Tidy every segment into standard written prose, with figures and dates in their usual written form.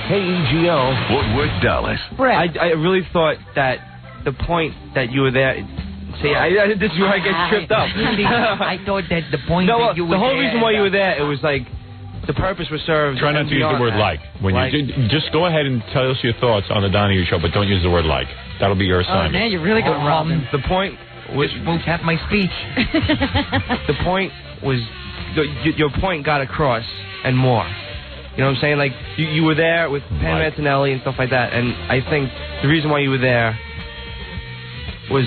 KEGL, Fort Worth, Dallas. I really thought that the point that you were there... See, this is where I get tripped up. I thought that the point that you were the whole there, reason why you were there, it was like the purpose was served. Try not to use the word like. When you just go ahead and tell us your thoughts on the Donahue show, but don't use the word like. That'll be your assignment. Oh, now you're really going wrong. The point was... won't have my speech. The point was... Your point got across and more. You know what I'm saying? Like, you were there with Pam Antonelli and stuff like that, and I think the reason why you were there was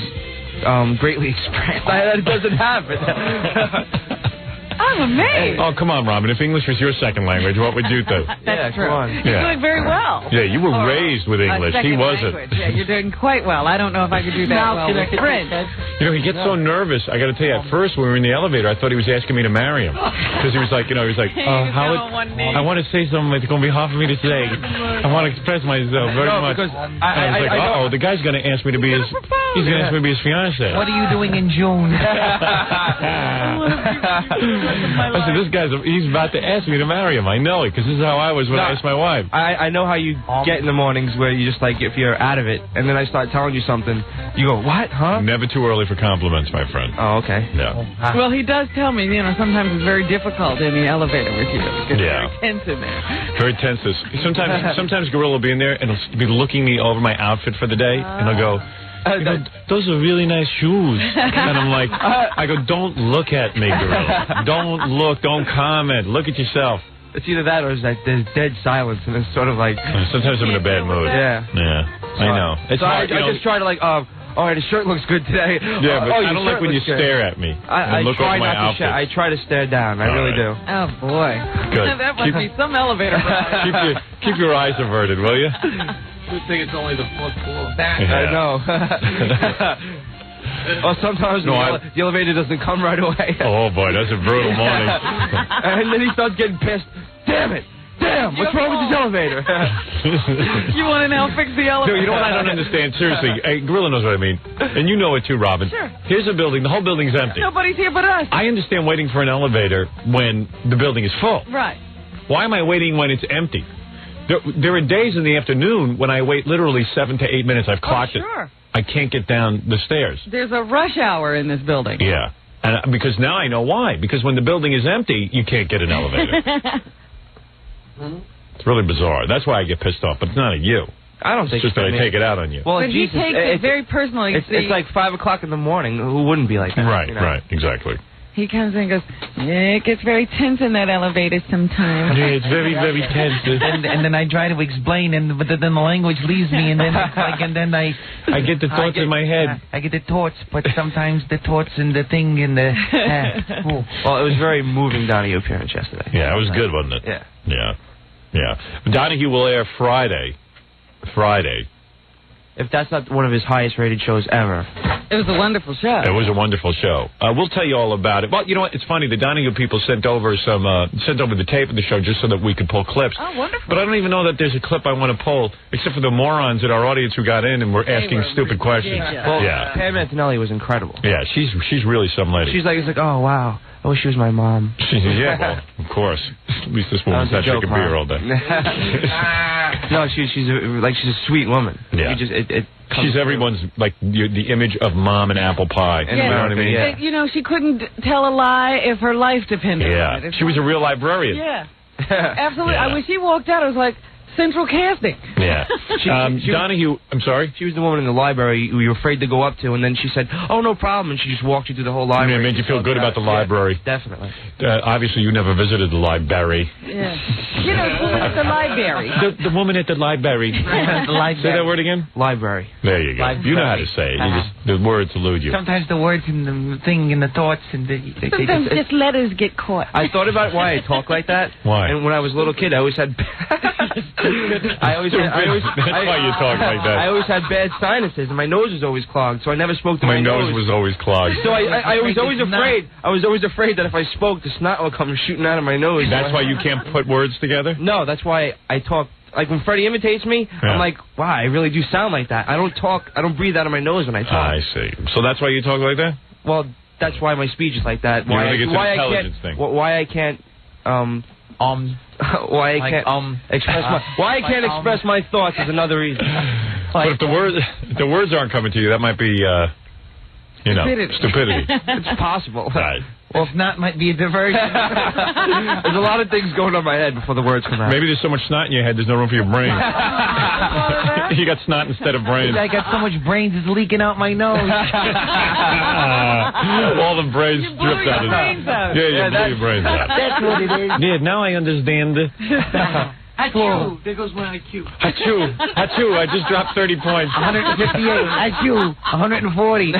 greatly expressed. It doesn't happen. I'm amazed. Oh, come on, Robin. If English was your second language, what would you do? That's true. You're doing very well. Yeah, you were raised with English. He wasn't. Language. Yeah, you're doing quite well. I don't know if I could do that well with French. You know, he gets so nervous. I got to tell you, at first when we were in the elevator, I thought he was asking me to marry him. Because he was like, I want to say something that's going to be hard for me to say. I want to express myself very much. Because I was like, uh-oh, the guy's going to ask me to be his... He's going to ask me to be his fiancé. What are you doing in June? I said, this guy's, he's about to ask me to marry him. I know it, because this is how I was when I asked my wife. I know how you get in the mornings where you just like, if you're out of it, and then I start telling you something, you go, what, huh? Never too early for compliments, my friend. Oh, okay. Yeah. Well, he does tell me, you know, sometimes it's very difficult in the elevator with you. It's very tense in there. Very tense. Sometimes Gorilla will be in there, and he'll be looking me over my outfit for the day, and he'll go, those are really nice shoes. And I'm like, I go, don't look at me, Gorilla. Don't look, don't comment. Look at yourself. It's either that or it's like there's dead silence, and it's sort of like... Sometimes I'm in a bad mood. Yeah. Yeah, I know. It's hard, I just try to like, all right, his shirt looks good today. Yeah, but I don't like when you stare at me and look over my outfit. I try to stare down. I really do. Oh, boy. Good. That must be some elevator ride. Keep your eyes averted, will you? Good thing it's only the fourth floor. I know. Or sometimes the elevator doesn't come right away. Oh, boy, that's a brutal morning. And then he starts getting pissed. Damn it. Damn, what's wrong with this elevator? You want to now fix the elevator? Dude, you know what I don't understand? Seriously, hey, Gorilla knows what I mean. And you know it too, Robin. Sure. Here's a building. The whole building's empty. Nobody's here but us. I understand waiting for an elevator when the building is full. Right. Why am I waiting when it's empty? There are days in the afternoon when I wait literally 7 to 8 minutes. I've clocked it. I can't get down the stairs. There's a rush hour in this building. Yeah. And because now I know why. Because when the building is empty, you can't get an elevator. It's really bizarre. That's why I get pissed off, but it's not at you. I don't think it's just that I take it out on you. Well, but he takes it very personally. It's like 5 o'clock in the morning. Who wouldn't be like that? Right, you know? right, exactly. He comes in and goes, yeah, it gets very tense in that elevator sometimes. Yeah, it's very, very tense. And then I try to explain, but then the language leaves me, and then I get the thoughts in my head. I get the thoughts, but sometimes the thoughts and the thing and the... Well, it was very moving, Donahue appearance yesterday. Yeah, it was good, wasn't it? Yeah. Yeah. Yeah. Donahue will air Friday. If that's not one of his highest-rated shows ever. It was a wonderful show. It was a wonderful show. We'll tell you all about it. Well, you know what? It's funny. The Donahue people sent over the tape of the show just so that we could pull clips. Oh, wonderful. But I don't even know that there's a clip I want to pull, except for the morons in our audience who got in and were asking stupid questions. Well, Pam Antonelli was incredible. Yeah, she's really some lady. She's like, oh, wow. I wish she was my mom. Yeah, well, of course. At least this woman's not drinking beer all day. No, she's a sweet woman. Yeah. She's everyone's, like, the image of mom and apple pie. Yeah. You know what I mean? Yeah. You know, she couldn't tell a lie if her life depended on it. She was a real librarian. Yeah. Absolutely. Yeah. When she walked out, I was like, Central Casting. Yeah. Donahue, I'm sorry? She was the woman in the library you were afraid to go up to, and then she said, oh, no problem, and she just walked you through the whole library. It made you feel good about the library. Yeah, definitely. Obviously, you never visited the library. Yeah. You know, the woman at the library. The woman at the library. Say that word again? Library. There you go. Library. You know how to say it. The words elude you. Sometimes the words and the thing and the thoughts and sometimes just letters get caught. I thought about why I talk like that. Why? And when I was a little kid, I always had... That's why you talk like that. I always had bad sinuses, and my nose was always clogged, so I never spoke to my nose. My nose was always clogged. So I was always afraid. I was always afraid that if I spoke, the snot would come shooting out of my nose. That's why you can't put words together? No, that's why I talk. Like when Freddie imitates me, I'm like, wow, I really do sound like that. I don't breathe out of my nose when I talk. I see. So that's why you talk like that? Well, that's why my speech is like that. You think it's an intelligence thing? Why I can't Why I can't express my thoughts is another reason. But if the words aren't coming to you, that might be stupidity. It's possible. Right. Well, if not, might be a diversion. There's a lot of things going on in my head before the words come out. Maybe there's so much snot in your head, there's no room for your brain. You got snot instead of brains. I got so much brains, it's leaking out my nose. All the brains dripped out of it. Yeah, you blew your brains out. That's what it is. Yeah, now I understand. Achoo! There goes my IQ. Achoo! Achoo! I just dropped 30 points. 158. IQ. 140.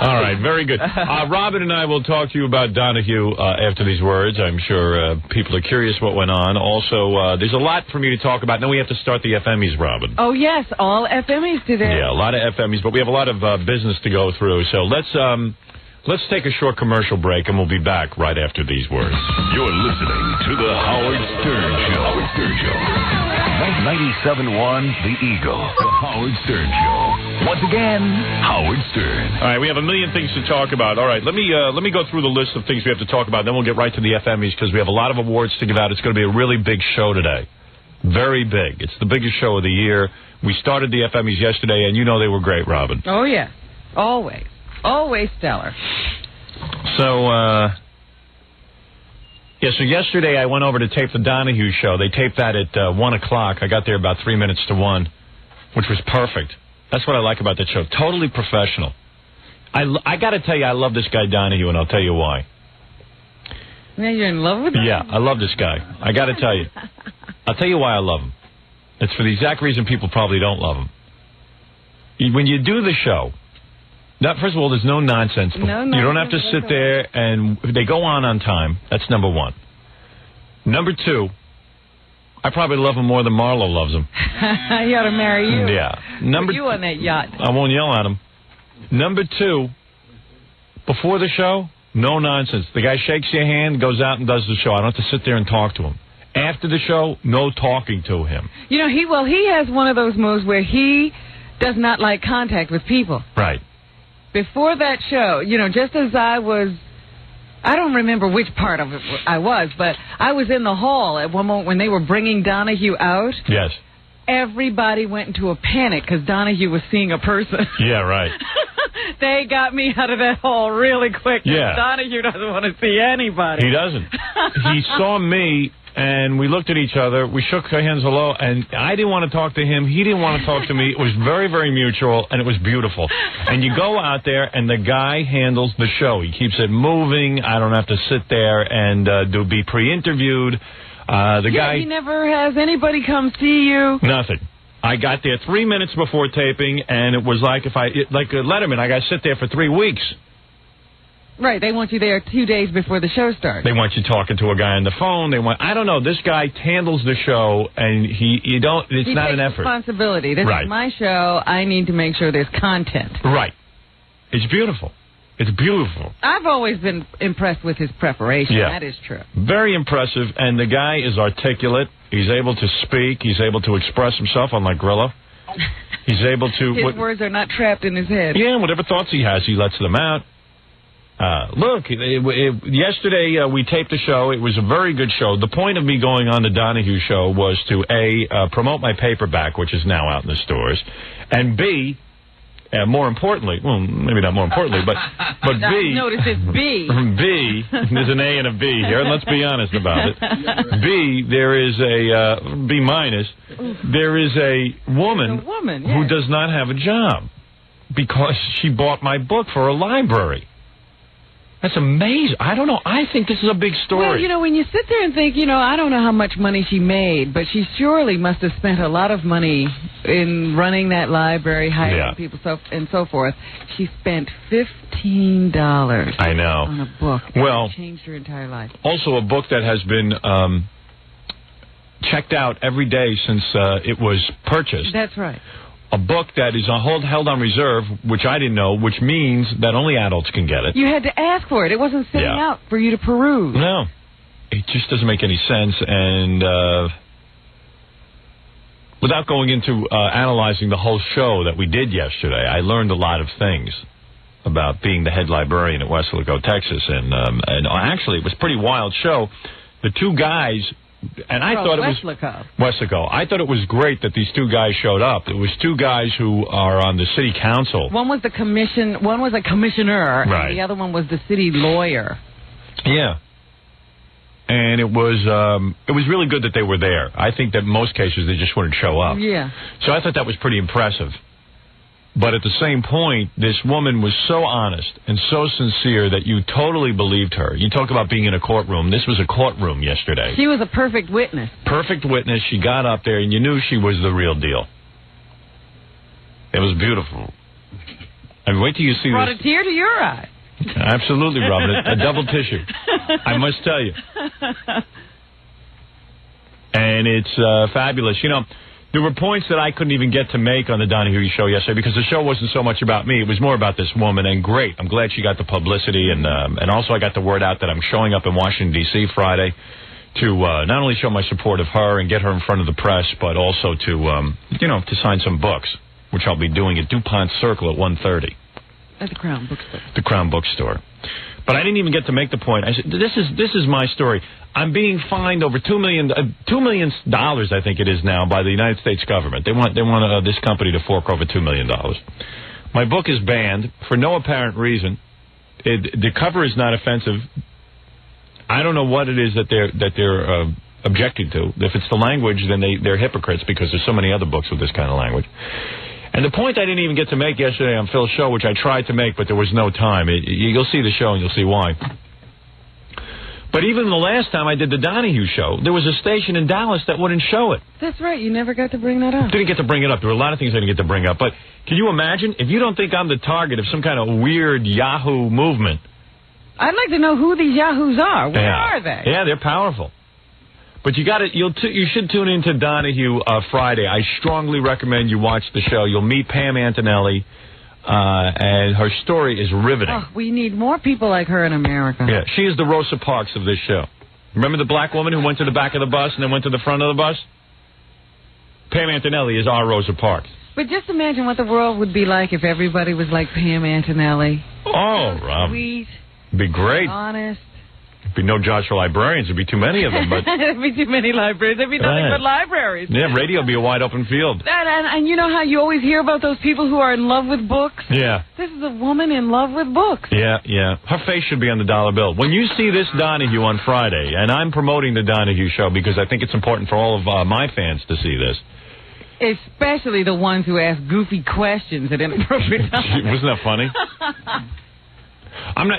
All right, very good. Robin and I will talk to you about Donahue after these words. I'm sure people are curious what went on. Also, there's a lot for me to talk about. Now we have to start the FMEs, Robin. Oh, yes, all FMEs today. Yeah, a lot of FMEs, but we have a lot of business to go through. So let's take a short commercial break, and we'll be back right after these words. You're listening to The Howard Stern Show. Howard Stern Show. 97.1 The Eagle. The Howard Stern Show. Once again, Howard Stern. All right, we have a million things to talk about. All right, let me go through the list of things we have to talk about, then we'll get right to the FMEs, because we have a lot of awards to give out. It's going to be a really big show today. Very big. It's the biggest show of the year. We started the FMEs yesterday, and you know they were great, Robin. Oh, yes. Always. Always stellar. So, so yesterday I went over to tape the Donahue show. They taped that at 1 o'clock. I got there about 3 minutes to 1, which was perfect. That's what I like about that show. Totally professional. I got to tell you, I love this guy Donahue, and I'll tell you why. Now you're in love with him? Yeah, I love this guy. I got to tell you. I'll tell you why I love him. It's for the exact reason people probably don't love him. When you do the show... Now, first of all, there's no nonsense. You don't have to sit there, and they go on time. That's number one. Number two, I probably love him more than Marlo loves him. He ought to marry you. Yeah. Put you on that yacht. I won't yell at him. Number two, before the show, no nonsense. The guy shakes your hand, goes out and does the show. I don't have to sit there and talk to him. After the show, no talking to him. You know, he has one of those moves where he does not like contact with people. Right. Before that show, just as I don't remember which part of it I was, but I was in the hall at one moment when they were bringing Donahue out. Yes. Everybody went into a panic because Donahue was seeing a person. Yeah, right. They got me out of that hall really quick. Yeah. Donahue doesn't want to see anybody. He doesn't. He saw me, and we looked at each other. We shook our hands hello, and I didn't want to talk to him. He didn't want to talk to me. It was very, very mutual, and it was beautiful. And you go out there, and the guy handles the show. He keeps it moving. I don't have to sit there and be pre-interviewed. He never has anybody come see you. Nothing. I got there 3 minutes before taping, and it was like like Letterman. I got to sit there for 3 weeks. Right, they want you there 2 days before the show starts. They want you talking to a guy on the phone. I don't know. This guy handles the show, and it's not an effort. Responsibility. This is my show. I need to make sure there's content. Right. It's beautiful. It's beautiful. I've always been impressed with his preparation. Yeah. That is true. Very impressive, and the guy is articulate. He's able to speak. He's able to express himself, unlike Grillo. He's able to... His words are not trapped in his head. Yeah, whatever thoughts he has, he lets them out. Look, yesterday we taped the show. It was a very good show. The point of me going on the Donahue show was to, A, promote my paperback, which is now out in the stores, and B... more importantly, well, maybe not more importantly, but B. Notice it's B. B. There's an A and a B here, and let's be honest about it. B. There is a B minus. There is a woman who does not have a job because she bought my book for a library. That's amazing. I don't know. I think this is a big story. Well, when you sit there and think, I don't know how much money she made, but she surely must have spent a lot of money in running that library, hiring people, and so forth. She spent $15. I know. On a book. Well, it changed her entire life. Also, a book that has been checked out every day since it was purchased. That's right. A book that is held on reserve, which I didn't know, which means that only adults can get it. You had to ask for it. It wasn't sitting out for you to peruse. No. It just doesn't make any sense. And without going into analyzing the whole show that we did yesterday, I learned a lot of things. about being the head librarian at Weslaco, Texas, and actually it was a pretty wild show. The two guys, and I thought it was Weslaco. I thought it was great that these two guys showed up. It was two guys who are on the city council. One was a commissioner, right, and the other one was the city lawyer. Yeah. And it was really good that they were there. I think that in most cases they just wouldn't show up. Yeah. So I thought that was pretty impressive. But at the same point, this woman was so honest and so sincere that you totally believed her. You talk about being in a courtroom. This was a courtroom yesterday. She was a perfect witness. Perfect witness. She got up there and you knew she was the real deal. It was beautiful. I mean, wait till you see Brought this. a tear to your eye. Absolutely, Robin. A double tissue. I must tell you. And it's fabulous. You know, there were points that I couldn't even get to make on the Donahue show yesterday because the show wasn't so much about me. It was more about this woman, and great. I'm glad she got the publicity, and also I got the word out that I'm showing up in Washington, D.C. Friday to not only show my support of her and get her in front of the press, but also to, to sign some books, which I'll be doing at DuPont Circle at 1:30. At the Crown Bookstore. The Crown Bookstore. But I didn't even get to make the point. I said, this is my story. I'm being fined over $2 million, I think it is now, by the United States government. They want this company to fork over $2 million. My book is banned for no apparent reason. The cover is not offensive. I don't know what it is that they're objecting to. If it's the language, then they're hypocrites because there's so many other books with this kind of language. And the point I didn't even get to make yesterday on Phil's show, which I tried to make, but there was no time. You'll see the show and you'll see why. But even the last time I did the Donahue show, there was a station in Dallas that wouldn't show it. That's right. You never got to bring that up. Didn't get to bring it up. There were a lot of things I didn't get to bring up. But can you imagine? If you don't think I'm the target of some kind of weird Yahoo movement. I'd like to know who these Yahoos are. Where are they? Yeah, they're powerful. But you should tune into Donahue Friday. I strongly recommend you watch the show. You'll meet Pam Antonelli, and her story is riveting. Oh, we need more people like her in America. Yeah, she is the Rosa Parks of this show. Remember the black woman who went to the back of the bus and then went to the front of the bus? Pam Antonelli is our Rosa Parks. But just imagine what the world would be like if everybody was like Pam Antonelli. Oh, Rob. Sweet. It'd be great. Honest. There'd be no jobs for librarians. There'd be too many of them. But there'd be too many libraries. There'd be nothing but libraries. Yeah, radio would be a wide open field. And you know how you always hear about those people who are in love with books? Yeah. This is a woman in love with books. Yeah, yeah. Her face should be on the dollar bill. When you see this Donahue on Friday, and I'm promoting the Donahue show because I think it's important for all of my fans to see this. Especially the ones who ask goofy questions at inappropriate times. Wasn't that funny?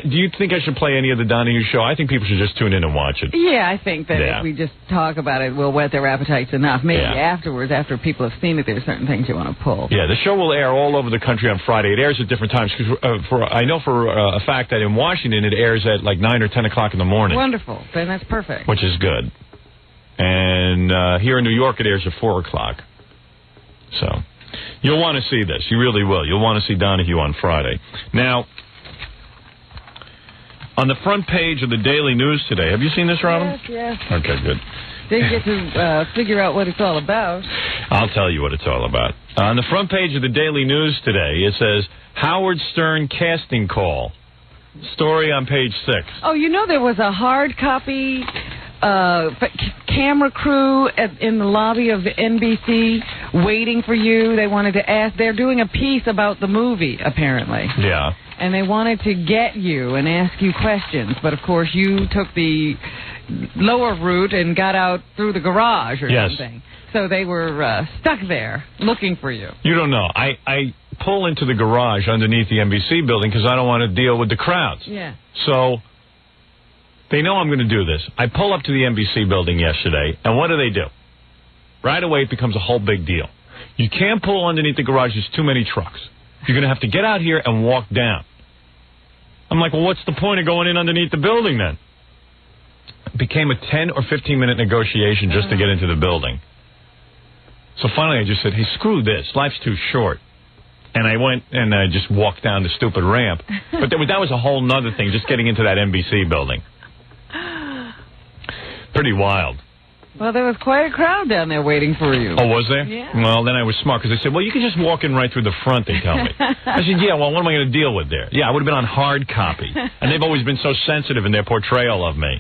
Do you think I should play any of the Donahue show? I think people should just tune in and watch it. Yeah, I think that if we just talk about it, we'll whet their appetites enough. Maybe afterwards, after people have seen it, there's certain things you want to pull. Yeah, the show will air all over the country on Friday. It airs at different times. I know for a fact that in Washington it airs at like 9 or 10 o'clock in the morning. Wonderful. Then that's perfect. Which is good. And here in New York it airs at 4 o'clock. So you'll want to see this. You really will. You'll want to see Donahue on Friday. Now, on the front page of the Daily News today, have you seen this, Robin? Yes. Okay, good. Didn't get to figure out what it's all about. I'll tell you what it's all about. On the front page of the Daily News today, it says, Howard Stern casting call. Story on page 6. Oh, you know there was a hard copy camera crew in the lobby of the NBC waiting for you. They wanted to ask. They're doing a piece about the movie, apparently. Yeah. And they wanted to get you and ask you questions. But, of course, you took the lower route and got out through the garage or something. So they were stuck there looking for you. You don't know. I pull into the garage underneath the NBC building because I don't want to deal with the crowds. Yeah. So they know I'm going to do this. I pull up to the NBC building yesterday, and what do? Right away, it becomes a whole big deal. You can't pull underneath the garage. There's too many trucks. You're going to have to get out here and walk down. I'm like, well, what's the point of going in underneath the building then? It became a 10 or 15-minute negotiation just to get into the building. So finally I just said, hey, screw this. Life's too short. And I went and I just walked down the stupid ramp. But that was a whole nother thing, just getting into that NBC building. Pretty wild. Well, there was quite a crowd down there waiting for you. Oh, was there? Yeah. Well, then I was smart because they said, well, you can just walk in right through the front, they tell me. I said, yeah, well, what am I going to deal with there? Yeah, I would have been on hard copy. And they've always been so sensitive in their portrayal of me.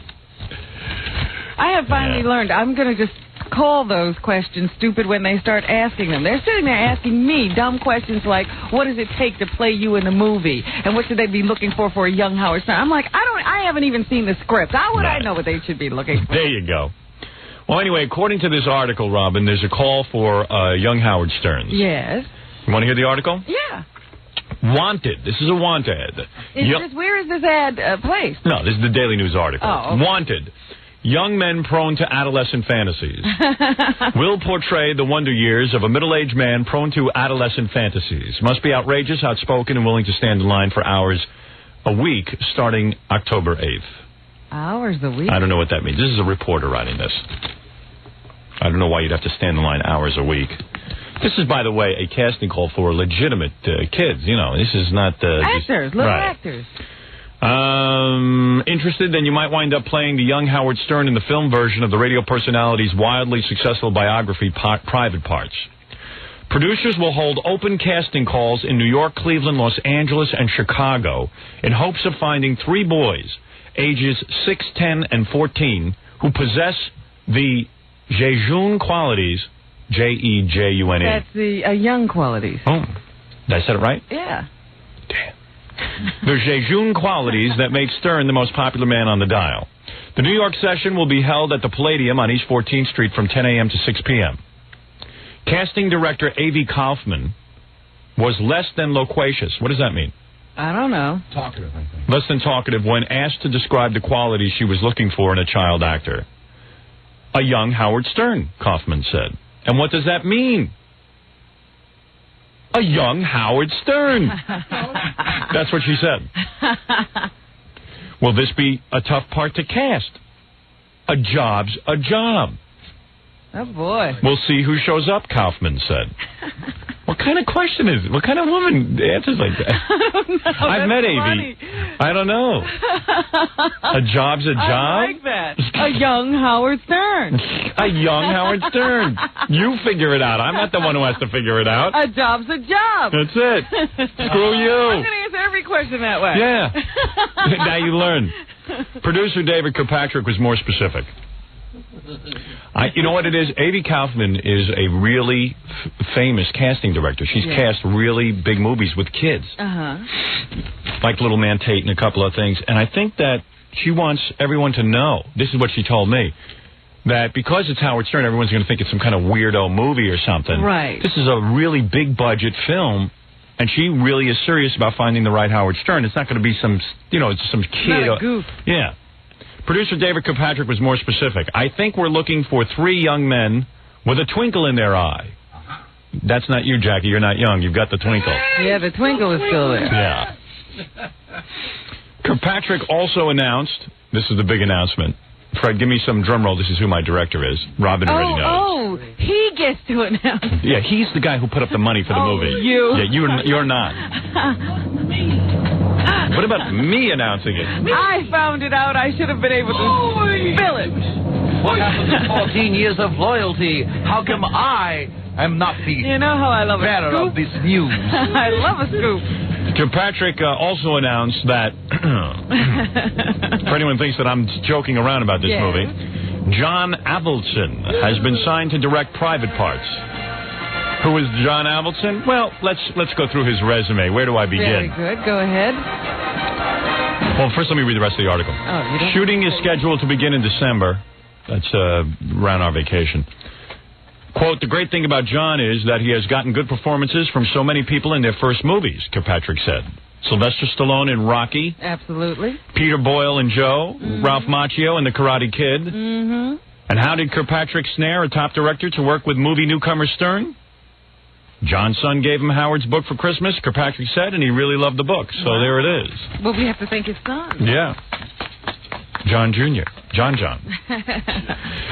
I have finally learned I'm going to just call those questions stupid when they start asking them. They're sitting there asking me dumb questions like, what does it take to play you in the movie? And what should they be looking for a young Howard Stern? I'm like, I haven't even seen the script. How would I know what they should be looking for? There you go. Well, anyway, according to this article, Robin, there's a call for young Howard Sterns. Yes. You want to hear the article? Yeah. Wanted. This is a want ad. Where is this ad placed? No, this is the Daily News article. Oh, okay. Wanted. Young men prone to adolescent fantasies. Will portray the wonder years of a middle-aged man prone to adolescent fantasies. Must be outrageous, outspoken, and willing to stand in line for hours a week starting October 8th. Hours a week? I don't know what that means. This is a reporter writing this. I don't know why you'd have to stand in line hours a week. This is, by the way, a casting call for legitimate kids. You know, this is not... actors, little actors. Interested? Then you might wind up playing the young Howard Stern in the film version of the radio personality's wildly successful biography, Private Parts. Producers will hold open casting calls in New York, Cleveland, Los Angeles, and Chicago in hopes of finding 3 boys, ages 6, 10, and 14, who possess the Jejune qualities, Jejune. That's the young qualities. Oh, did I say it right? Yeah. Damn. The Jejune qualities that make Stern the most popular man on the dial. The New York session will be held at the Palladium on East 14th Street from 10 a.m. to 6 p.m. Casting director A.V. Kaufman was less than loquacious. What does that mean? I don't know. Talkative, I think. Less than talkative when asked to describe the qualities she was looking for in a child actor. A young Howard Stern, Kaufman said. And what does that mean? A young Howard Stern. That's what she said. Will this be a tough part to cast? A job's a job. Oh, boy. We'll see who shows up, Kaufman said. What kind of question is it? What kind of woman answers like that? I don't know. I've met funny. A.V. I don't know. A job's a job? I like that. A young Howard Stern. A young Howard Stern. You figure it out. I'm not the one who has to figure it out. A job's a job. That's it. Screw you. I'm going to answer every question that way. Yeah. Now you learn. Producer David Kirkpatrick was more specific. You know what it is? A.V. Kaufman is a really famous casting director. She's cast really big movies with kids. Like Little Man Tate and a couple of things. And I think that she wants everyone to know, this is what she told me, that because it's Howard Stern, everyone's going to think it's some kind of weirdo movie or something. Right. This is a really big budget film. And she really is serious about finding the right Howard Stern. It's not going to be some, some kid. Not a goof. Yeah. Producer David Kirkpatrick was more specific. I think we're looking for 3 young men with a twinkle in their eye. That's not you, Jackie. You're not young. You've got the twinkle. Yeah, the twinkle is still there. Yeah. Kirkpatrick also announced, this is the big announcement. Fred, give me some drum roll. This is who my director is. Robin already knows. Oh, he gets to announce. Yeah, he's the guy who put up the money for the movie. You. Yeah, you're not. What about me announcing it? I found it out. I should have been able to spill it. What happened to 14 years of loyalty? How come I am not the You know how I love a bearer scoop? of this news? I love a scoop. Kirkpatrick also announced that, for anyone who thinks that I'm joking around about this movie, John Avildsen has been signed to direct Private Parts. Who is John Avildsen? Well, let's go through his resume. Where do I begin? Very good. Go ahead. Well, first let me read the rest of the article. Shooting is scheduled to begin in December. That's around our vacation. Quote, the great thing about John is that he has gotten good performances from so many people in their first movies, Kirkpatrick said. Sylvester Stallone in Rocky. Absolutely. Peter Boyle in Joe. Ralph Macchio in The Karate Kid. And how did Kirkpatrick snare a top director to work with movie newcomer Stern? John's son gave him Howard's book for Christmas, Kirkpatrick said, and he really loved the book. So there it is. Well, we have to thank his son. Yeah. John Jr. John.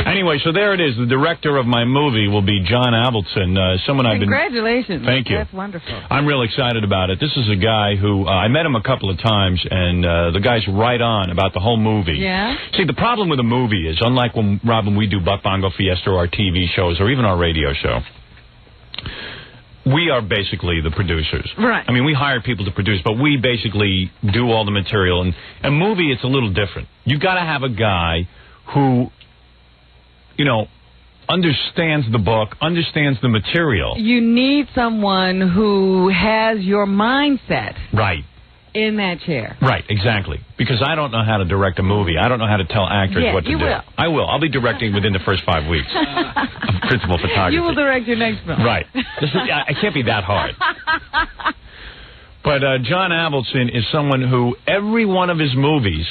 Anyway, so there it is. The director of my movie will be John Avildsen. Someone I've been... Congratulations. Thank you. That's wonderful. I'm real excited about it. This is a guy who... I met him a couple of times, and the guy's right on about the whole movie. Yeah? See, the problem with a movie is, unlike when, Robin, we do Buck Bongo Fiesta or our TV shows or even our radio show, we are basically the producers. Right. I mean, we hire people to produce, but we basically do all the material. And a movie, it's a little different. You've got to have a guy who, you know, understands the book, understands the material. You need someone who has your mindset. Right. In that chair. Right, exactly. Because I don't know how to direct a movie. I don't know how to tell actors what to do. Will. I will. I'll be directing within the first 5 weeks of principal photography. You will direct your next film. Right. I can't be that hard. But John Avildsen is someone who every one of his movies,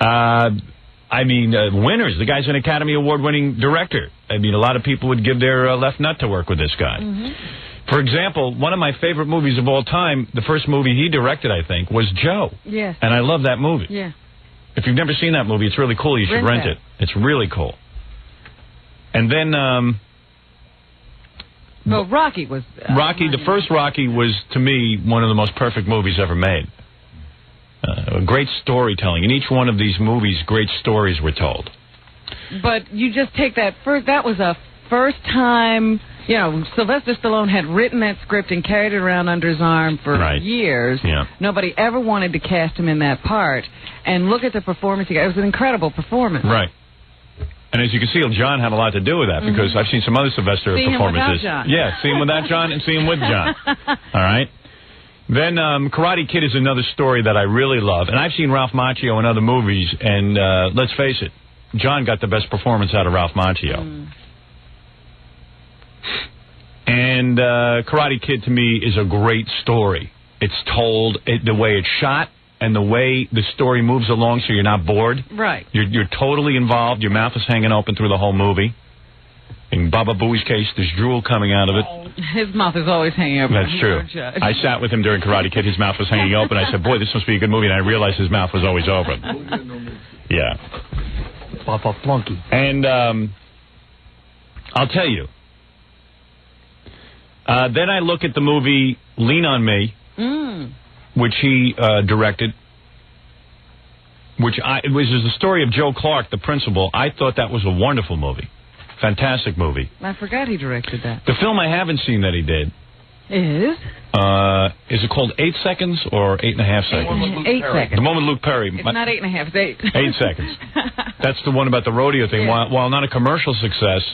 winners. The guy's an Academy Award-winning director. I mean, a lot of people would give their left nut to work with this guy. Mm-hmm. For example, one of my favorite movies of all time, the first movie he directed, I think, was Joe. Yes. And I love that movie. Yeah. If you've never seen that movie, it's really cool. You should rent it. It's really cool. And then... well, Rocky was... the first Rocky was, to me, one of the most perfect movies ever made. Great storytelling. In each one of these movies, great stories were told. But you just take that first... That was a first time... You know, Sylvester Stallone had written that script and carried it around under his arm for years. Yeah. Nobody ever wanted to cast him in that part. And look at the performance he got. It was an incredible performance. Right. And as you can see, John had a lot to do with that, because I've seen some other Sylvester performances. See him without John. Yeah, see him without John and see him with John. All right. Then Karate Kid is another story that I really love. And I've seen Ralph Macchio in other movies, and let's face it, John got the best performance out of Ralph Macchio. And Karate Kid, to me, is a great story. It's told, the way it's shot, and the way the story moves along so you're not bored. Right. You're totally involved. Your mouth is hanging open through the whole movie. In Baba Booey's case, there's drool coming out of it. His mouth is always hanging open. That's true. I sat with him during Karate Kid. His mouth was hanging open. I said, boy, this must be a good movie. And I realized his mouth was always open. Yeah. Papa Flunky. And I'll tell you. Then I look at the movie Lean on Me, which he directed, it was the story of Joe Clark, the principal. I thought that was a wonderful movie. Fantastic movie. I forgot he directed that. The film I haven't seen that he did is it called 8 Seconds or 8.5 Seconds? 8 seconds. The one with Luke Perry. It's not 8.5, it's 8. 8 seconds. That's the one about the rodeo thing. Yeah. While not a commercial success,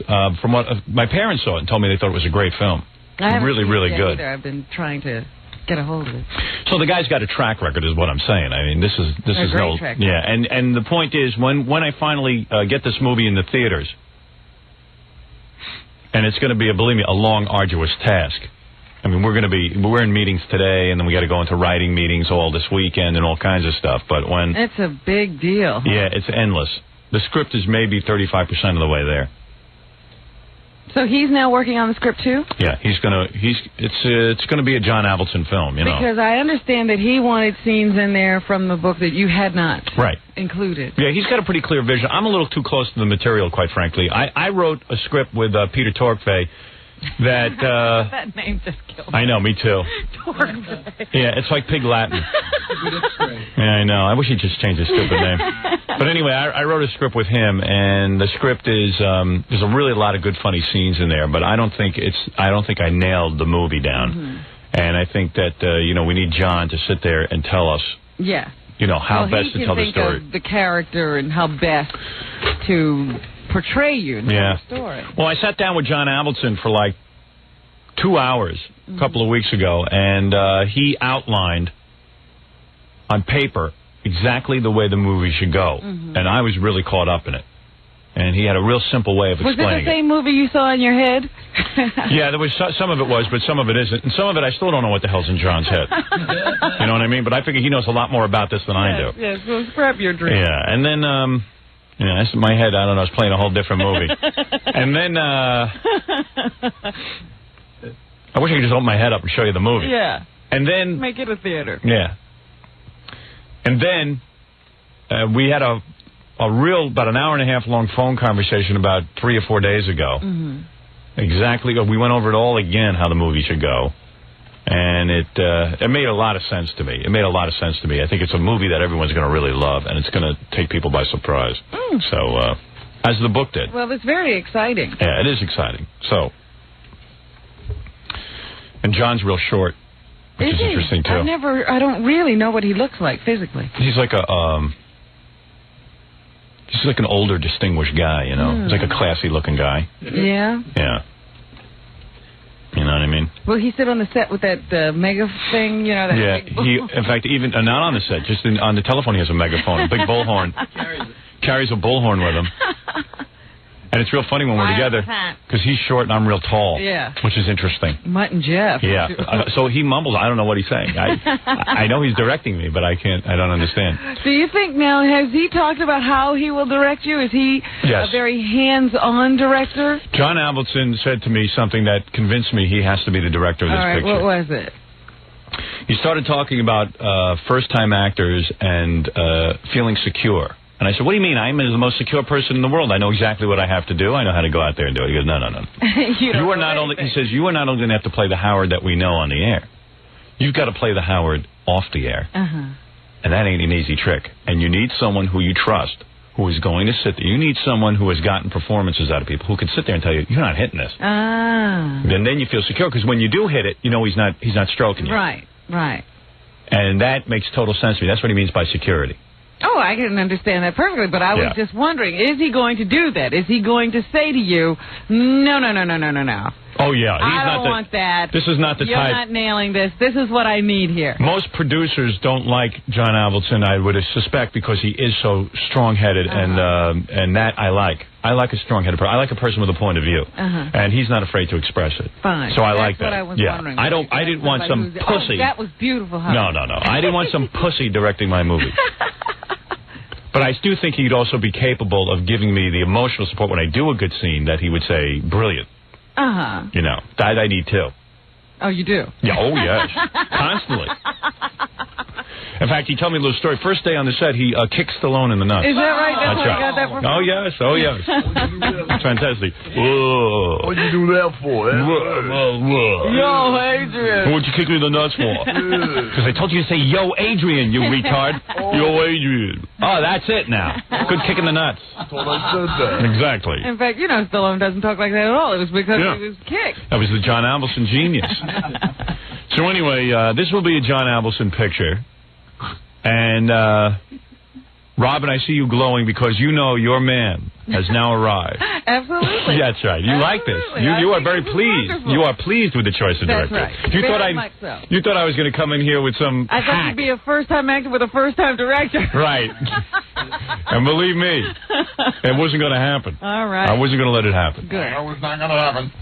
from what my parents saw it and told me they thought it was a great film. Really, really good. I've been trying to get a hold of it. So the guy's got a track record, is what I'm saying. I mean, this is great track record. Yeah. And the point is, when I finally get this movie in the theaters, and it's going to be, believe me, a long, arduous task. I mean, we're in meetings today, and then we got to go into writing meetings all this weekend and all kinds of stuff. But when it's a big deal. Huh? Yeah, it's endless. The script is maybe 35% of the way there. So he's now working on the script too? Yeah, it's gonna be a John Avildsen film, you know. Because I understand that he wanted scenes in there from the book that you had not included. Yeah, he's got a pretty clear vision. I'm a little too close to the material, quite frankly. I wrote a script with Peter Torkvey that that name just killed me. I know, me too. Yeah, it's like Pig Latin. Yeah, I know. I wish he'd just change his stupid name. But anyway, I wrote a script with him, and the script is there's a really lot of good, funny scenes in there. But I don't think I nailed the movie down. And I think that we need John to sit there and tell us. Yeah. How best to tell the story. Of the character and how best to portray you in the story. Well, I sat down with John Avildsen for like 2 hours a couple of weeks ago, and he outlined on paper exactly the way the movie should go. And I was really caught up in it. And he had a real simple way of explaining it. Was it the same movie you saw in your head? Yeah, there was some of it was, but some of it isn't. And some of it I still don't know what the hell's in John's head. You know what I mean? But I figure he knows a lot more about this than I do. Yes, well, scrap your dream. Yeah, and then, that's in my head, I don't know, I was playing a whole different movie. And then, I wish I could just open my head up and show you the movie. Yeah. And then... Make it a theater. Yeah. And then, we had a real, about an hour and a half long phone conversation about 3 or 4 days ago. Mm-hmm. Exactly. We went over it all again, how the movie should go. And it made a lot of sense to me. I think it's a movie that everyone's going to really love, and it's going to take people by surprise. So, as the book did. Well, it's very exciting. Yeah, it is exciting. So, and John's real short, which is interesting, too. I don't really know what he looks like physically. He's like he's like an older, distinguished guy, you know. He's like a classy-looking guy. Yeah? Yeah. You know what I mean? Will he sit on the set with that mega thing, you know? That in fact, even not on the set, just on the telephone he has a megaphone, a big bullhorn. Carries a bullhorn with him. And it's real funny when we're together, because he's short and I'm real tall. Yeah. Which is interesting. Mutt and Jeff. Yeah. So he mumbles. I don't know what he's saying. I know he's directing me, but I don't understand. Do you think now, has he talked about how he will direct you? Is he a very hands-on director? John Avildsen said to me something that convinced me he has to be the director of this picture. What was it? He started talking about first-time actors and feeling secure. And I said, what do you mean? I'm the most secure person in the world. I know exactly what I have to do. I know how to go out there and do it. He goes, no. You are not only, he says, you are not only going to have to play the Howard that we know on the air. You've got to play the Howard off the air. And that ain't an easy trick. And you need someone who you trust, who is going to sit there. You need someone who has gotten performances out of people, who can sit there and tell you, you're not hitting this. And then you feel secure, because when you do hit it, you know he's not stroking you. Right. And that makes total sense to me. That's what he means by security. Oh, I can understand that perfectly, but I was just wondering, is he going to do that? Is he going to say to you, no. Oh, yeah. I don't want that. This is not the type. You're not nailing this. This is what I need here. Most producers don't like John Avildsen, I would suspect, because he is so strong-headed, and that I like. I like a strong-headed person. I like a person with a point of view, and he's not afraid to express it. Fine. So I like that. That's what I was wondering. I didn't want some pussy. Oh, that was beautiful. No. I didn't want some pussy directing my movie. But I do think he'd also be capable of giving me the emotional support when I do a good scene that he would say, brilliant. You know, that I need too. Oh, you do? Yeah, oh, yes. Constantly. In fact, he told me a little story. First day on the set, he kicked Stallone in the nuts. Is that right? That's how right. you got that from? Oh, yes. It's fantastic. What'd you do that for? Yo, Adrian. What'd you kick me in the nuts for? Because I told you to say, yo, Adrian, you retard. Yo, Adrian. Oh, that's it now. Good kick in the nuts. I thought I said that. Exactly. In fact, you know, Stallone doesn't talk like that at all. It was because he was kicked. That was the John Avildsen genius. So anyway, this will be a John Avildsen picture. And, Robin, I see you glowing because you know your man has now arrived. Absolutely. That's right. You like this. You are very pleased. Wonderful. You are pleased with the choice of director. That's right. You thought I was going to come in here with some I thought you'd be a first-time actor with a first-time director. Right. And believe me, it wasn't going to happen. All right. I wasn't going to let it happen. Good. That was not going to happen.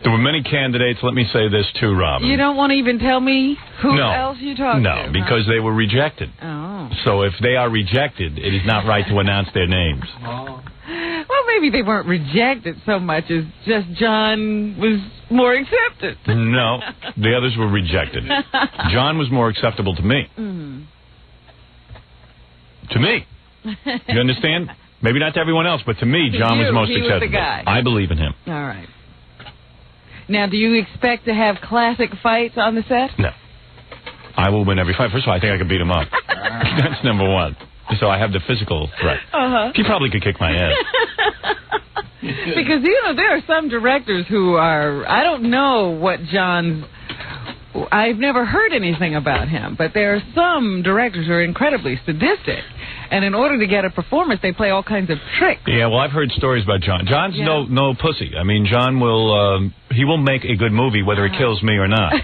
There were many candidates. Let me say this, too, Robin. You don't want to even tell me who else you talked to? No, because they were rejected. Oh. So if they are rejected, it is not right to announce their names. Well, maybe they weren't rejected so much as just John was more accepted. No, the others were rejected. John was more acceptable to me. To me. You understand? Maybe not to everyone else, but to me, John was most acceptable. Was the guy. I believe in him. All right. Now, do you expect to have classic fights on the set? No. I will win every fight. First of all, I think I could beat him up. That's number one. So I have the physical threat. He probably could kick my ass. Because, you know, there are some directors who are, I don't know what John's, I've never heard anything about him, but there are some directors who are incredibly sadistic. And in order to get a performance, they play all kinds of tricks. Yeah, well, I've heard stories about John. John's no pussy. I mean, John will he will make a good movie whether it kills me or not.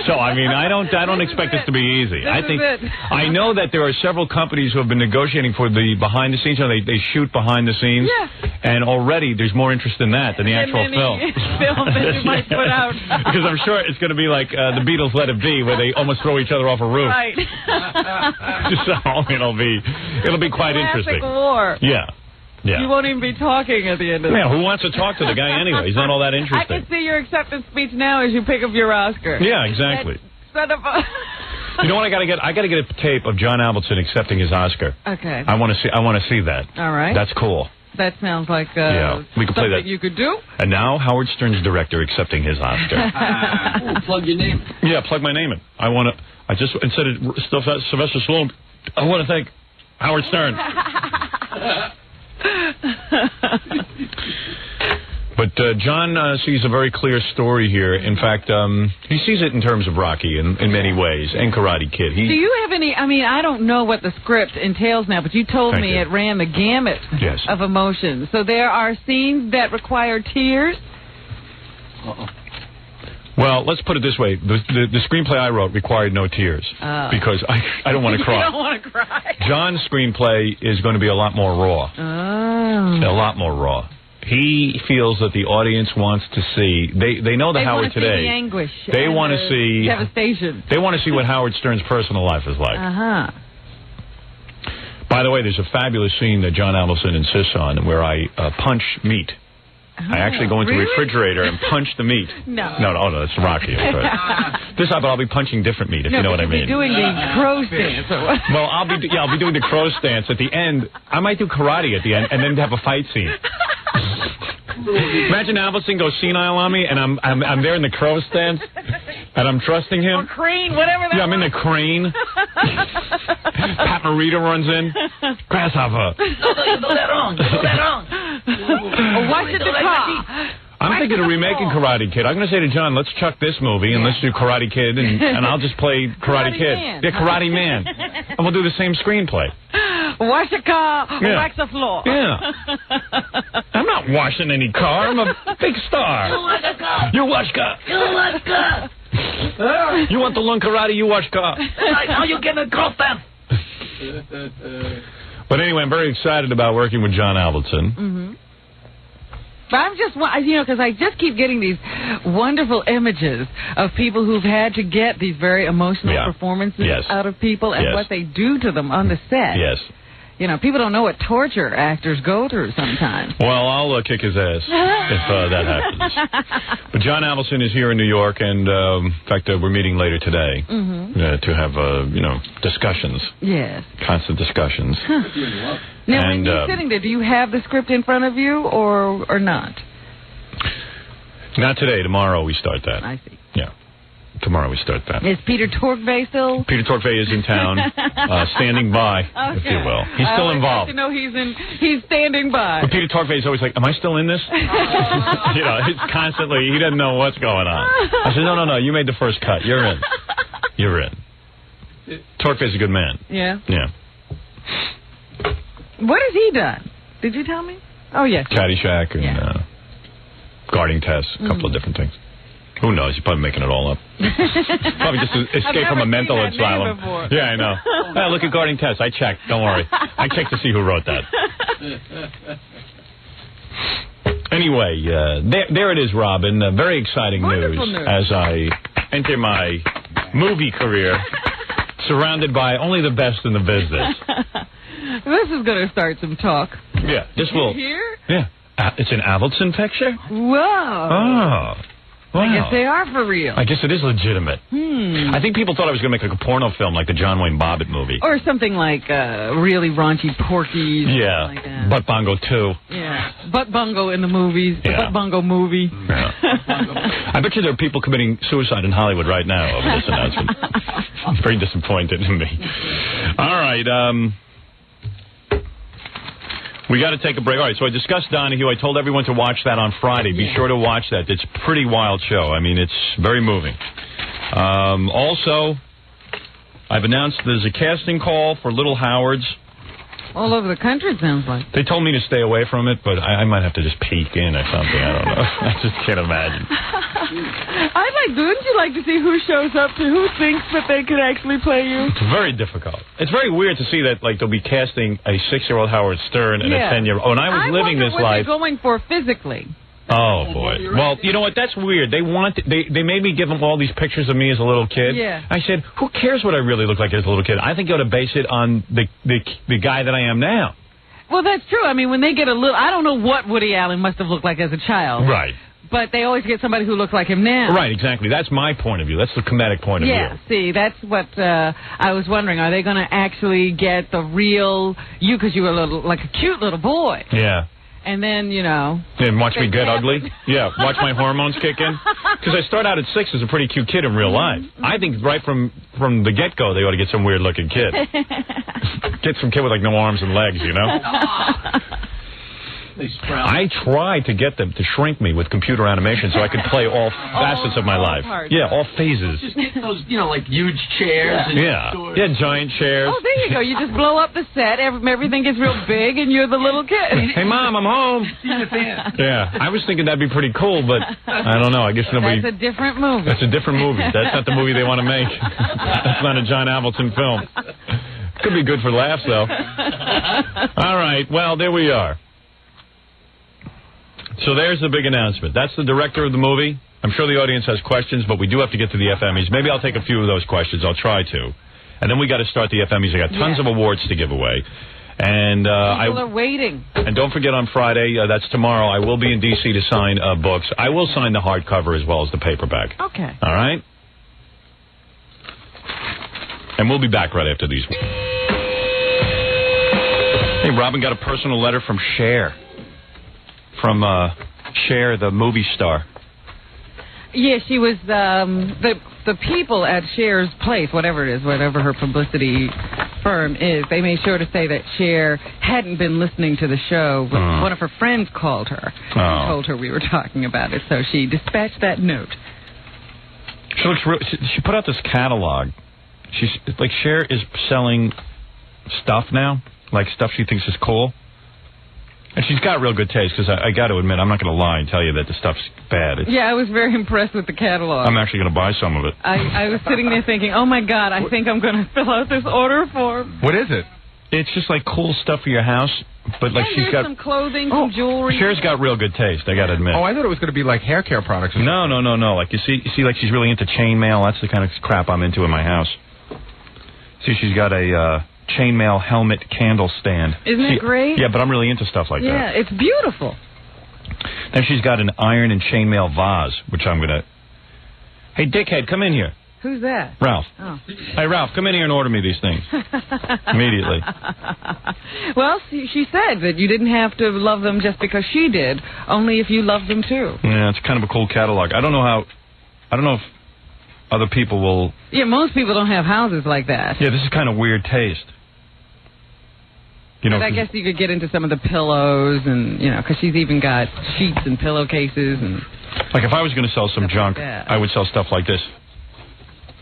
So, I mean, I don't expect this to be easy. I know that there are several companies who have been negotiating for the behind the scenes. You know, they shoot behind the scenes. Yeah. And already there's more interest in that than the actual film. Film that you might put out. Because I'm sure it's going to be like the Beatles' Let It Be, where they almost throw each other off a roof. Right. So it'll be quite interesting. War. Yeah. You won't even be talking at the end of it. Yeah, who wants to talk to the guy anyway? He's not all that interesting. I can see your acceptance speech now as you pick up your Oscar. Yeah, exactly. Son of a... You know what I got to get? I got to get a tape of John Avildsen accepting his Oscar. Okay. I want to see that. All right. That's cool. That sounds like we could play that. you could do. And now Howard Stern's director accepting his Oscar. Plug your name. Yeah, plug my name in. Instead of Sylvester Stallone, I want to thank Howard Stern. But John sees a very clear story here. In fact, he sees it in terms of Rocky in many ways, and Karate Kid. Do you have any, I don't know what the script entails now, but you told me it ran the gamut of emotions. So there are scenes that require tears? Well, let's put it this way. The screenplay I wrote required no tears because I don't want to cry. You don't want to cry. John's screenplay is going to be a lot more raw. Oh. A lot more raw. He feels that the audience wants to see. They know the Howard today. They want to see the anguish. They want to see devastation. They want to see what Howard Stern's personal life is like. By the way, there's a fabulous scene that John Avildsen insists on where I punch meat. I actually go into the refrigerator and punch the meat. No, it's Rocky. This time, I'll be punching different meat, if you know what I mean. You'll be doing the crow stance. Well, I'll be doing the crow stance at the end. I might do karate at the end and then have a fight scene. Imagine Avildsen goes senile on me, and I'm there in the crow stance, and I'm trusting him. Or crane, whatever that I'm in the crane. Pat Morita runs in. Grasshopper. No, you do that wrong. Watch it the car. I'm thinking of remaking Karate Kid. I'm going to say to John, let's chuck this movie and let's do Karate Kid, and I'll just play Karate Kid. Man. Yeah, Karate Man. And we'll do the same screenplay. Wash the car, wax the floor. Yeah. I'm not washing any car. I'm a big star. You wash a car. You wash car. You wash car. You want to learn karate, you wash car. Now you get a cross dance. But anyway, I'm very excited about working with John Avildsen. Mm-hmm. But I'm just, because I just keep getting these wonderful images of people who've had to get these very emotional performances out of people and what they do to them on the set. Yes. People don't know what torture actors go through sometimes. Well, I'll kick his ass if that happens. But John Avildsen is here in New York, and in fact, we're meeting later today to have, discussions. Yes. Constant discussions. Now, when you're sitting there, do you have the script in front of you or not? Not today. Tomorrow we start that. I see. Yeah. Tomorrow we start that. Is Peter Torkvey still? Peter Torkvey is in town, standing by, if you will. He's still involved. I know he's standing by. But Peter Torkvey is always like, am I still in this? He's constantly, he doesn't know what's going on. I said, no, you made the first cut. You're in. You're in. Torkvey's a good man. Yeah? Yeah. What has he done? Did you tell me? Oh, yes. Caddyshack and guarding tests, a couple of different things. Who knows? You're probably making it all up. Probably just escape from a mental asylum. Yeah, I know. Well, look at guarding tests. I checked. Don't worry. I checked to see who wrote that. Anyway, there it is, Robin. Very exciting news as I enter my movie career, surrounded by only the best in the business. This is going to start some talk. Yeah, this will. Here? Yeah, it's an Avildsen picture. Whoa. Oh. Wow. I guess they are for real. I guess it is legitimate. I think people thought I was going to make like a porno film like the John Wayne Bobbitt movie. Or something like really raunchy Porky's. Yeah. Like that. Butt Bongo 2. Yeah. Butt Bongo in the movies. The Butt Bongo movie. Yeah. I bet you there are people committing suicide in Hollywood right now over this announcement. I'm very disappointed in me. All right. We got to take a break. All right, so I discussed Donahue. I told everyone to watch that on Friday. Be sure to watch that. It's a pretty wild show. I mean, it's very moving. Also, I've announced there's a casting call for Little Howards. All over the country, it sounds like. They told me to stay away from it, but I might have to just peek in or something. I don't know. I just can't imagine. Wouldn't you like to see who shows up to who thinks that they could actually play you? It's very difficult. It's very weird to see that, like, they'll be casting a 6-year-old Howard Stern and a 10-year-old. Oh, and I was living this life. What they're going for physically. Oh, boy. Well, you know what? That's weird. They made me give them all these pictures of me as a little kid. Yeah. I said, who cares what I really look like as a little kid? I think you ought to base it on the guy that I am now. Well, that's true. I mean, when they get a little... I don't know what Woody Allen must have looked like as a child. Right. But they always get somebody who looks like him now. Right, exactly. That's my point of view. That's the comedic point of view. Yeah, see, that's what I was wondering. Are they going to actually get the real you because you were like a cute little boy? Yeah. And then, you know... And watch me get ugly? Yeah, watch my hormones kick in? Because I start out at 6 as a pretty cute kid in real life. I think right from the get-go they ought to get some weird-looking kid. Get some kid with, like, no arms and legs, you know? I tried to get them to shrink me with computer animation so I could play all facets of my life. Yeah, all phases. Just get those, you know, like huge chairs. Yeah, giant chairs. Oh, there you go. You just blow up the set. Everything gets real big, and you're the little kid. Hey, Mom, I'm home. Yeah, I was thinking that'd be pretty cool, but I don't know. I guess nobody... That's a different movie. That's a different movie. That's not the movie they want to make. That's not a John Avildsen film. Could be good for laughs, though. All right, well, there we are. So there's the big announcement. That's the director of the movie. I'm sure the audience has questions, but we do have to get to the FMEs. Maybe I'll take a few of those questions. I'll try to. And then we got to start the FMEs. I got tons of awards to give away. And people are waiting. And don't forget on Friday, that's tomorrow, I will be in D.C. to sign books. I will sign the hardcover as well as the paperback. Okay. All right? And we'll be back right after these. Hey, Robin got a personal letter from Cher. From Cher, the movie star. Yeah, she was the people at Cher's place, whatever it is, whatever her publicity firm is. They made sure to say that Cher hadn't been listening to the show. But one of her friends called her and told her we were talking about it, so she dispatched that note. She looks real, she put out this catalog. She's like Cher is selling stuff now, like stuff she thinks is cool. And she's got real good taste, because I got to admit, I'm not going to lie and tell you that the stuff's bad. Yeah, I was very impressed with the catalog. I'm actually going to buy some of it. I was sitting there thinking, oh, my God, I think I'm going to fill out this order form. What is it? It's just like cool stuff for your house, but like she's got... some clothing, some jewelry. Cher's got real good taste, I got to admit. Oh, I thought it was going to be like hair care products. No. Like, you see, like she's really into chainmail. That's the kind of crap I'm into in my house. See, she's got a... chainmail helmet candle stand. Isn't it great? Yeah, but I'm really into stuff like that. Yeah, it's beautiful. Then she's got an iron and chainmail vase, which I'm going to... Hey, dickhead, come in here. Who's that? Ralph. Oh. Hey, Ralph, come in here and order me these things. Immediately. Well, she said that you didn't have to love them just because she did, only if you loved them too. Yeah, it's kind of a cool catalog. I don't know if other people will... Yeah, most people don't have houses like that. Yeah, this is kind of weird taste. You know, but I guess you could get into some of the pillows and, you know, because she's even got sheets and pillowcases and... Like, if I was going to sell some junk, I would sell stuff like this.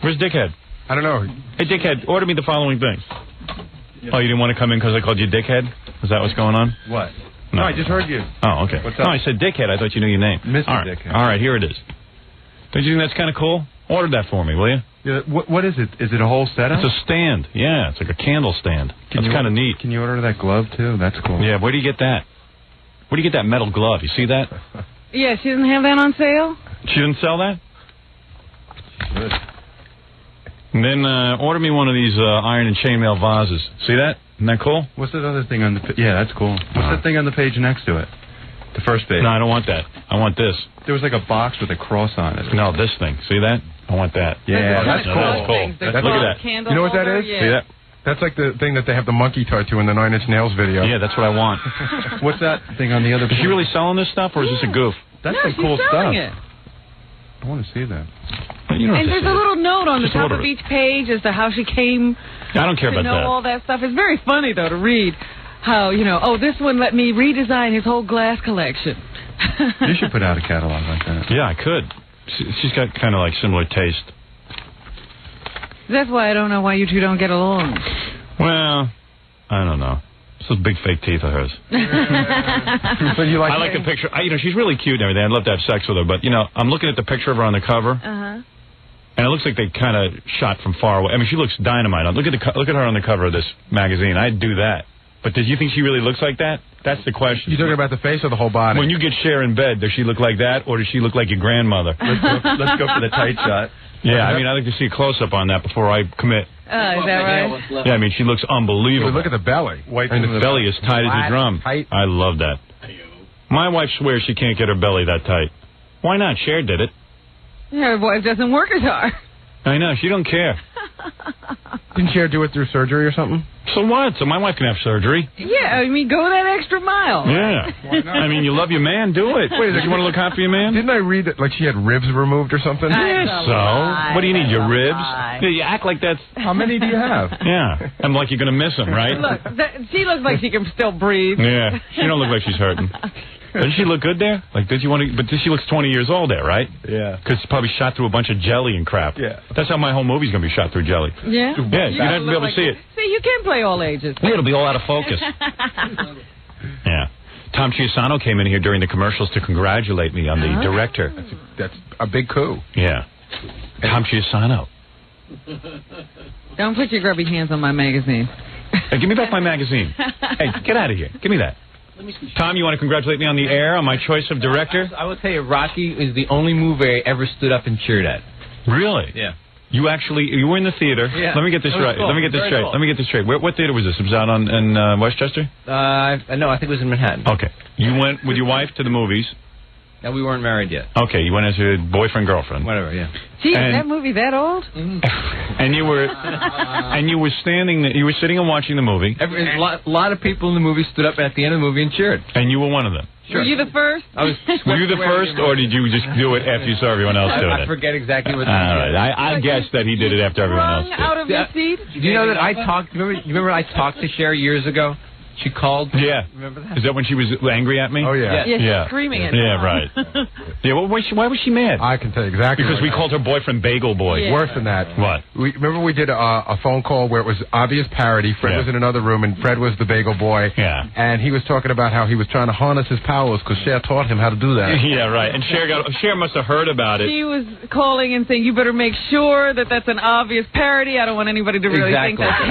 Where's Dickhead? I don't know. Hey, Dickhead, order me the following things. Yeah. Oh, you didn't want to come in because I called you Dickhead? Is that what's going on? What? No, I just heard you. Oh, okay. What's up? No, I said Dickhead. I thought you knew your name. Mr. All right. Dickhead. All right, here it is. Don't you think that's kind of cool? Order that for me, will you? Yeah, what is it? Is it a whole setup? It's a stand. Yeah, it's like a candle stand. That's kind of neat. Can you order that glove, too? That's cool. Yeah, where do you get that? Where do you get that metal glove? You see that? Yeah, she doesn't have that on sale? She didn't sell that? Good. And then order me one of these iron and chainmail vases. See that? Isn't that cool? What's that other thing on the... Yeah, that's cool. What's that thing on the page next to it? The first page. No, I don't want that. I want this. There was like a box with a cross on it. No, this thing. See that? I want that. Yeah, that's cool. That's cool. Look at that. You know what that is? Yeah. See that? That's like the thing that they have the monkey tattoo in the 9 Inch Nails video. Yeah, that's what I want. What's that thing on the other page? Is she really selling this stuff, or is this a goof? That's some cool stuff. It. I want to see that. Well, you don't and have to there's see a little note on the Just top order of it. each page as to how she came I don't care to about know that. all that stuff. It's very funny, though, to read how, you know, oh, this one let me redesign his whole glass collection. You should put out a catalog like that. Yeah, I could. She's got kind of like similar taste. That's why I don't know why you two don't get along. Well, I don't know. It's those big fake teeth of hers. But you like I like the picture. You know, she's really cute and everything. I'd love to have sex with her, but you know, I'm looking at the picture of her on the cover, and it looks like they kind of shot from far away. I mean, she looks dynamite. Look at her on the cover of this magazine. I'd do that. But did you think she really looks like that? That's the question. You talking about the face or the whole body? When you get Cher in bed, does she look like that, or does she look like your grandmother? Let's go for the tight shot. Yeah, I mean, I'd like to see a close-up on that before I commit. Is that right? Yeah, I mean, she looks unbelievable. Look at the belly. And the belly is tight as a drum. Tight. I love that. My wife swears she can't get her belly that tight. Why not? Cher did it. Her voice doesn't work as hard. I know. She don't care. Didn't Cher do it through surgery or something? So what? So my wife can have surgery. Yeah, I mean, go that extra mile. Yeah. Why not? I mean, you love your man, do it. Wait, you want to look hot for your man? Didn't I read that, like, she had ribs removed or something? Yes, so. What do you need, your ribs? Yeah, you act like that's... How many do you have? Yeah. I'm like you're going to miss him, right? Look, she looks like she can still breathe. Yeah. She don't look like she's hurting. Doesn't she look good there? Like, does she want to? But she looks 20 years old there, right? Yeah. Because it's probably shot through a bunch of jelly and crap. Yeah. That's how my whole movie's gonna be shot through jelly. Yeah. Yeah. You're not gonna be able to see it. See, you can play all ages. Yeah, it'll be all out of focus. Yeah. Tom Chiusano came in here during the commercials to congratulate me on the director. That's a big coup. Yeah. Tom Chiusano. Don't put your grubby hands on my magazine. Hey, give me back my magazine. Hey, get out of here. Give me that. Tom, you want to congratulate me on the air on my choice of director? I will tell you, Rocky is the only movie I ever stood up and cheered at. Really? Yeah. You were in the theater. Yeah. Let me get this right. Cool. Let me get this Very straight. cool. Let me get this straight. What theater was this? It was out in Westchester? No, I think it was in Manhattan. Okay. You went with your wife to the movies. No, we weren't married yet. Okay, you went as a boyfriend, girlfriend. Whatever, yeah. Gee, And- is that movie that old? And you were sitting and watching the movie. A lot of people in the movie stood up at the end of the movie and cheered. And you were one of them. Were you the first? Were you the first, or did you just do it after you saw everyone else doing I it? forget exactly what. All right, I guess that he did it after everyone else Sprung did. out of your seat? Do you know that I talked? Remember I talked to Cher years ago? She called. Yeah. Remember that? Is that when she was angry at me? Oh, yeah. Yeah, she's Yeah. screaming at Yeah, Tom. right. Yeah, why was she mad? I can tell you exactly. Because we called her boyfriend Bagel Boy. Yeah. Worse than that. What? Remember we did a phone call where it was obvious parody. Fred Yeah. was in another room, and Fred was the bagel boy. Yeah. And he was talking about how he was trying to harness his powers because Cher taught him how to do that. Yeah, right. And Cher must have heard about it. She was calling and saying, "You better make sure that that's an obvious parody. I don't want anybody to really think Exactly. that's."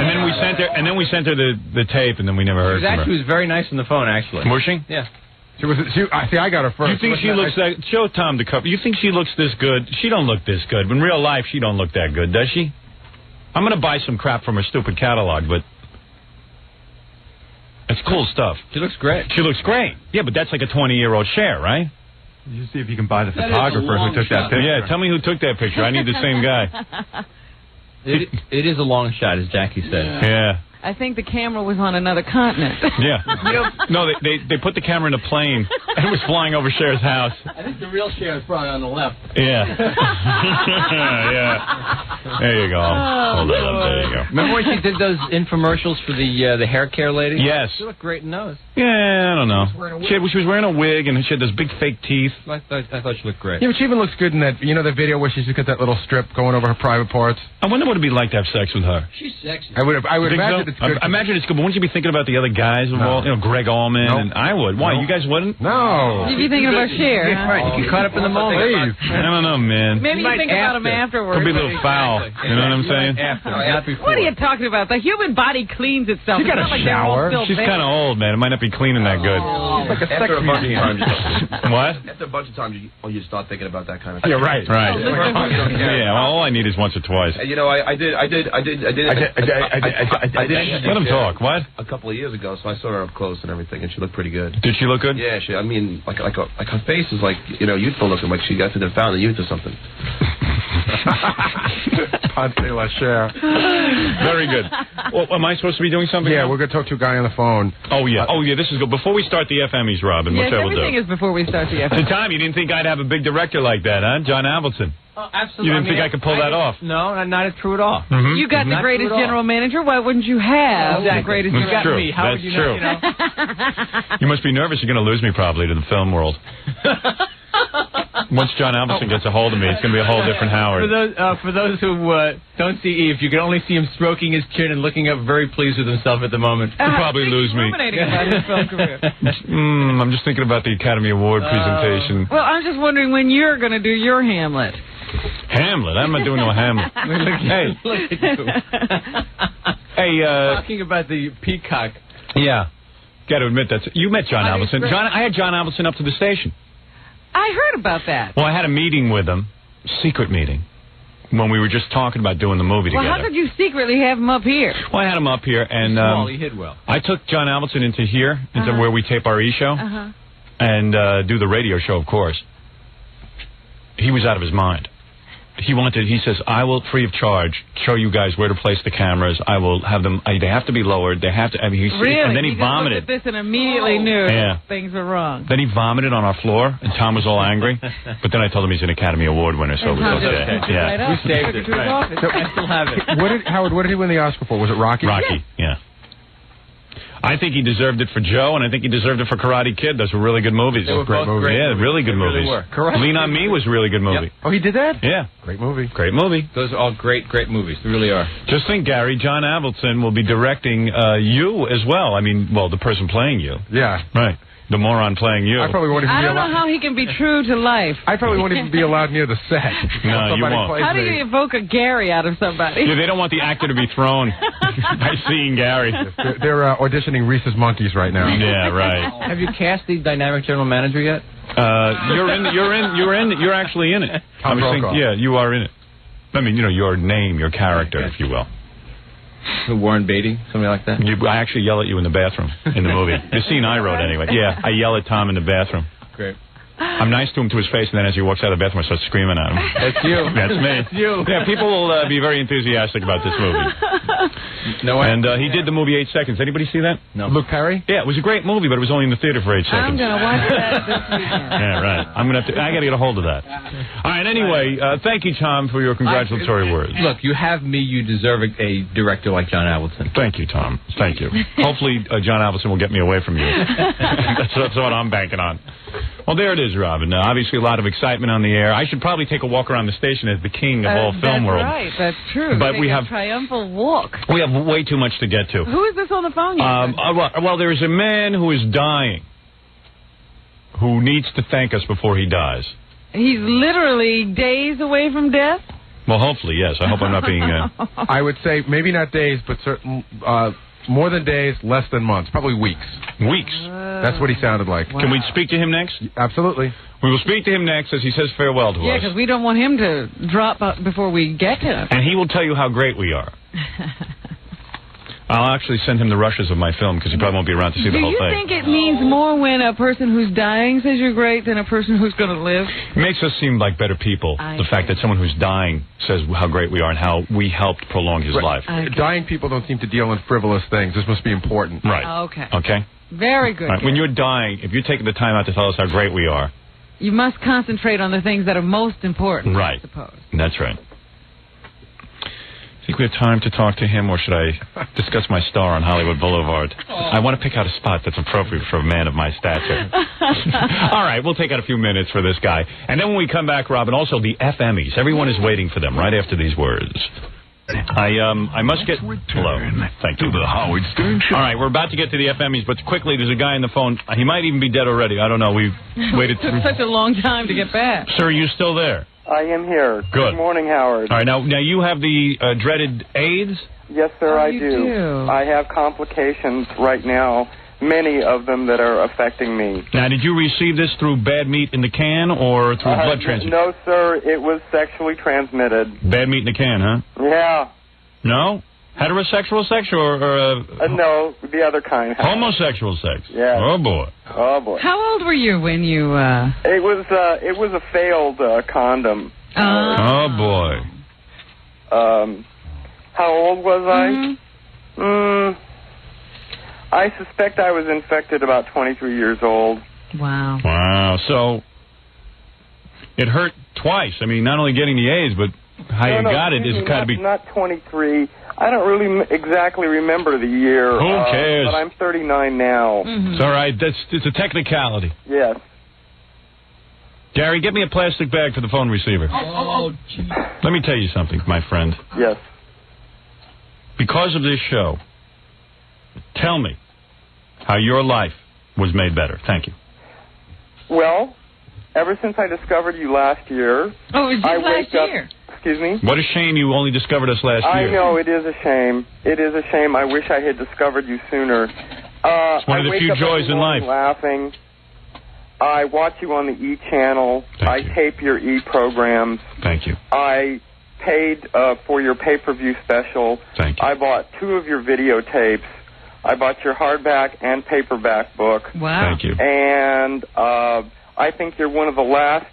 And then we sent her the tape, and then we never heard from her. She was very nice on the phone, actually. Was she? Yeah. I got her first. You think she looks that? Show Tom the cover. You think she looks this good? She don't look this good. In real life, she don't look that good, does she? I'm gonna buy some crap from her stupid catalog, but it's cool stuff. She looks great. She looks great. Yeah, but that's like a 20-year-old Cher, right? You just see if you can buy the photographer who took that picture. Yeah, tell me who took that picture. I need the same guy. It is a long shot, as Jackie said. Yeah. I think the camera was on another continent. Yeah. No, they put the camera in a plane and it was flying over Cher's house. I think the real Cher is probably on the left. Yeah. Yeah. There you go. Hold that up. There you go. Remember when she did those infomercials for the hair care lady? Yes. She looked great in those. Yeah, I don't know. She was wearing a wig and she had those big fake teeth. I thought she looked great. Yeah, but she even looks good in that, the video where she's got that little strip going over her private parts. I wonder what it'd be like to have sex with her. She's sexy. I would Think imagine so? it's good. I imagine it's good, but wouldn't you be thinking about the other guys involved? Greg Allman, Nope. and I would. Why? Nope. You guys wouldn't? No. You'd be thinking about Cher. Huh? Right, you get caught up in the moment. Please. I don't know, man. Maybe you think about him afterwards. It'll be a little foul. You know what I'm saying? After, not before. What are you talking about? The human body cleans itself. She got It's a not like they're all shower. still She's there. kind of old, man. It might not be cleaning that good. After a bunch of times, What? after a bunch of times, you start thinking about that kind of thing. You're right. Right. Yeah, well, all I need is once or twice. You know, I did. Let him talk. What? A couple of years ago, so I saw her up close and everything, and she looked pretty good. Did she look good? Yeah, I mean, like her face is like, youthful looking, like she got to the fountain of youth or something. Ponce La Cher. Very good. Well, am I supposed to be doing something? Yeah, now? we're going to talk to a guy on the phone. Oh, yeah. This is good. Before we start the FMEs, Robin, Yes, what's that we'll everything do? is before we start the The episode. time, you didn't think I'd have a big director like that, huh? John Avildsen. Oh, absolutely. You didn't think I could pull that off? No, not true at all. Mm-hmm. You got the Not greatest true at all. general manager. Why wouldn't you have the greatest That's director? true. Me. How That's would you true. know? You must be nervous. You're going to lose me probably to the film world. Once John Avildsen gets a hold of me, it's going to be a whole different Howard. For those who don't see Eve, you can only see him stroking his chin and looking up, very pleased with himself at the moment. You'll probably lose me. Ruminating about his film career. I'm just thinking about the Academy Award presentation. Well, I'm just wondering when you're going to do your Hamlet. Hamlet? I'm not doing no Hamlet. Hey. Look at you. Hey, Talking about the peacock. yeah. Got to admit, you met John Avildsen. I had John Avildsen up to the station. I heard about that. Well, I had a meeting with him, secret meeting, when we were just talking about doing the movie Well, together. how could you secretly have him up here? Well, I had him up here, and Small, he hid well. I took John Avildsen into here, into where we tape our E-show, and do the radio show, of course. he was out of his mind. He says, I will, free of charge, show you guys where to place the cameras. I will have them, they have to be lowered. They have to, I mean, really? And then he vomited. Looked at this and immediately knew things were wrong. Then he vomited on our floor, and Tom was all angry. But then I told him he's an Academy Award winner, so it was okay. Yeah. We saved it. Right. I still have it. Howard, what did he win the Oscar for? Was it Rocky? Rocky, yeah. I think he deserved it for Joe, and I think he deserved it for Karate Kid. Those were really good movies. They were great movies. Yeah, really good movies. Really Lean on Me was a really good movie. Yep. Oh, he did that? Yeah. Great movie. Great movie. Those are all great movies. They really are. Just think, Gary, John Avildsen will be directing you as well. I mean, well, the person playing you. Yeah. Right. The moron playing you. I probably won't even I be don't know allowed. how he can be true to life. I probably won't even be allowed near the set. No, you won't. How do you evoke a Gary out of somebody? Yeah, they don't want the actor to be thrown by seeing Gary. They're auditioning Rhesus Monkeys right now. Yeah, right. Have you cast the dynamic general manager yet? You're actually in it. Tom Brokaw. Yeah, you are in it. I mean, your name, your character, if you will. Warren Beatty, something like that. I actually yell at you in the bathroom in the movie. The scene I wrote, anyway. Yeah, I yell at Tom in the bathroom. Great. I'm nice to him to his face, and then as he walks out of the bathroom, I start screaming at him. That's you. That's me. That's you. Yeah, people will be very enthusiastic about this movie. No, and he did the movie 8 Seconds. Anybody see that? No. Luke Perry? Yeah, it was a great movie, but it was only in the theater for 8 I'm seconds. going to watch that this weekend. Yeah, right. I got to get a hold of that. All right, anyway, thank you, Tom, for your congratulatory words. Look, you have me. You deserve a director like John Avildsen. Thank you, Tom. Thank you. Hopefully, John Avildsen will get me away from you. That's what I'm banking on. Well, there it is, Robin. Obviously, a lot of excitement on the air. I should probably take a walk around the station as the king of all film world. That's right. That's true. But we have a triumphal walk. We have way too much to get to. Who is this on the phone? Well, there is a man who is dying who needs to thank us before he dies. He's literally days away from death? Well, hopefully, yes. I hope I'm not being... I would say maybe not days, but certain... more than days, less than months. Probably weeks. Weeks. That's what he sounded like. Wow. Can we speak to him next? Absolutely. We will speak to him next as he says farewell to us. Yeah, because we don't want him to drop out before we get to him. And he will tell you how great we are. I'll actually send him the rushes of my film because he probably won't be around to see the whole thing. Do you think it means more when a person who's dying says you're great than a person who's going to live? It makes us seem like better people, the fact that someone who's dying says how great we are and how we helped prolong his life. Dying people don't seem to deal in frivolous things. This must be important. Right. Okay. Okay? Very good. Right. When you're dying, if you're taking the time out to tell us how great we are... You must concentrate on the things that are most important, right. I suppose. That's right. Think we have time to talk to him, or should I discuss my star on Hollywood Boulevard? I want to pick out a spot that's appropriate for a man of my stature. All right, we'll take out a few minutes for this guy. And then when we come back, Robin, also the FMEs. Everyone is waiting for them right after these words. I must get... Hello. Thank you. To the Howard Stern Show. All right, we're about to get to the FMEs, but quickly, there's a guy on the phone. He might even be dead already. I don't know. We've waited... It took such a long time to get back. Sir, are you still there? I am here. Good morning, Howard. All right, now you have the dreaded AIDS? Yes, sir, I you do. I have complications right now, many of them that are affecting me. Now, did you receive this through bad meat in the can or through blood transfusion? No, sir, it was sexually transmitted. Bad meat in the can, huh? Yeah. No? Heterosexual sex or no, the other kind. Homosexual sex? Yeah. Oh, boy. Oh, boy. How old were you when you... It was a failed condom. Oh, boy. How old was I? I suspect I was infected about 23 years old. Wow. Wow. So, it hurt twice. I mean, not only getting the AIDS, but how you got it is got to be... Not 23. I don't really exactly remember the year. Who cares? But I'm 39 now. It's all right. It's a technicality. Yes. Gary, get me a plastic bag for the phone receiver. Let me tell you something, my friend. Yes. Because of this show, tell me how your life was made better. Thank you. Well, ever since I discovered you last year... Oh, it was just last year? Excuse me? What a shame you only discovered us last year. I know, it is a shame. It is a shame. I wish I had discovered you sooner. It's one of the few joys in life. Laughing. I watch you on the E! channel. I tape your E! programs. Thank you. I paid for your pay-per-view special. Thank you. I bought 2 of your videotapes. I bought your hardback and paperback book. Wow. Thank you. And I think you're one of the last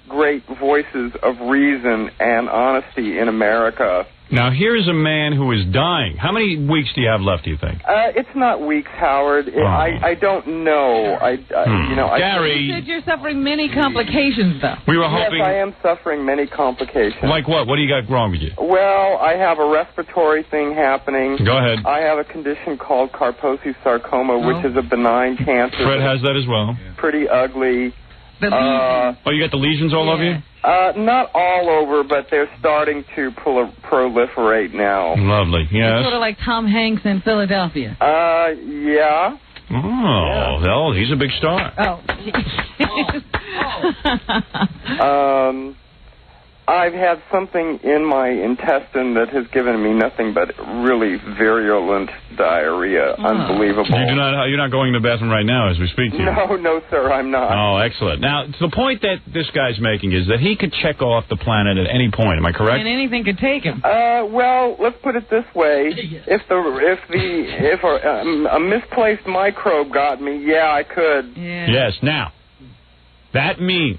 great voices of reason and honesty in America. Now, here's a man who is dying. How many weeks do you have left, do you think? It's not weeks, Howard. I don't know. Gary. You said you're suffering many complications, though. We were hoping... Yes, I am suffering many complications. Like what? What do you got wrong with you? Well, I have a respiratory thing happening. Go ahead. I have a condition called Kaposi's sarcoma, which is a benign cancer. Fred has that as well. Pretty ugly. The lesions. Oh, you got the lesions all over you? Not all over, but they're starting to proliferate now. Lovely, yes. It's sort of like Tom Hanks in Philadelphia. Yeah. Oh, well, he's a big star. Oh. I've had something in my intestine that has given me nothing but really virulent diarrhea. Unbelievable. You're not going to the bathroom right now as we speak to you? No, sir, I'm not. Oh, excellent. Now, the point that this guy's making is that he could check off the planet at any point. Am I correct? And anything could take him. Well, let's put it this way: if a misplaced microbe got me, I could. Yeah. Yes. Now, that means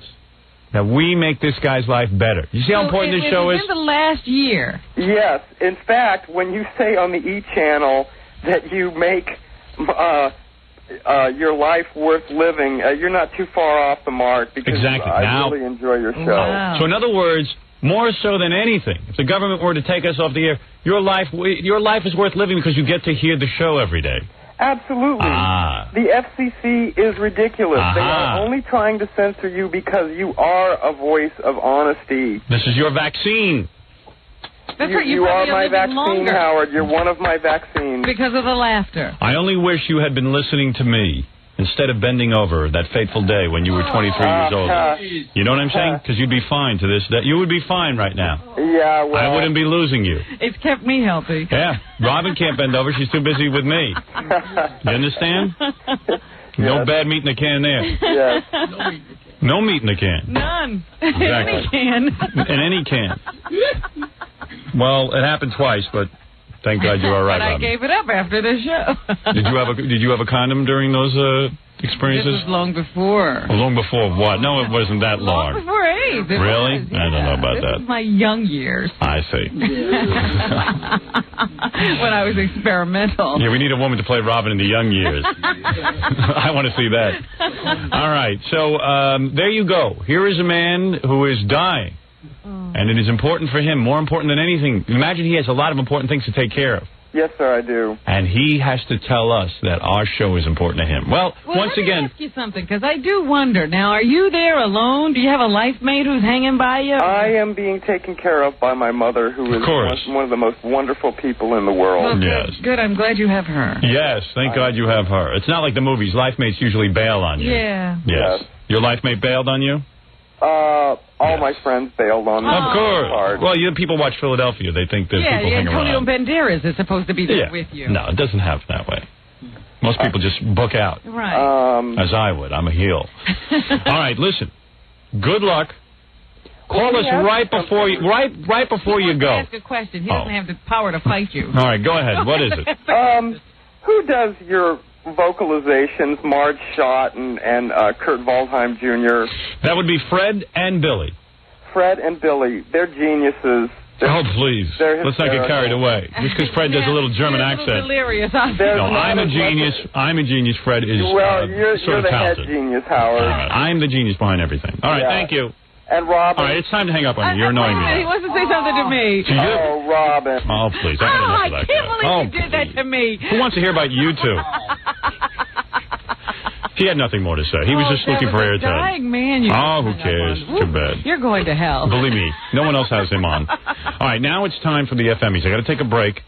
that we make this guy's life better. You see how important this show is? Within the last year. Yes. In fact, when you say on the E! channel that you make your life worth living, you're not too far off the mark because I really enjoy your show. Wow. So in other words, more so than anything, if the government were to take us off the air, your life is worth living because you get to hear the show every day. Absolutely. The FCC is ridiculous. They are only trying to censor you because you are a voice of honesty. This is your vaccine. That's right. You are my vaccine, longer. Howard. You're one of my vaccines. Because of the laughter. I only wish you had been listening to me instead of bending over that fateful day when you were 23 years old. You know what I'm saying? Because you'd be fine to this day. You would be fine right now. Yeah, well... I wouldn't be losing you. It's kept me healthy. Yeah. Robin can't bend over. She's too busy with me. You understand? No bad meat in the can there. Yes. No meat in the can. None. Exactly. In any can. In any can. Well, it happened twice, but thank God you're all right, But I Robin. gave it up after the show. Did you have a condom during those experiences? This was long before. Long before what? No, it wasn't that long. Long before AIDS. It Really? was, I don't know about this that. was my young years. I see. When I was experimental. Yeah, we need a woman to play Robin in the young years. I want to see that. All right, so there you go. Here is a man who is dying. And it is important for him, more important than anything. Imagine he has a lot of important things to take care of. Yes, sir, I do. And he has to tell us that our show is important to him. Well once again... Let me ask you something, because I do wonder. Now, are you there alone? Do you have a life mate who's hanging by you? I am being taken care of by my mother, who is one of the most wonderful people in the world. Well, yes. Good, I'm glad you have her. Yes, thank God you have her. It's not like the movies. Life mates usually bail on you. Yeah. Yes. Your life mate bailed on you? All my friends bailed on me. Of course. Well, people watch Philadelphia. They think that people hang Antonio around. Banderas is supposed to be there with you. No, it doesn't happen that way. Most people just book out. Right. As I would. I'm a heel. All right, listen. Good luck. Call us right before you go. Ask a question. He doesn't have the power to fight you. All right, go ahead. What is it? Who does your vocalizations, Marge Schott and Kurt Waldheim Jr.? That would be Fred and Billy. Fred and Billy. They're geniuses. Please. Let's not get carried away. Just because Fred does a little German accent. Delirious. No, I'm a genius. I'm a genius. Fred is you're sort of the talented. head genius, Howard. I'm the genius behind everything. All right, thank you. And Robin. All right, it's time to hang up on you. You're annoying me. He wants to say something to me. Oh, Robin. Oh, please. I can't believe you did that to me. Who wants to hear about you two? He had nothing more to say. He was just looking for airtime. Dying man. Who cares? Too bad. You're going to hell. Believe me, no one else has him on. All right, now it's time for the FMEs. I got to take a break,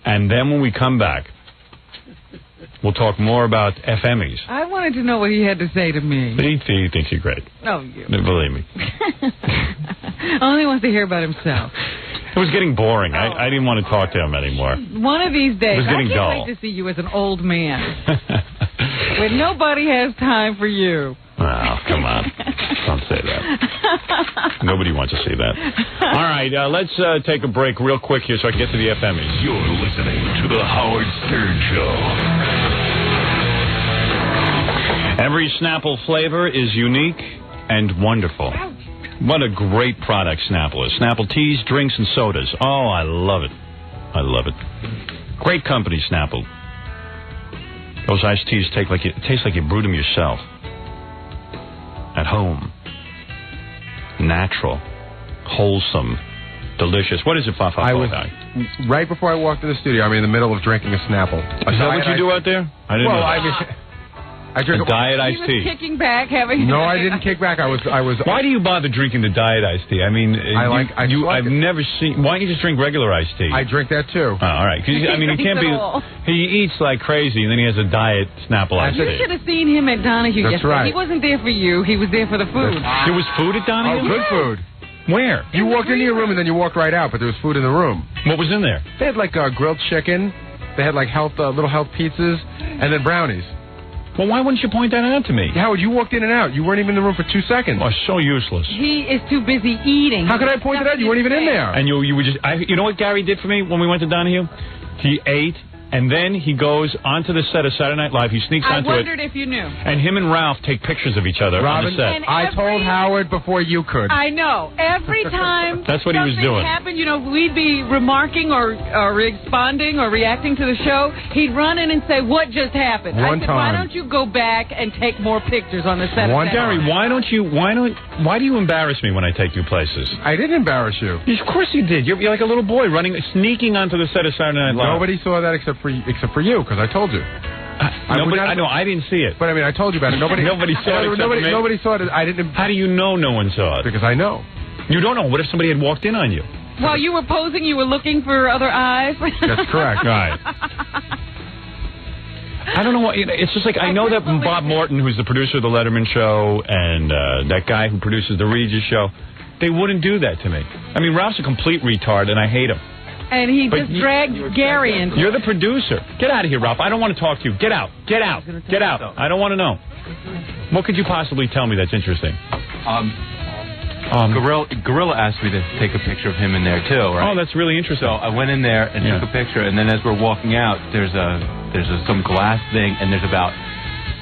and then when we come back, we'll talk more about FMEs. I wanted to know what he had to say to me. He thinks you're great. Oh, you. Believe me. Only wants to hear about himself. It was getting boring. I didn't want to talk to him anymore. One of these days, it was getting dull. I can't wait to see you as an old man. When nobody has time for you. Oh, come on. Don't say that. Nobody wants to see that. All right, let's take a break real quick here so I can get to the FMEs. You're listening to The Howard Stern Show. Every Snapple flavor is unique and wonderful. What a great product Snapple is. Snapple teas, drinks, and sodas. Oh, I love it. I love it. Great company, Snapple. Those iced teas taste like you brewed them yourself. At home. Natural. Wholesome. Delicious. What is it, Fafa? Right before I walked in the studio, I'm in the middle of drinking a Snapple. Is that what you do out there? I didn't know that. I drink a diet iced tea. He was kicking back, having... No, I didn't kick back. I was. Why do you bother drinking the diet iced tea? I mean, I've never seen... Why don't you just drink regular iced tea? I drink that, too. Oh, all right. Because, I mean, he can't be... He eats like crazy, and then he has a diet Snapple iced tea. You should have seen him at Donahue yesterday. Right. He wasn't there for you. He was there for the food. There was food at Donahue? Oh, good food. Where? You walked into your room, and then you walked right out, but there was food in the room. What was in there? They had, like, grilled chicken. They had, like, little health pizzas, and then brownies. Well, why wouldn't you point that out to me? Howard, you walked in and out. You weren't even in the room for 2 seconds. Oh, so useless. He is too busy eating. How could I point it out? You weren't even in there. And you were just... you know what Gary did for me when we went to Donahue? He ate, and then he goes onto the set of Saturday Night Live. He sneaks onto it. I wondered if you knew. And him and Ralph take pictures of each other on the set. I told Howard before you could. I know. Every time that's what he was doing. Happened, you know, we'd be remarking or responding or reacting to the show. He'd run in and say, "What just happened?" I said, "Why don't you go back and take more pictures on the set?" Gary, why do you embarrass me when I take you places? I didn't embarrass you. Of course you did. You're like a little boy sneaking onto the set of Saturday Night Live. Nobody saw that except for you, because I told you. I know. I didn't see it. But I mean, I told you about it. Nobody saw it. Nobody saw it. I didn't. How do you know no one saw it? Because I know. You don't know. What if somebody had walked in on you? While you were posing, you were looking for other eyes. That's correct. Right. I don't know what. It's just like I know that Bob Morton, who's the producer of the Letterman Show, and that guy who produces the Regis Show, they wouldn't do that to me. I mean, Ralph's a complete retard, and I hate him. And he just dragged Gary into it. You're the producer. Get out of here, Ralph. I don't want to talk to you. Get out. Get out. Get out. I don't want to know. What could you possibly tell me that's interesting? Gorilla asked me to take a picture of him in there, too, right? Oh, that's really interesting. So I went in there and took a picture, and then as we're walking out, there's some glass thing, and there's about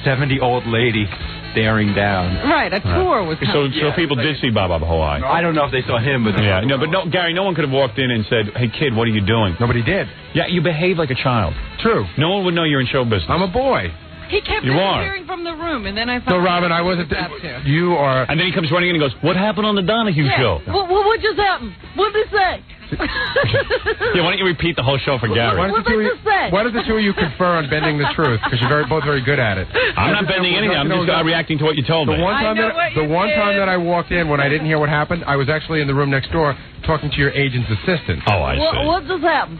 70 old ladies staring down. Right, a tour was coming. So people did see Bob Hawaii. I don't know if they saw him, but Gary, no one could have walked in and said, "Hey, kid, what are you doing?" Nobody did. Yeah, you behave like a child. True. No one would know you're in show business. I'm a boy. He kept disappearing from the room, and then I thought... No, Robin, I wasn't... You are... And then he comes running in and goes, "What happened on the Donahue show?" What just happened? What did they say? Yeah, why don't you repeat the whole show for Gary? What did they say? Why don't the two of you confer on bending the truth? Because you're both very good at it. I'm not bending anything. I'm just reacting to what you told me. The one time that I walked in when I didn't hear what happened, I was actually in the room next door talking to your agent's assistant. Oh, I see. What just happened?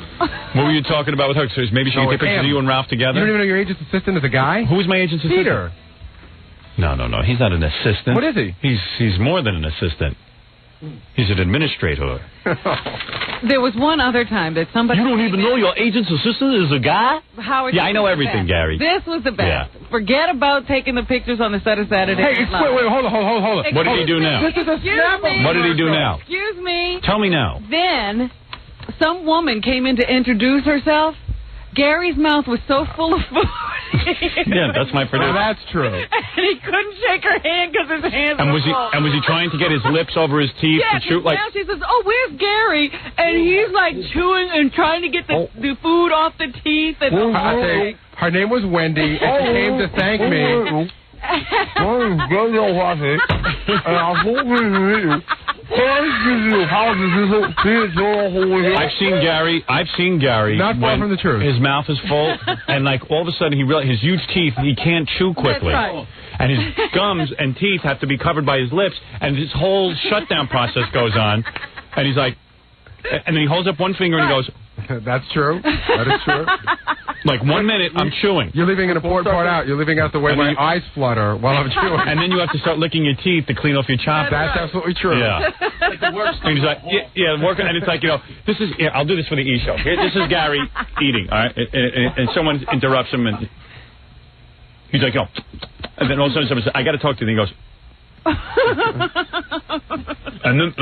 What were you talking about with her? So maybe she could take pictures of you and Ralph together? You don't even know your agent's assistant is a guy? Who is my agent's assistant? Peter. No. He's not an assistant. What is he? He's more than an assistant. He's an administrator. There was one other time that somebody... You don't even know your agent's assistant is a guy? Howard, I know everything, Gary. This was the best. Yeah. Forget about taking the pictures on the set of Saturday Night Live. Wait, hold on. What did he do now? This is a Snapple. What did he do now? Excuse me. Tell me now. Then, some woman came in to introduce herself. Gary's mouth was so full of food. Yeah, that's my producer. Well, that's true. And he couldn't shake her hand because his hands were full. And was he trying to get his lips over his teeth to shoot like... Yeah, she says, "Oh, where's Gary?" And he's like chewing and trying to get the food off the teeth. And her name was Wendy, and she came to thank me. I've seen Gary. Not far from the truth. His mouth is full, and like all of a sudden he realized his huge teeth, he can't chew quickly. That's right. And his gums and teeth have to be covered by his lips, and this whole shutdown process goes on. And he's like, and then he holds up one finger and he goes, "That's true. That is true." Like 1 minute, I'm chewing. You're leaving an important part out. You're leaving out the way my eyes flutter while I'm chewing. And then you have to start licking your teeth to clean off your chops. That's absolutely true. Yeah. Like the worst. And he's like, working. And it's like, this is, I'll do this for the E! Show. Here, this is Gary eating, all right? And someone interrupts him, and he's like, and then all of a sudden someone says, "I got to talk to you." And he goes, and then...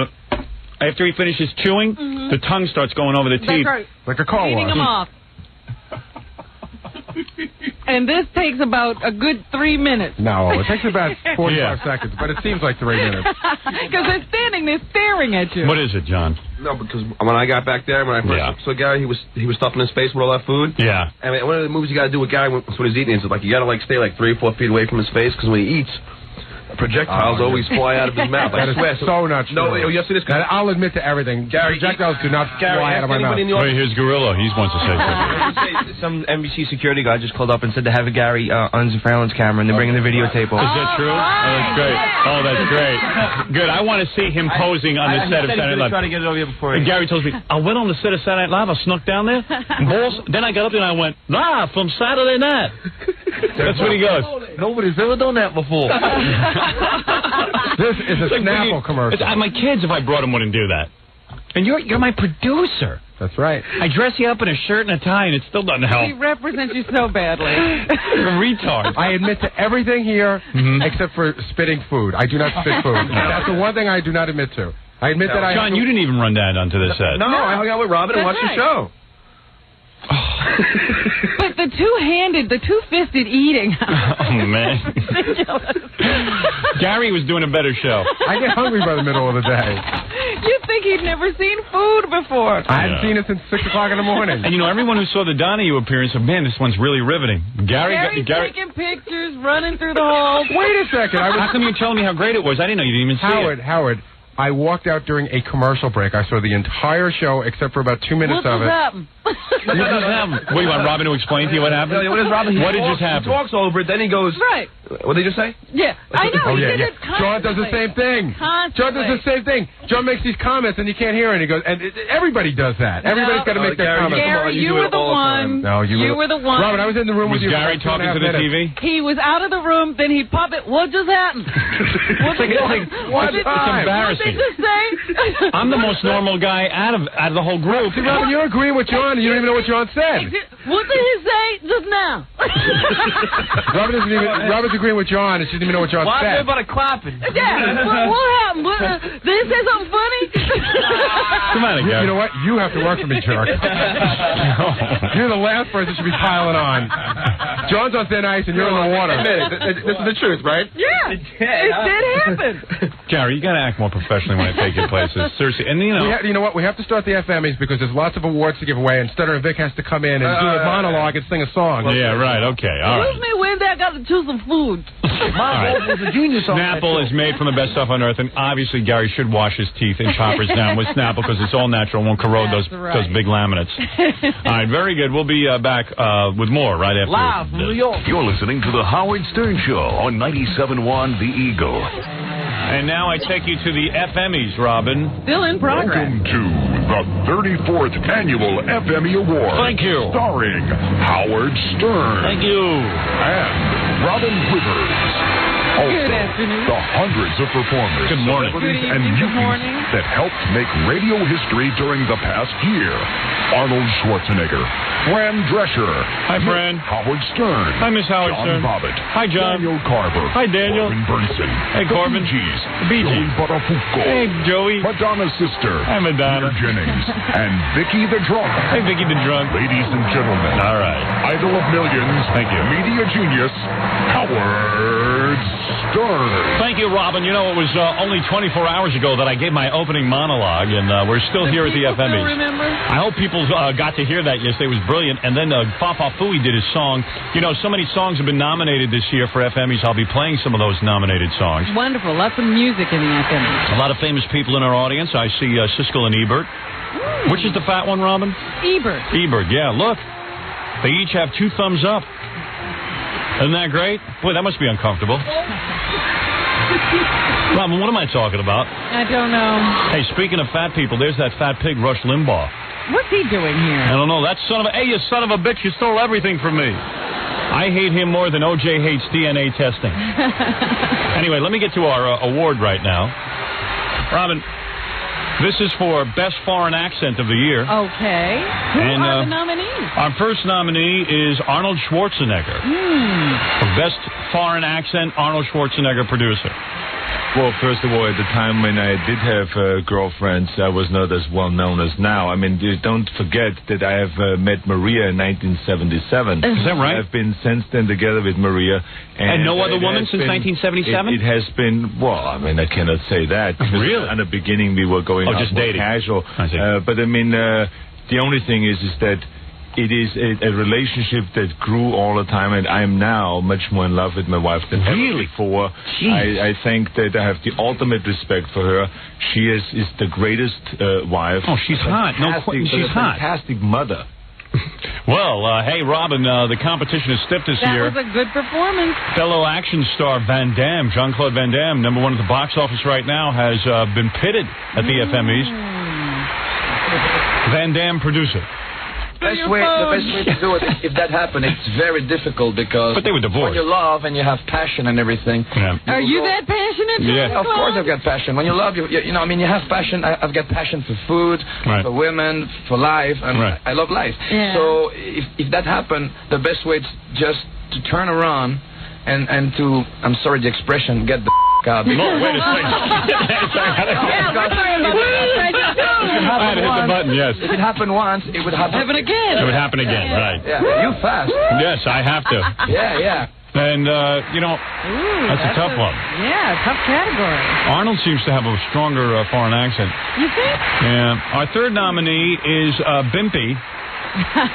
after he finishes chewing, the tongue starts going over the teeth. That's right. Like a car wash. Eating them off. and this takes about a good 3 minutes. No, it takes about 45 seconds, but it seems like 3 minutes. Because they're standing there staring at you. What is it, John? No, because when I got back there, when I first saw Gary, he was stuffing his face with all that food. Yeah. And one of the moves you got to do with Gary when he's eating is like you got to stay 3 or 4 feet away from his face because when he eats, projectiles always fly out of his mouth. That is so not true. No, yes it is. I'll admit to everything. Gary, projectiles do not fly out of my mouth. Wait, here's Gorilla. He wants to say something. Some NBC security guy just called up and said to have Gary on Zafralin's camera, and they're bringing the videotape over. Is that true? Oh, that's great. Oh, that's great. Good. I want to see him posing on the set of Saturday Night Live. Trying to get it over here before. And Gary tells me, I went on the set of Saturday Night Live. I snuck down there. Then I got up there and I went, from Saturday night. That's what he goes. Nobody's ever done that before. This is a Snapple commercial. My kids, if I brought them, wouldn't do that. And you're my producer. That's right. I dress you up in a shirt and a tie, and it still doesn't help. He represents you so badly. You're a retard. I admit to everything here except for spitting food. I do not spit food. That's the one thing I do not admit to. I admit that I... John, you didn't even run that onto the set. No, I hung out with Robin and watched the show. But the two-fisted eating. Oh, man. Gary was doing a better show. I get hungry by the middle of the day. You'd think he'd never seen food before. I hadn't seen it since 6 o'clock in the morning. And, everyone who saw the Donahue appearance said, man, this one's really riveting. Gary's taking pictures, running through the halls. Wait a second. How come you're telling me how great it was? I didn't know you didn't even see it. Howard, I walked out during a commercial break. I saw the entire show except for about 2 minutes of it. What do you want Robin to explain to you what happened? What is Robin? What just happened? He talks over it, then he goes... Right. What did you just say? Yeah, I know. Oh, he yeah, did yeah. it constantly. John does the same thing. Constantly. John does the same thing. John makes these comments and you can't hear it. And he goes, and everybody does that. Everybody's got to make that comment. Gary, you were the one. No, you were the one. Robin, I was in the room with you. Was Gary talking to the TV? He was out of the room, then he'd pop it. What just happened? It's embarrassing. What did you say? I'm the most normal guy out of the whole group. See, Robin, you're agreeing with John and you don't even know what John said. What did he say just now? Robin's agreeing with John and she didn't even know what John said. Everybody clapping. Yeah, what happened? Did he say something funny? Come on, Gary. You know what? You have to work for me, jerk. You're the last person that should be piling on. John's on thin ice and you're in the water. This is the truth, right? Yeah, it did happen. Gary, you got to act more professionally when I take you places. Seriously. And, you know what? We have to start the FMEs because there's lots of awards to give away and Stutter and Vic has to come in and do a monologue and sing a song. Yeah, right. Okay. All right. Excuse me, Wednesday, I got to choose some food. My was a genius on Snapple is made from the best stuff on earth, and obviously Gary should wash his teeth and choppers down with Snapple because it's all natural and won't corrode those big laminates. All right, very good. We'll be back with more right after. Live from New York. You're listening to the Howard Stern Show on 97.1 The Eagle. And now I take you to the FMEs, Robin. Still in progress. Welcome to the 34th Annual FME Awards. Thank you. Starring Howard Stern. Thank you. And Robin Withers. Also, Good afternoon. the hundreds of performers, Good morning. celebrities, Good and evening, good newbies morning. that helped make radio history during the past year. Arnold Schwarzenegger, Fran Drescher. Hi, Fran. Howard Stern. Hi, Miss Howard John Stern. Bobbitt. Hi, John. Daniel Carver. Hi, Daniel. Corbin Burnson. Hey, Corbin. The Bee Gees. Bee Gees. Joey Buttafuoco. Hey, Joey. Madonna's sister. Hi, Madonna. Peter Jennings. And Vicky the Drunk. Hey, Vicky the Drunk. Ladies and gentlemen. All right. Idol of millions. Thank you. Media genius. Howard Stern. Thank you, Robin. You know, it was only 24 hours ago that I gave my opening monologue, and we're still here at the FMEs. Still remember? I hope people got to hear that yesterday. It was brilliant. And then Fafa Fooey did his song. You know, so many songs have been nominated this year for FMEs. I'll be playing some of those nominated songs. Wonderful. Lots of music in the FMEs. A lot of famous people in our audience. I see Siskel and Ebert. Which is the fat one, Robin? Ebert. Ebert, yeah. Look, they each have 2 thumbs up. Isn't that great? Boy, that must be uncomfortable. Robin, what am I talking about? I don't know. Hey, speaking of fat people, there's that fat pig, Rush Limbaugh. What's he doing here? I don't know. That son of a... Hey, you son of a bitch, you stole everything from me. I hate him more than O.J. hates DNA testing. Anyway, let me get to our award right now. Robin, this is for Best Foreign Accent of the Year. Okay. Who are the nominees? Our first nominee is Arnold Schwarzenegger. For Best Foreign Accent, Arnold Schwarzenegger producer. Well, first of all, at the time when I did have girlfriends, I was not as well known as now. I mean, don't forget that I have met Maria in 1977. Is that right? I've been since then together with Maria. And no other woman since 1977? It has been, well, I mean, I cannot say that. Really? In the beginning, we were going out just more dating. casual. I see. But, I mean, the only thing is that it is a relationship that grew all the time, and I am now much more in love with my wife than ever before. I think that I have the ultimate respect for her. She is the greatest wife. Oh, she's hot. No, she's hot. Fantastic mother. Well, hey, Robin, the competition is stiff this year. That was a good performance. Fellow action star Van Damme, Jean-Claude Van Damme, #1 at the box office right now, has been pitted at the FMEs. Van Damme, producer. The best way to do it, if that happened, it's very difficult because But they were divorced. when you love and you have passion and everything. Yeah. Are you that passionate? Yeah. Of course I've got passion. When you love, you know, I mean, you have passion. I've got passion for food, for women, for life, and I love life. Yeah. So if that happened, the best way is just to turn around and to, I'm sorry the expression, get the out. No, wait a second. I had to hit the button, yes. If it happened once, it would happen again. It would happen again, right. Yeah, you fast. Yes, I have to. Yeah. And, you know, that's a tough one. Yeah, tough category. Arnold seems to have a stronger foreign accent. You think? Yeah. Our third nominee is Bimpy.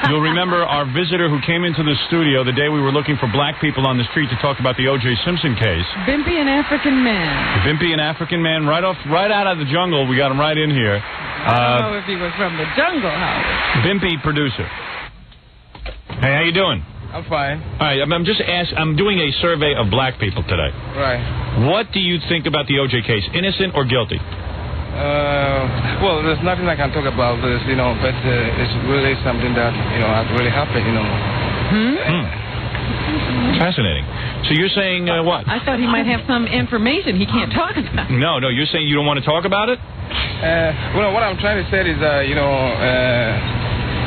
You'll remember our visitor who came into the studio the day we were looking for black people on the street to talk about the O.J. Simpson case. Bimpy, an African man. Bimpy, an African man, right out of the jungle. We got him right in here. I don't know if he was from the jungle, Howard. Bimpy, producer. Hey, how you doing? I'm fine. All right, I'm doing a survey of black people today. Right. What do you think about the O.J. case? Innocent or guilty? Well, there's nothing I can talk about this, you know, but it's really something that, you know, has really happened, you know. Fascinating. So you're saying what? I thought he might have some information he can't talk about. No, you're saying you don't want to talk about it? Well, what I'm trying to say is, you know,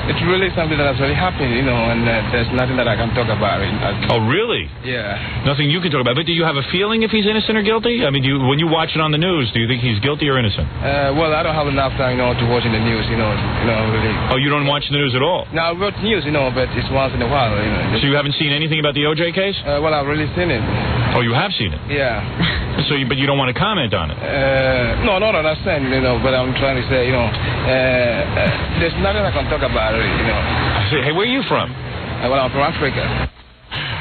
it's really something that has really happened, you know, and there's nothing that I can talk about. Oh, really? Yeah. Nothing you can talk about. But do you have a feeling if he's innocent or guilty? I mean, when you watch it on the news, do you think he's guilty or innocent? Well, I don't have enough time, you know, to watch in the news, you know, really. Oh, you don't watch the news at all? No, I watch news, you know, but it's once in a while, you know. So you haven't seen anything about the O.J. case? Well, I've really seen it. Oh, you have seen it? Yeah. So, but you don't want to comment on it? No, not understand, you know, but I'm trying to say, you know, there's nothing I can talk about it, you know. I say, hey, where are you from? Well, I'm from Africa.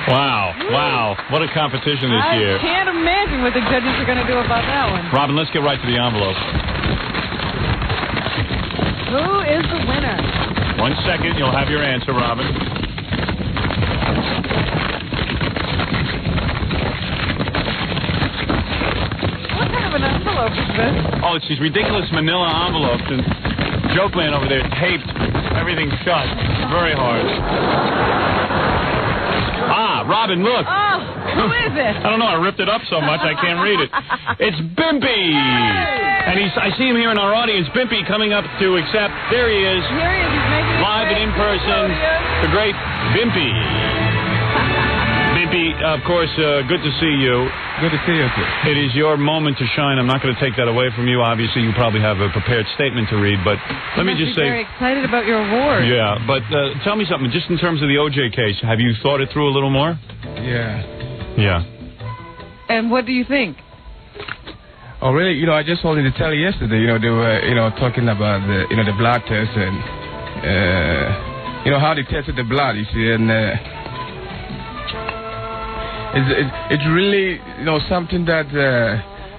Wow. What a competition this year. I can't imagine what the judges are going to do about that one. Robin, let's get right to the envelope. Who is the winner? 1 second, you'll have your answer, Robin. What kind of an envelope is this? Oh, it's these ridiculous manila envelopes, and Joke Man over there taped everything shut very hard. Robin, look. Oh, who is it? I don't know. I ripped it up so much I can't read it. It's Bimpy. And I see him here in our audience. Bimpy coming up to accept. There he is. Here he is. He's making it live and in person. The great Bimpy. Bimpy, of course, good to see you. Good to see you, too. It is your moment to shine. I'm not going to take that away from you. Obviously, you probably have a prepared statement to read, but let me just say... very excited about your award. Yeah, but tell me something. Just in terms of the O.J. case, have you thought it through a little more? Yeah. And what do you think? Oh, really? You know, I just wanted to tell you yesterday, you know, they were, you know, talking about the, you know, the blood test and, you know, how they tested the blood, you see, and it's really, you know, something that,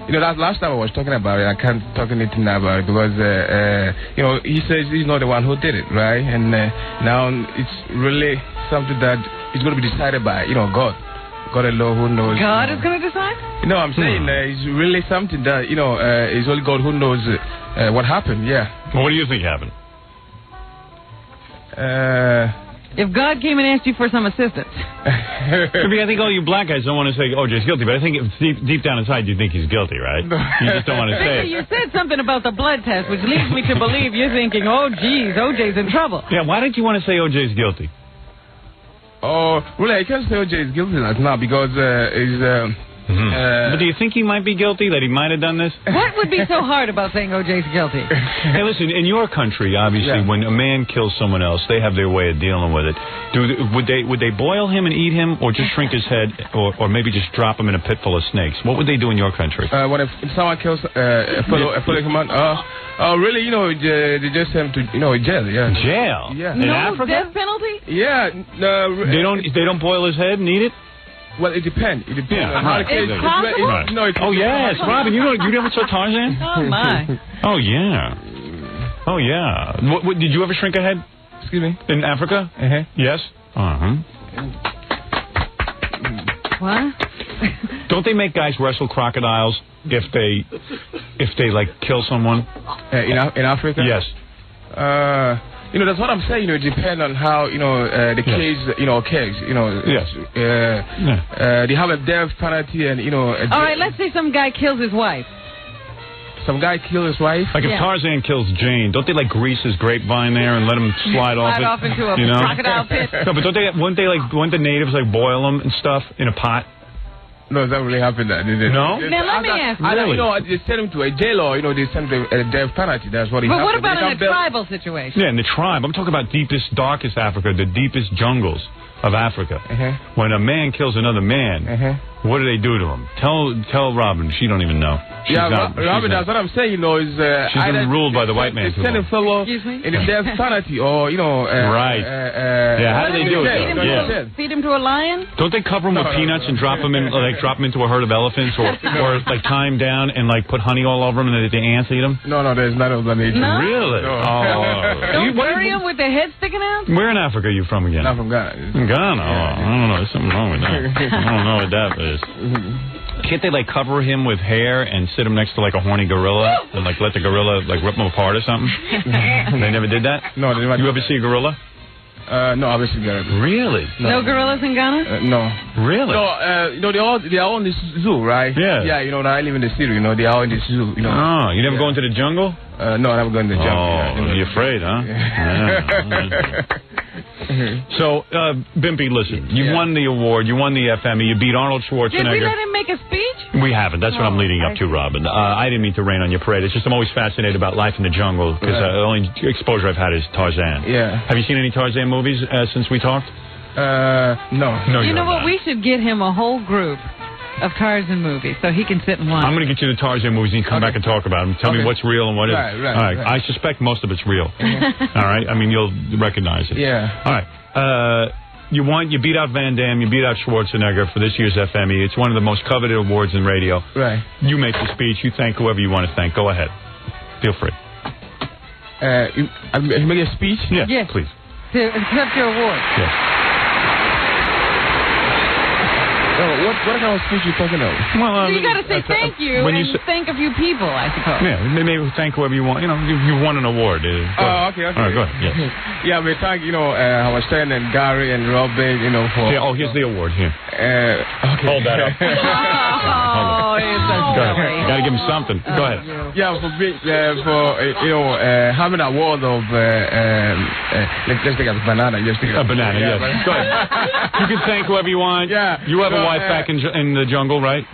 you know, that last time I was talking about it, I can't talk anything about it because, you know, he says he's not the one who did it, right? And now it's really something that is going to be decided by, you know, God. God alone who knows. God is going to decide? You know, I'm saying it's really something that, you know, it's only God who knows what happened, yeah. Well, what do you think happened? If God came and asked you for some assistance. I think all you black guys don't want to say O.J.'s guilty, but I think deep down inside you think he's guilty, right? You just don't want to say it. You said something about the blood test, which leads me to believe you're thinking, oh, geez, O.J.'s in trouble. Yeah, why don't you want to say O.J.'s guilty? Oh, really, I can't say O.J. is guilty right now because But do you think he might be guilty, that he might have done this? What would be so hard about saying O.J.'s guilty? Hey, listen, in your country, obviously, when a man kills someone else, they have their way of dealing with it. Would they boil him and eat him, or just shrink his head, or maybe just drop him in a pit full of snakes? What would they do in your country? When if someone kills a fellow human, really, they just send him to, jail. Yeah. Jail? Yeah. In No Africa? death penalty? Yeah. They don't boil his head and eat it? Well, it depends. It depends on how the case. It's possible? Oh yes, Robin, you never saw Tarzan? Oh my. Oh yeah. Oh yeah. What, did you ever shrink a head? Excuse me. In Africa? Yes. What? Don't they make guys wrestle crocodiles if they like kill someone? In Africa? Yes. That's what I'm saying. It depends on how the case occurs. Yes. They have a death penalty, and All right, let's say some guy kills his wife. Some guy killed his wife. Like if Tarzan kills Jane, don't they like grease his grapevine there and let him slide off it? Slide off into a crocodile pit. No, but wouldn't the natives like boil them and stuff in a pot? No, that really happened. Did it? No. Now let me ask you. Really? They send him to a jail, or they send him to a death penalty. That's what he. But what about in a tribal situation? Yeah, in the tribe. I'm talking about deepest, darkest Africa, the deepest jungles of Africa. When a man kills another man, what do they do to him? Tell Robin. She don't even know. Robin, that's what I'm saying. Is she's been ruled by the white man. They send a fellow in a death penalty, or Right. How do they do it? Feed him to a lion? Don't they cover him with peanuts and drop him into a herd of elephants, or like tie him down and like put honey all over him and the ants eat him? No, there's none of that nature. No? Really? No. Don't bury him with the head sticking out? Where in Africa are you from again? I'm from Ghana. Ghana? I don't know. There's something wrong with that. I don't know what that is. Can't they like cover him with hair and sit him next to like a horny gorilla and like let the gorilla like rip him apart or something? They never did that? No, they never. You ever see a gorilla? No, I've seen gorilla. Really? No gorillas in Ghana? No. Really? No, they are in the zoo, right? Yeah. Yeah, I live in the city. They are in the zoo. Oh, you never go into the jungle? No, I never go in the jungle. Oh, you're afraid, huh? Yeah. So, Bimpy, listen, you won the award, you won the FME, you beat Arnold Schwarzenegger. Did we let him make a speech? We haven't. That's what I'm leading up to, Robin. I didn't mean to rain on your parade. It's just I'm always fascinated about life in the jungle, because the only exposure I've had is Tarzan. Yeah. Have you seen any Tarzan movies since we talked? No. You know what? We should get him a whole group of Tarzan movies so he can sit and watch. I'm going to get you the Tarzan movies and you come back and talk about them. Tell me what's real and what isn't. Right. I suspect most of it's real. All right? I mean, you'll recognize it. Yeah. All right. You won. You beat out Van Damme. You beat out Schwarzenegger for this year's FME. It's one of the most coveted awards in radio. Right. You make the speech. You thank whoever you want to thank. Go ahead. Feel free. You make a speech? Yes. Please. To accept your award. Yes. What kind of speech are you talking about? Well, you got to say thank you and thank a few people, I suppose. Yeah, maybe thank whoever you want. You won an award. Okay. All right, go ahead. Yes. Yeah, we thank, our Stan and Gary and Robin, for... Yeah, here's the award. Here. Okay. Hold that up. Oh, it's so silly. You got to give him something. Go ahead. Yeah, for having an award of... let's take a banana. A banana, yes. Go ahead. You can thank whoever you want. Yeah. You have a wife back in the jungle, right?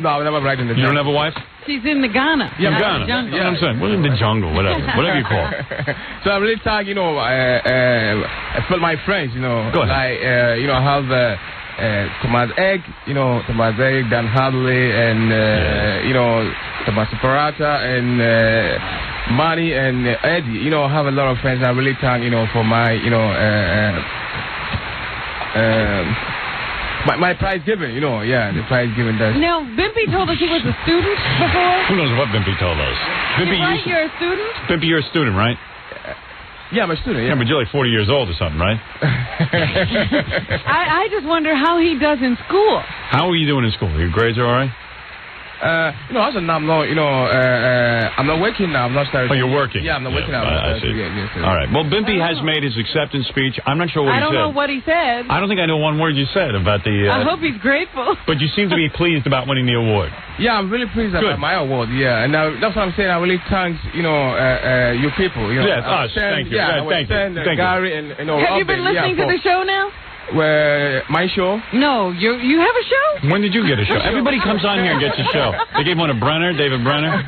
No, I never right in the jungle. You don't have a wife? She's in the Ghana. Yeah, Ghana. Jungle. Yeah, I'm saying. Well, in the jungle, whatever you call it. So I really thank, for my friends, Go ahead. I have Thomas Egg, Dan Hadley, and, Thomas Parata, and Manny, and Eddie. I have a lot of friends. I really thank, for my, my prize giving, the prize giving does. Now, Bimpy told us he was a student before. Who knows what Bimpy told us? Bimpy, you're a student? Bimpy, you're a student, right? Yeah, I'm a student, yeah. But you're like 40 years old or something, right? I just wonder how he does in school. How are you doing in school? Your grades are all right? As of now, I'm not working now. I'm not starting. Oh, you're working? Yeah, I'm not working now. I see. All right. Well, Bimpy has made his acceptance speech. I'm not sure what he said. I don't know what he said. I don't think I know one word you said about the... I hope he's grateful. But you seem to be pleased about winning the award. Yeah, I'm really pleased about my award, yeah. And that's what I'm saying. I really thank, you people. Yes, us. Thank you. Yeah, thank you. Gary and, Have you been listening to the show now? My show? No, you have a show? When did you get a show? Everybody comes on here and gets a show. They gave one to Brenner, David Brenner.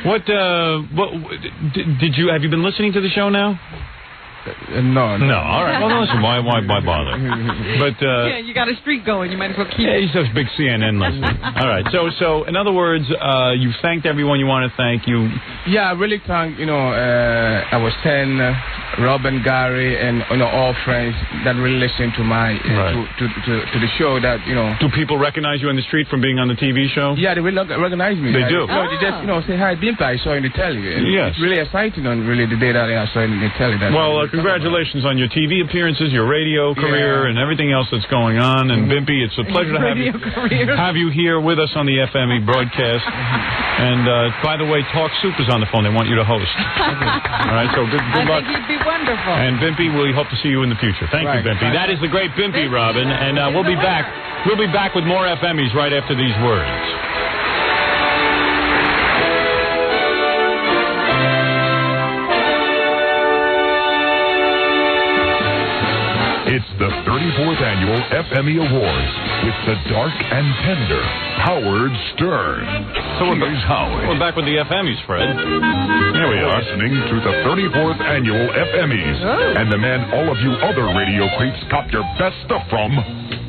What did you? Have you been listening to the show now? No. No. All right. Well, listen. Why bother? But yeah, you got a streak going. You might as well keep. Yeah, he's a big CNN listener. All right. So in other words, you thanked everyone you want to thank. You. Yeah, I really thank I was 10, Rob and Gary, and all friends that really listen to my to the show. That Do people recognize you in the street from being on the TV show? Yeah, they really recognize me. They do. They just say hi, Bimpa. I saw in the telly. Yes. It's really exciting on really the day that I saw in the telly. Well, congratulations on your TV appearances, your radio career, and everything else that's going on. And Bimpy, it's a pleasure to have you here with us on the FME broadcast. And by the way, Talk Soup is on the phone. They want you to host. All right, so good luck. I think you'd be wonderful. And Bimpy, we hope to see you in the future. Thank you, Bimpy. That is the great Bimpy, Robin. And we'll be back. We'll be back with more FMEs right after these words. It's the 34th Annual FME Awards with the dark and tender Howard Stern. So we're back with the FMEs, Fred. Here we are. Listening to the 34th Annual FMEs and the man all of you other radio creeps cop your best stuff from,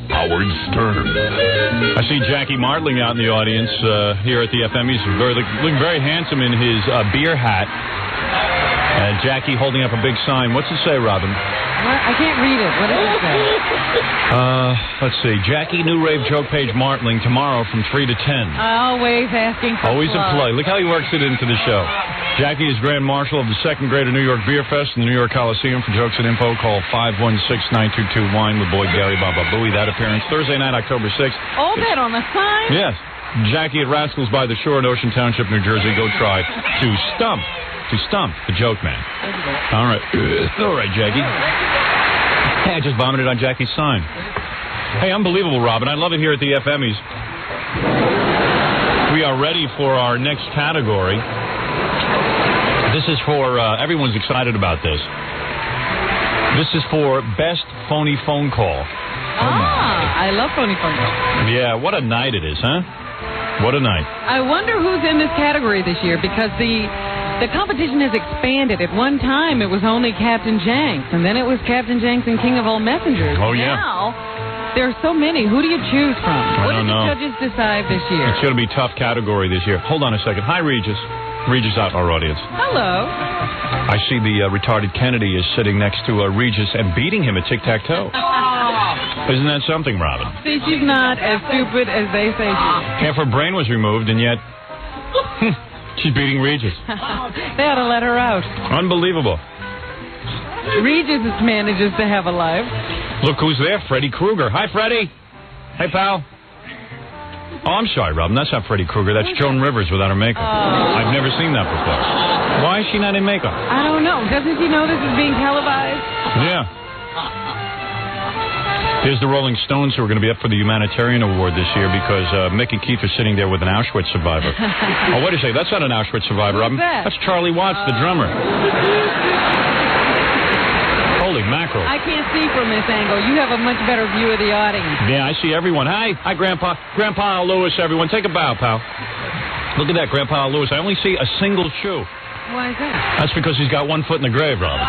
Howard Stern. I see Jackie Martling out in the audience here at the FMEs. Looking very handsome in his beer hat. And Jackie holding up a big sign. What's it say, Robin? What? I can't read it. What does it say? Let's see. Jackie, New Rave Joke Page Martling, tomorrow from 3 to 10. Always asking for Always a play. Look how he works it into the show. Jackie is Grand Marshal of the 2nd Greater New York Beer Fest in the New York Coliseum. For jokes and info, call 516-922-WINE with Boyd Gary Baba Booey. That appearance Thursday night, October 6th. All that on the sign? Yes. Jackie at Rascals by the Shore in Ocean Township, New Jersey. Go try to stump the joke man. All right. All right, Jackie. Hey, I just vomited on Jackie's sign. Hey, unbelievable, Robin. I love it here at the FMEs. We are ready for our next category. This is for, everyone's excited about this. This is for Best Phony Phone Call. I love phony phone calls. Yeah, what a night it is, huh? What a night. I wonder who's in this category this year, because the competition has expanded. At one time, it was only Captain Janks, and then it was Captain Janks and King of All Messengers. Oh, yeah. Now, there are so many. Who do you choose from? What did the judges decide this year? It's going to be a tough category this year. Hold on a second. Hi, Regis. Regis out in our audience. Hello. I see the retarded Kennedy is sitting next to Regis and beating him at tic-tac-toe. Isn't that something, Robin? See, she's not as stupid as they say she is. Half her brain was removed, and yet she's beating Regis. They ought to let her out. Unbelievable. Regis manages to have a life. Look who's there, Freddy Krueger. Hi, Freddy. Hey, pal. Oh, I'm sorry, Robin. That's not Freddy Krueger. That's Joan Rivers without her makeup. I've never seen that before. Why is she not in makeup? I don't know. Doesn't she know this is being televised? Yeah. Here's the Rolling Stones, who are going to be up for the Humanitarian Award this year because Mick and Keith are sitting there with an Auschwitz survivor. Oh, wait a second. That's not an Auschwitz survivor, Robin. That? That's Charlie Watts, the drummer. Holy mackerel. I can't see from this angle. You have a much better view of the audience. Yeah, I see everyone. Hi, Grandpa. Grandpa Lewis, everyone. Take a bow, pal. Look at that, Grandpa Lewis. I only see a single shoe. Why is that? That's because he's got one foot in the grave, Robin.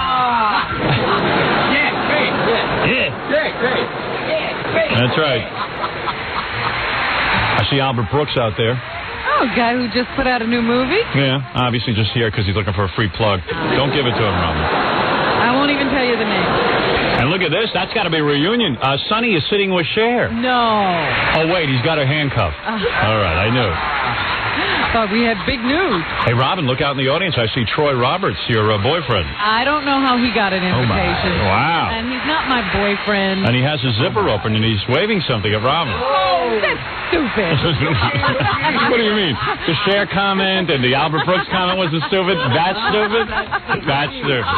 Yeah, great. Yeah, great. That's right. I see Albert Brooks out there. Oh, a guy who just put out a new movie? Yeah, obviously just here because he's looking for a free plug. Don't give it to him, Robin. I won't even tell you the name. And look at this. That's got to be a reunion. Sonny is sitting with Cher. No. Oh, wait. He's got her handcuffed. All right. I knew. Thought we had big news. Hey, Robin, look out in the audience. I see Troy Roberts, your boyfriend. I don't know how he got an invitation. Oh, wow. And he's not my boyfriend. And he has his zipper open, and he's waving something at Robin. Oh, that's stupid. What do you mean? The Cher comment and the Albert Brooks comment wasn't stupid? That's stupid? That's stupid.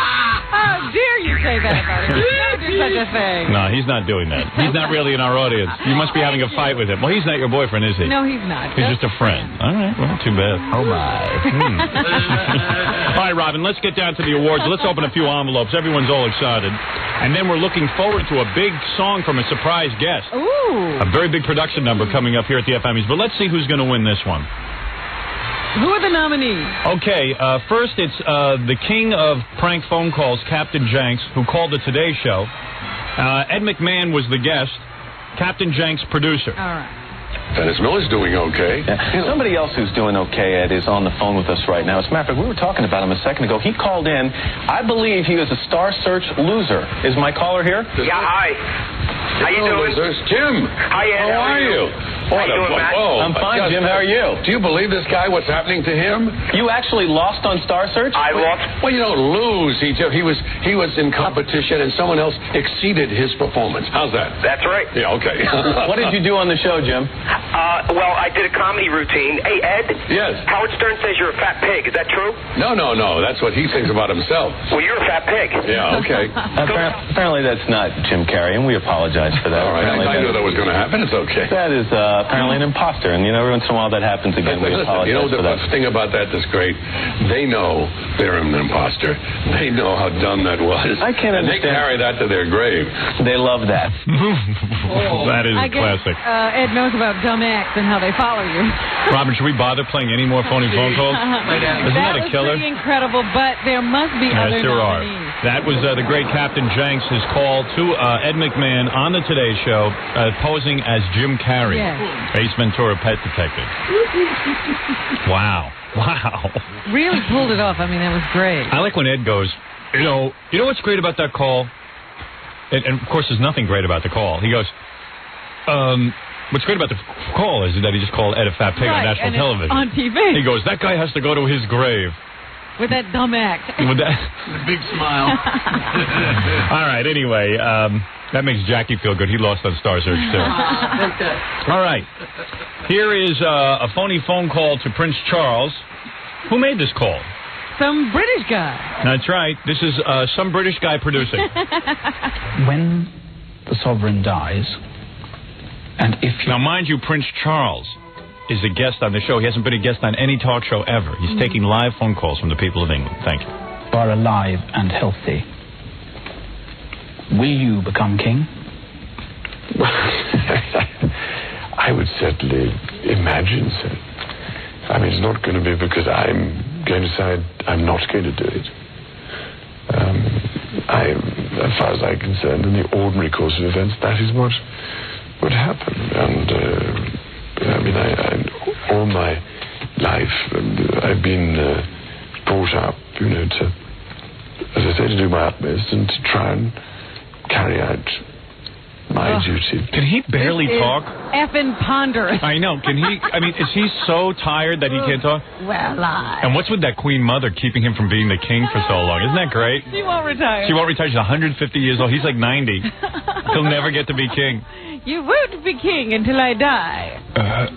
How dare you say that about him? You never do such a thing. No, he's not doing that. He's not really in our audience. You must be having a fight with him. Well, he's not your boyfriend, is he? No, he's not. He's just a friend. that. All right, well, not too bad. Oh, my. All right, Robin, let's get down to the awards. Let's open a few envelopes. Everyone's all excited. And then we're looking forward to a big song from a surprise guest. Ooh. A very big production number coming up here at the FMEs. But let's see who's going to win this one. Who are the nominees? Okay, first it's the king of prank phone calls, Captain Janks, who called the Today Show. Ed McMahon was the guest. Captain Janks, producer. All right. Dennis Miller's doing okay. Yeah. Somebody else who's doing okay, Ed, is on the phone with us right now. As a matter of fact, we were talking about him a second ago. He called in. I believe he was a Star Search loser. Is my caller here? Yeah, hi. How you doing? There's Jim. Hi, Ed. How are you? How you doing, Matt? I'm fine, Jim. How are you? Do you believe this guy, what's happening to him? You actually lost on Star Search? I lost. Well, you don't lose. He was in competition, and someone else exceeded his performance. How's that? That's right. Yeah, okay. What did you do on the show, Jim? Well, I did a comedy routine. Hey, Ed? Yes? Howard Stern says you're a fat pig. Is that true? No. That's what he thinks about himself. Well, you're a fat pig. Yeah, okay. Apparently that's not Jim Carrey, and we apologize for that. All right, I knew that was going to happen. It's okay. That is apparently an imposter, and every once in a while that happens again. We apologize for that. The thing about that that's great, they know they're an imposter. They know how dumb that was. I can't understand. And they carry that to their grave. They love that. That is I guess, classic. Ed knows about dumb acts and how they follow you. Robin, should we bother playing any more phony phone calls? Isn't that a killer? Pretty incredible, but there must be other there nominees. are. That was the great Captain Janks, his call to Ed McMahon on the Today Show, posing as Jim Carrey, Ace Ventura Pet Detective. Wow. Really pulled it off. I mean, that was great. I like when Ed goes, you know what's great about that call? And of course, there's nothing great about the call. He goes, what's great about the call is that he just called Ed a fat pig on national television. On TV. He goes, that guy has to go to his grave. With that dumb act. With that big smile. All right, anyway, that makes Jackie feel good. He lost on Star Search, too. All right. Here is a phony phone call to Prince Charles. Who made this call? Some British guy. That's right. This is some British guy producing. When the sovereign dies, and if Now, mind you, Prince Charles is a guest on the show. He hasn't been a guest on any talk show ever. He's taking live phone calls from the people of England. Thank you. are alive and healthy, will you become king? I would certainly imagine so. I mean, it's not going to be because I'm going to decide I'm not going to do it. As far as I'm concerned, in the ordinary course of events, that is what would happen. And I mean, all my life, I've been brought up, you know, to, as I say, to do my utmost and to try and carry out my duty. Can he barely talk? Effing ponderous. I know. Can he? I mean, is he so tired that he can't talk? Well, And what's with that Queen Mother keeping him from being the king for so long? Isn't that great? She won't retire. She won't retire. She's 150 years old. He's like 90. He'll never get to be king. You won't be king until I die. That's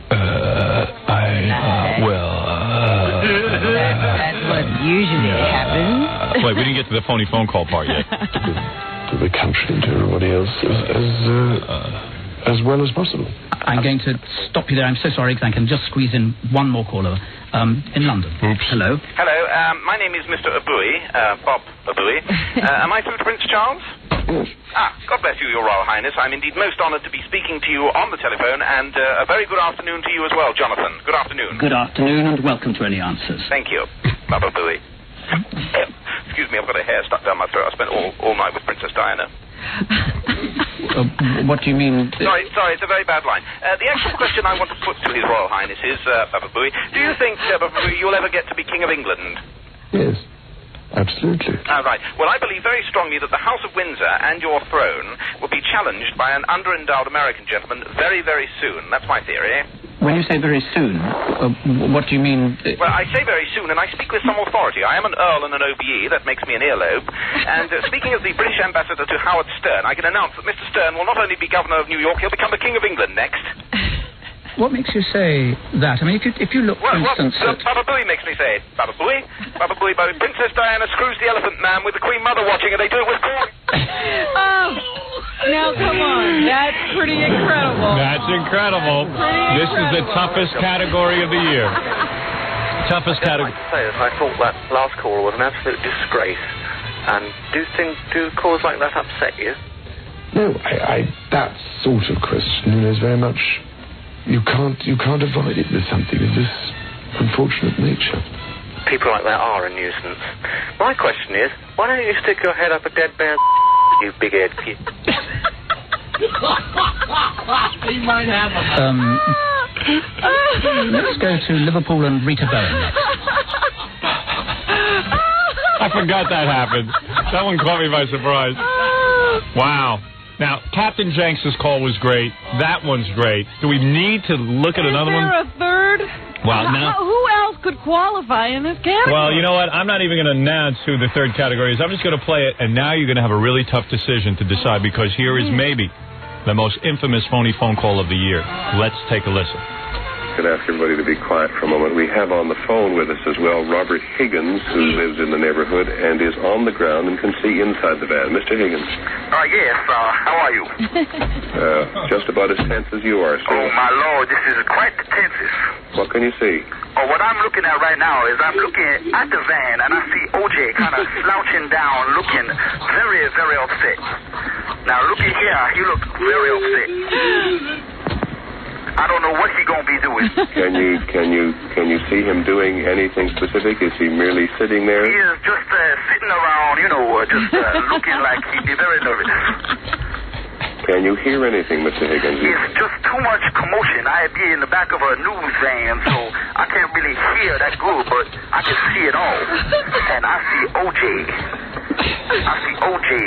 what usually happens. Wait, we didn't get to the phony phone call part yet. To the country and to everybody else as well as possible. I'm going to stop you there. I'm so sorry because I can just squeeze in one more caller in London. Oops. Hello. Hello, my name is Mr. Abui, Bob Abui. Am I through to Prince Charles? Yes. God bless you, Your Royal Highness. I'm indeed most honoured to be speaking to you on the telephone, and a very good afternoon to you as well, Jonathan. Good afternoon. Good afternoon, and welcome to Any Answers. Thank you, Bob Abui. Excuse me, I've got a hair stuck down my throat. I spent all night with Princess Diana. What do you mean? Sorry, it's a very bad line. The actual question I want to put to His Royal Highness is, Baba Booey, do you think, Baba Booey, you'll ever get to be King of England? Yes, absolutely. Right. Well, I believe very strongly that the House of Windsor and your throne will be challenged by an underendowed American gentleman very, very soon. That's my theory. When you say very soon, what do you mean? Well, I say very soon, and I speak with some authority. I am an Earl and an OBE. That makes me an earlobe. And speaking as the British ambassador to Howard Stern, I can announce that Mr. Stern will not only be governor of New York, he'll become the King of England next. What makes you say that? I mean, if you look, for instance... Baba Booey makes me say it. Baba Booey. Baba Booey. Princess Diana screws the elephant man with the Queen Mother watching, and they do it with corn. Oh, now come on. That's pretty incredible. That's incredible. This is the toughest category of the year. Toughest category. I'd say is I thought that last caller was an absolute disgrace. And do calls like that upset you? No, that sort of question is very much, you can't avoid it with something of this unfortunate nature. People like that are a nuisance. My question is, why don't you stick your head up a dead bear's you big-head kid? He might have let's go to Liverpool and Rita Bowen next. I forgot that happened. That one caught me by surprise. Wow. Now, Captain Jenks' call was great. That one's great. Do we need to look at another one? Is there a third? Well, now, who else could qualify in this category? well, you know what? I'm not even going to announce who the third category is. I'm just going to play it, and now you're going to have a really tough decision to decide, because here is maybe the most infamous phony phone call of the year. Let's take a listen. Could ask everybody to be quiet for a moment. We have on the phone with us as well Robert Higgins, who lives in the neighborhood and is on the ground and can see inside the van. Mr. Higgins. Yes, how are you? Just about as tense as you are, sir. Oh, my Lord, this is quite tense. What can you see? Oh, what I'm looking at right now is I'm looking at the van, and I see O.J. kind of slouching down, looking very, very upset. Now, looking here, he looks very upset. I don't know what he's going to be doing. Can you see him doing anything specific? Is he merely sitting there? He is just sitting around, just looking like he'd be very nervous. Can you hear anything, Mr. Higgins? It's just too much commotion. I'd be in the back of a news van, so I can't really hear that good, but I can see it all. And I see O.J.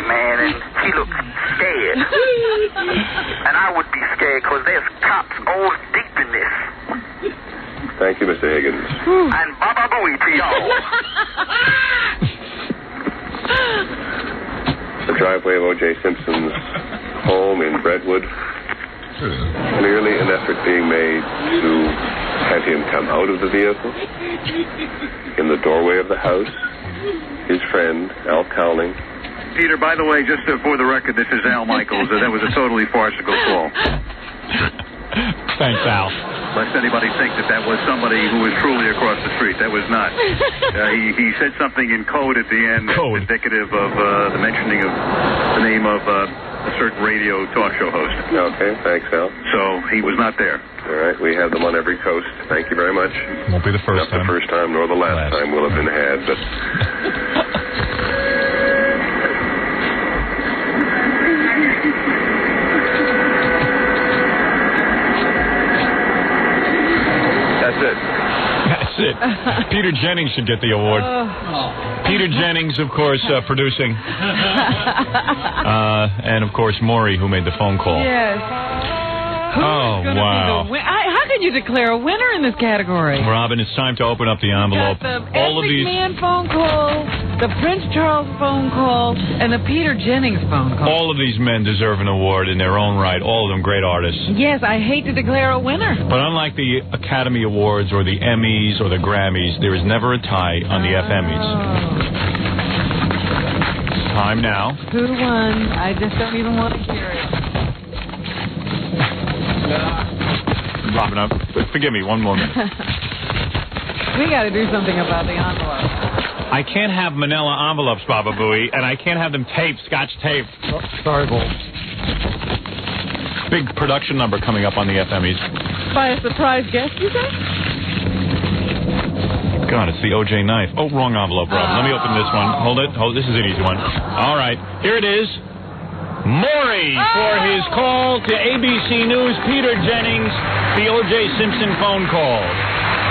Man, and he looks scared. And I would be scared because there's cops all deep in this. Thank you, Mr. Higgins. And Baba Booey to y'all. The driveway of O.J. Simpson's home in Brentwood. Clearly an effort being made to have him come out of the vehicle. In the doorway of the house, his friend, Al Cowling. Peter, by the way, just for the record, this is Al Michaels. That was a totally farcical call. Thanks, Al. Lest anybody think that was somebody who was truly across the street. That was not. He said something in code at the end, indicative of the mentioning of the name of a certain radio talk show host. Okay, thanks, Al. So he was not there. All right, we have them on every coast. Thank you very much. Won't be the first time. Not the first time, nor the last time will have been had, but... That's it. Peter Jennings should get the award. Peter Jennings, of course, producing. And, of course, Maury, who made the phone call. Yes. Oh, wow. How can you declare a winner in this category? Robin, it's time to open up the envelope. The Man phone call, the Prince Charles phone call, and the Peter Jennings phone call. All of these men deserve an award in their own right. All of them great artists. Yes, I hate to declare a winner. But unlike the Academy Awards or the Emmys or the Grammys, there is never a tie on the FMEs. Time now. Who won? I just don't even want to hear it. Robin, forgive me, one more minute. We got to do something about the envelope. I can't have manila envelopes, Baba Booey, and I can't have them taped, scotch taped. Sorry, Bull. Big production number coming up on the FMEs. By a surprise guest, you say? God, it's the O.J. knife. Oh, wrong envelope, Robin. Let me open this one. Hold it. This is an easy one. All right, here it is. Maury for his call to ABC News. Peter Jennings, the O.J. Simpson phone call.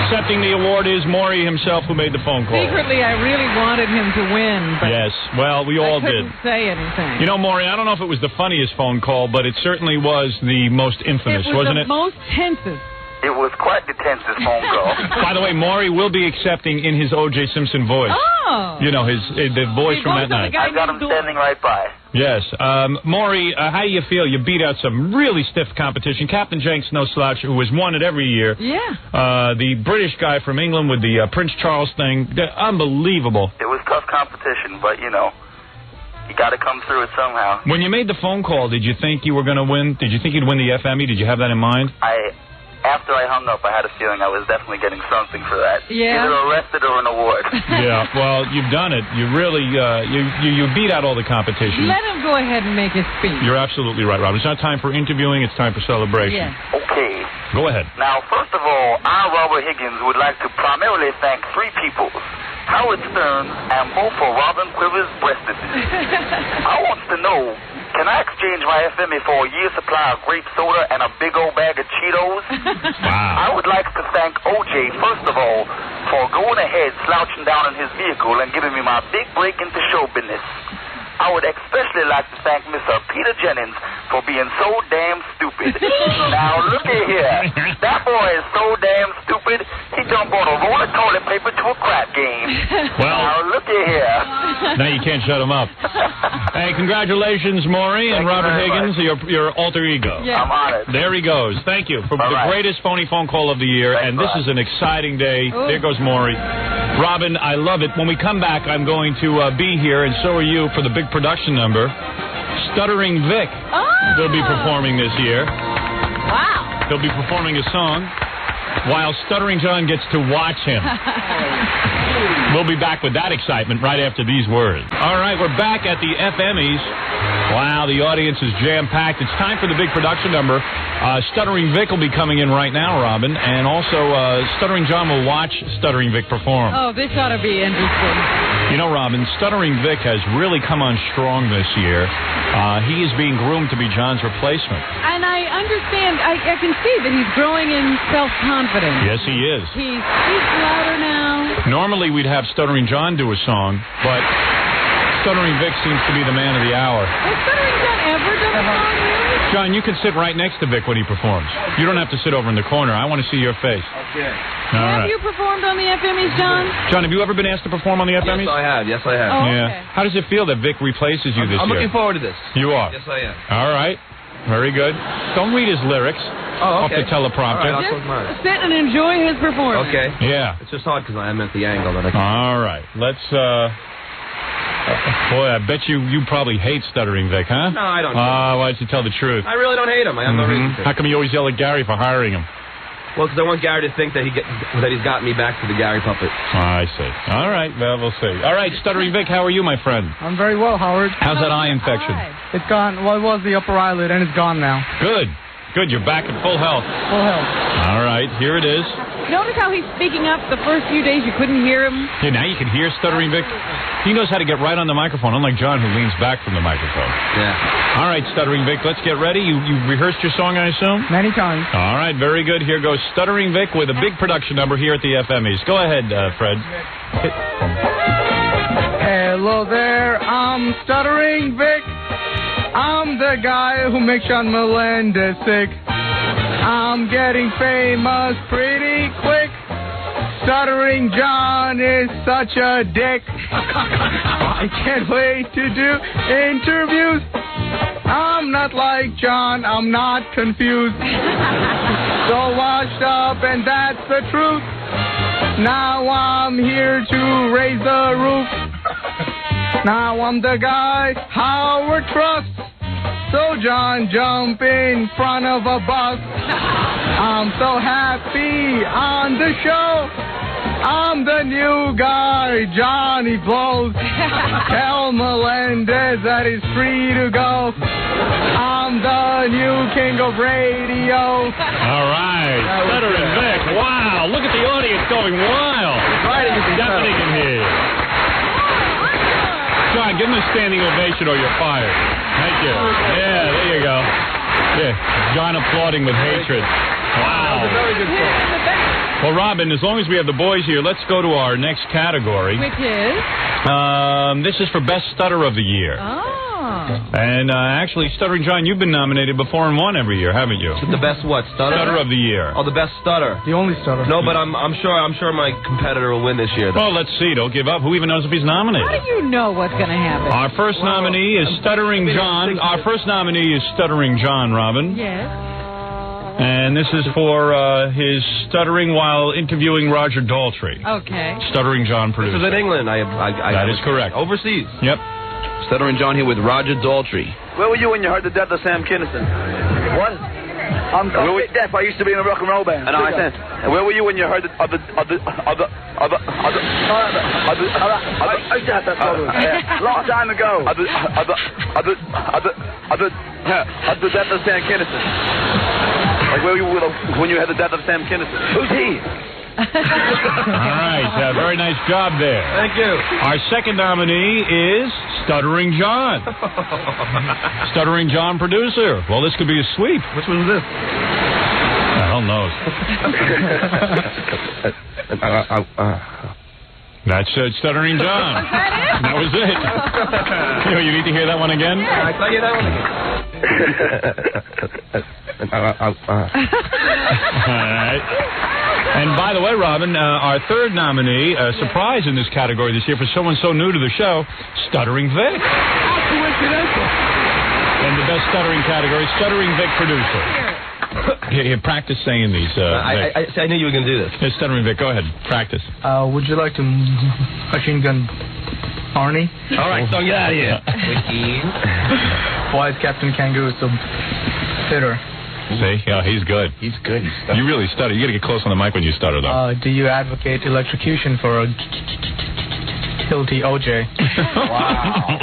Accepting the award is Maury himself, who made the phone call. Secretly, I really wanted him to win. But yes, well, we all I couldn't did. say anything. You know, Maury, I don't know if it was the funniest phone call, but it certainly was the most infamous, wasn't it? It was the most tensest. It was quite the tensest phone call. By the way, Maury will be accepting in his O.J. Simpson voice. Oh. You know, the voice from that night. I got him standing right by. Yes. Maury, how do you feel? You beat out some really stiff competition. Captain Jenks, no slouch, who has won it every year. Yeah. The British guy from England with the Prince Charles thing. Unbelievable. It was tough competition, but, You got to come through it somehow. When you made the phone call, did you think you were going to win? Did you think you'd win the FME? Did you have that in mind? After I hung up, I had a feeling I was definitely getting something for that. Yeah. Either arrested or an award. Yeah, well, you've done it. You really, you beat out all the competition. Let him go ahead and make his speech. You're absolutely right, Robin. It's not time for interviewing. It's time for celebration. Yeah. Okay. Go ahead. Now, first of all, I, Robert Higgins, would like to primarily thank three people. Howard Stern and both for Robin Quivers' breast disease. I want to know, can I exchange my FME for a year's supply of grape soda and a big old bag of Cheetos? Wow. I would like to thank OJ, first of all, for going ahead, slouching down in his vehicle and giving me my big break into show business. I would especially like to thank Mr. Peter Jennings for being so damn stupid. Now, look at here. That boy is so damn stupid, he done bought a roll of toilet paper to a crap game. Well, now, look at here. Now you can't shut him up. Hey, congratulations, Maury and Robert Higgins, your alter ego. Yeah. I'm honored. There he goes. Thank you for the greatest phony phone call of the year, and this is an exciting day. Ooh. There goes Maury. Robin, I love it. When we come back, I'm going to be here, and so are you, for the big production number. Stuttering Vic will be performing this year. Wow. He'll be performing a song while Stuttering John gets to watch him. We'll be back with that excitement right after these words. All right, we're back at the FMEs. Wow, the audience is jam-packed. It's time for the big production number. Stuttering Vic will be coming in right now, Robin, and also Stuttering John will watch Stuttering Vic perform. Oh, this ought to be interesting. You know, Robin, Stuttering Vic has really come on strong this year. He is being groomed to be John's replacement. And I understand, I can see that he's growing in self-confidence. Yes, he is. He speaks louder now. Normally we'd have Stuttering John do a song, but Stuttering Vic seems to be the man of the hour. Has Stuttering John ever done a song, really? John, you can sit right next to Vic when he performs. You don't have to sit over in the corner. I want to see your face. Okay. Have you performed on the FMEs, John? John, have you ever been asked to perform on the FMEs? Yes, I have. Yes, I have. Oh, yeah. okay. How does it feel that Vic replaces you this year? I'm looking forward to this. You are? Yes, I am. All right. Very good. Don't read his lyrics off the teleprompter. All right, I'll close mine. Sit and enjoy his performance. Okay. Yeah. It's just hard because I am at the angle that I can. All right. Let's, boy, I bet you probably hate Stuttering Vic, huh? No, I don't. Why don't you tell the truth? I really don't hate him. I have no reason to. How come you always yell at Gary for hiring him? Well, because I want Gary to think that he's got me back to the Gary puppet. I see. All right, well, we'll see. All right, Stuttering Vic, how are you, my friend? I'm very well, Howard. How's that eye infection? It's gone. Well, it was the upper eyelid, and it's gone now. Good. Good, you're back in full health. Full health. All right, here it is. Notice how he's speaking up the first few days you couldn't hear him? Yeah, now you can hear Stuttering Vic. He knows how to get right on the microphone, unlike John, who leans back from the microphone. Yeah. All right, Stuttering Vic, let's get ready. You rehearsed your song, I assume? Many times. All right, very good. Here goes Stuttering Vic with a big production number here at the FMEs. Go ahead, Fred. Hello there, I'm Stuttering Vic. I'm the guy who makes Sean Melendez sick. I'm getting famous pretty quick. Stuttering John is such a dick. I can't wait to do interviews. I'm not like John, I'm not confused. So washed up, and that's the truth. Now I'm here to raise the roof. Now I'm the guy Howard trusts. So John, jump in front of a bus. I'm so happy on the show. I'm the new guy, Johnny Blows. Tell Melendez that he's free to go. I'm the new king of radio. All right, Stuttering Vic. Wow, look at the audience going wild. Definitely can hear you. John, give him a standing ovation or you're fired. Thank you. Yeah, there you go. Yeah, John applauding with hatred. Wow. Very good song. Well, Robin, as long as we have the boys here, let's go to our next category. Which is? This is for Best Stutter of the Year. Oh. And actually, Stuttering John, you've been nominated before and won every year, haven't you? The best what? Stutter? Stutter of the Year. Oh, the best stutter. The only stutter. No, but I'm sure my competitor will win this year. Well, let's see. Don't give up. Who even knows if he's nominated? How do you know what's going to happen? Our first nominee is Stuttering John. Our first nominee is Stuttering John, Robin. Yes. And this is for his stuttering while interviewing Roger Daltrey. Okay. Stuttering John This producer. is in England. That is correct. Overseas. Yep. Stuttering John here with Roger Daltrey. Where were you when you heard the death of Sam Kinison? What? I'm a bit deaf. I used to be in a rock and roll band. And I said, where were you when you heard I used to have that problem. Long time ago. The death of Sam Kinison. Like where were you when you had the death of Sam Kinison? Who's he? All right, very nice job there. Thank you. Our second nominee is Stuttering John. Stuttering John, producer. Well, this could be a sweep. Which one was this? Hell knows. That's Stuttering John. That was it. You need to hear that one again? Yeah, I thought you that one again. All right. And by the way, Robin, our third nominee, a surprise in this category this year for someone so new to the show, Stuttering Vic. Coincidental. In the best stuttering category, Stuttering Vic producer. Here, practice saying these. I knew you were going to do this. Hey, Stuttering Vic, go ahead. Practice. Would you like to machine gun Arnie? All right, so get out of here. Why is Captain Kangaroo so bitter? See? Yeah, he's good. He's good. You really stutter. You got to get close on the mic when you stutter, though. Do you advocate electrocution for a guilty OJ? Wow.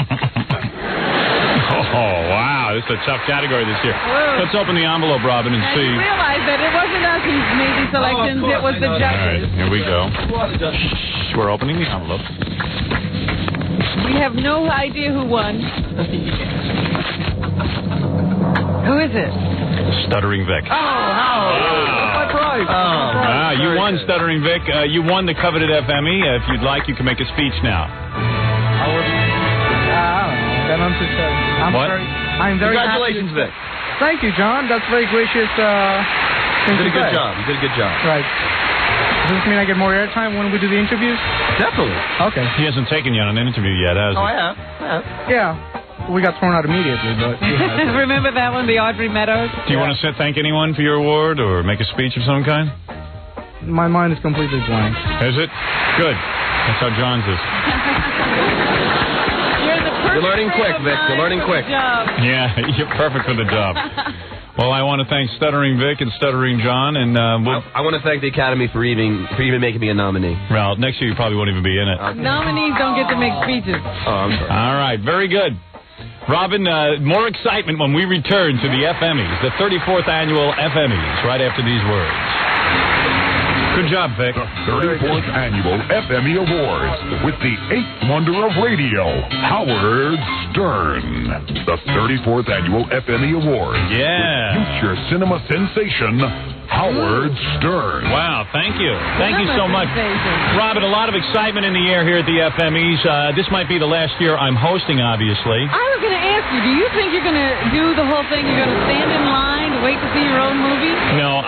Oh, wow. This is a tough category this year. Whoa. Let's open the envelope, Robin, and see. I realized that it wasn't us who made these selections. It was the All right, judges. here we go. Shh, we're opening the envelope. We have no idea who won. Who is it? Stuttering Vic. Oh, my prize. Ah, you won, Stuttering Vic. You won the coveted FME. If you'd like, you can make a speech now. I'm What? I'm very Congratulations, happy. Vic. Thank you, John. That's very gracious. You did a good job. You did a good job. Right. Does this mean I get more airtime when we do the interviews? Definitely. Okay. He hasn't taken you on an interview yet, has he? I have. Yeah. We got thrown out immediately, but... Remember that one, the Audrey Meadows? Do you want to thank anyone for your award or make a speech of some kind? My mind is completely blank. Is it? Good. That's how John's is. You're learning quick, Vic. You're learning quick. Yeah, you're perfect for the job. Well, I want to thank Stuttering Vic and Stuttering John, and I want to thank the Academy for even making me a nominee. Well, next year you probably won't even be in it. Nominees don't get to make speeches. Oh, I'm sorry. All right, very good. Robin, more excitement when we return to the FMEs, the 34th annual FMEs, right after these words. Good job, Vic. The 34th annual FME Awards with the 8th wonder of radio, Howard Stern. The 34th annual FME Awards. Yeah. With future cinema sensation, Howard Stern. Wow, thank you. Thank you so much. Robin, a lot of excitement in the air here at the FMEs. This might be the last year I'm hosting, obviously. I was going to ask you, do you think you're going to do the whole thing? You're going to stand in line to wait to see your own movie? No,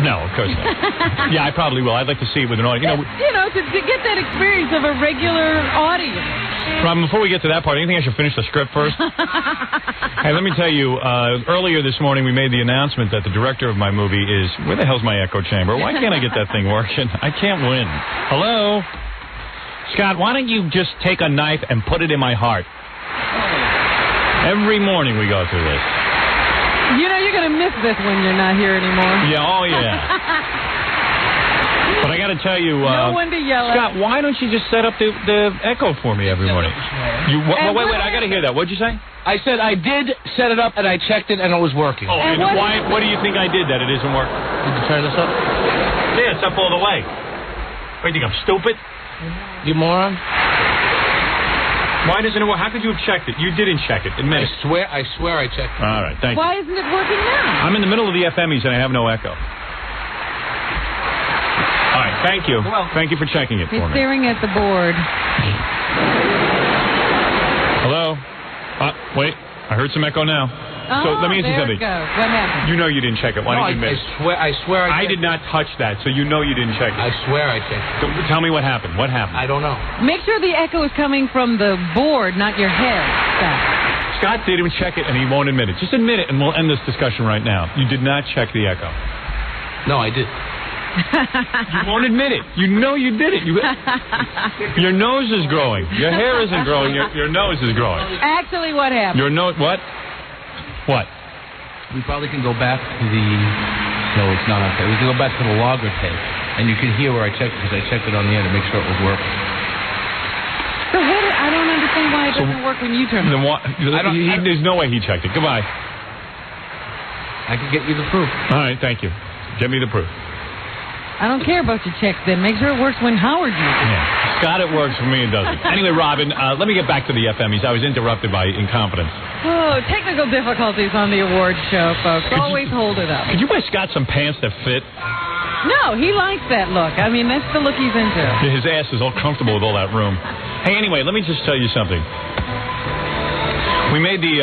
no, of course not. Yeah, I probably will. I'd like to see it with an audience. To get that experience of a regular audience. Robin, before we get to that part, do you think I should finish the script first? Hey, let me tell you, earlier this morning we made the announcement that the director of my movie is... Where the hell's my echo chamber? Why can't I get that thing working? I can't win. Hello? Scott, why don't you just take a knife and put it in my heart? Every morning we go through this. You know you're going to miss this when you're not here anymore. Yeah, oh yeah. But I got to tell you, no one to yell at. Scott, why don't you just set up the echo for me every morning? Wait, I got to hear that. What'd you say? I said I did set it up and I checked it and it was working. Oh, and what do you think I did that it isn't working? Did you turn this up? Yeah, it's up all the way. What, you think I'm stupid? You moron. Why doesn't it work? How could you have checked it? You didn't check it. Admit it. I swear I checked it. All right, thank you. Why isn't it working now? I'm in the middle of the FMEs and I have no echo. All right, thank you. Thank you for checking it He's for me. staring at the board. Hello? Wait, I heard some echo now. So let me ask you something. There it goes. What happened? You know you didn't check it. Why didn't you miss? I swear I did not touch that, so you know you didn't check it. I swear I checked it. So tell me what happened. What happened? I don't know. Make sure the echo is coming from the board, not your head. Scott didn't check it, and he won't admit it. Just admit it, and we'll end this discussion right now. You did not check the echo. No, I did. You won't admit it. You know you did it. Your nose is growing. Your hair isn't growing. Your nose is growing. Actually, what happened? Your nose, what? What? We probably can go back to the... No, it's not on tape. We can go back to the logger tape, and you can hear where I checked it, because I checked it on the end to make sure it was working. So I don't understand why it doesn't work when you turn it. There's no way he checked it. Goodbye. I can get you the proof. All right, thank you. Get me the proof. I don't care about your checks then. Make sure it works when Howard uses it. Yeah. Scott, it works for me, it doesn't. Anyway, Robin, let me get back to the FMEs. I was interrupted by incompetence. Oh, technical difficulties on the awards show, folks. Always hold it up. Could you buy Scott some pants that fit? No, he likes that look. I mean, that's the look he's into. His ass is all comfortable with all that room. Hey, anyway, let me just tell you something. We made the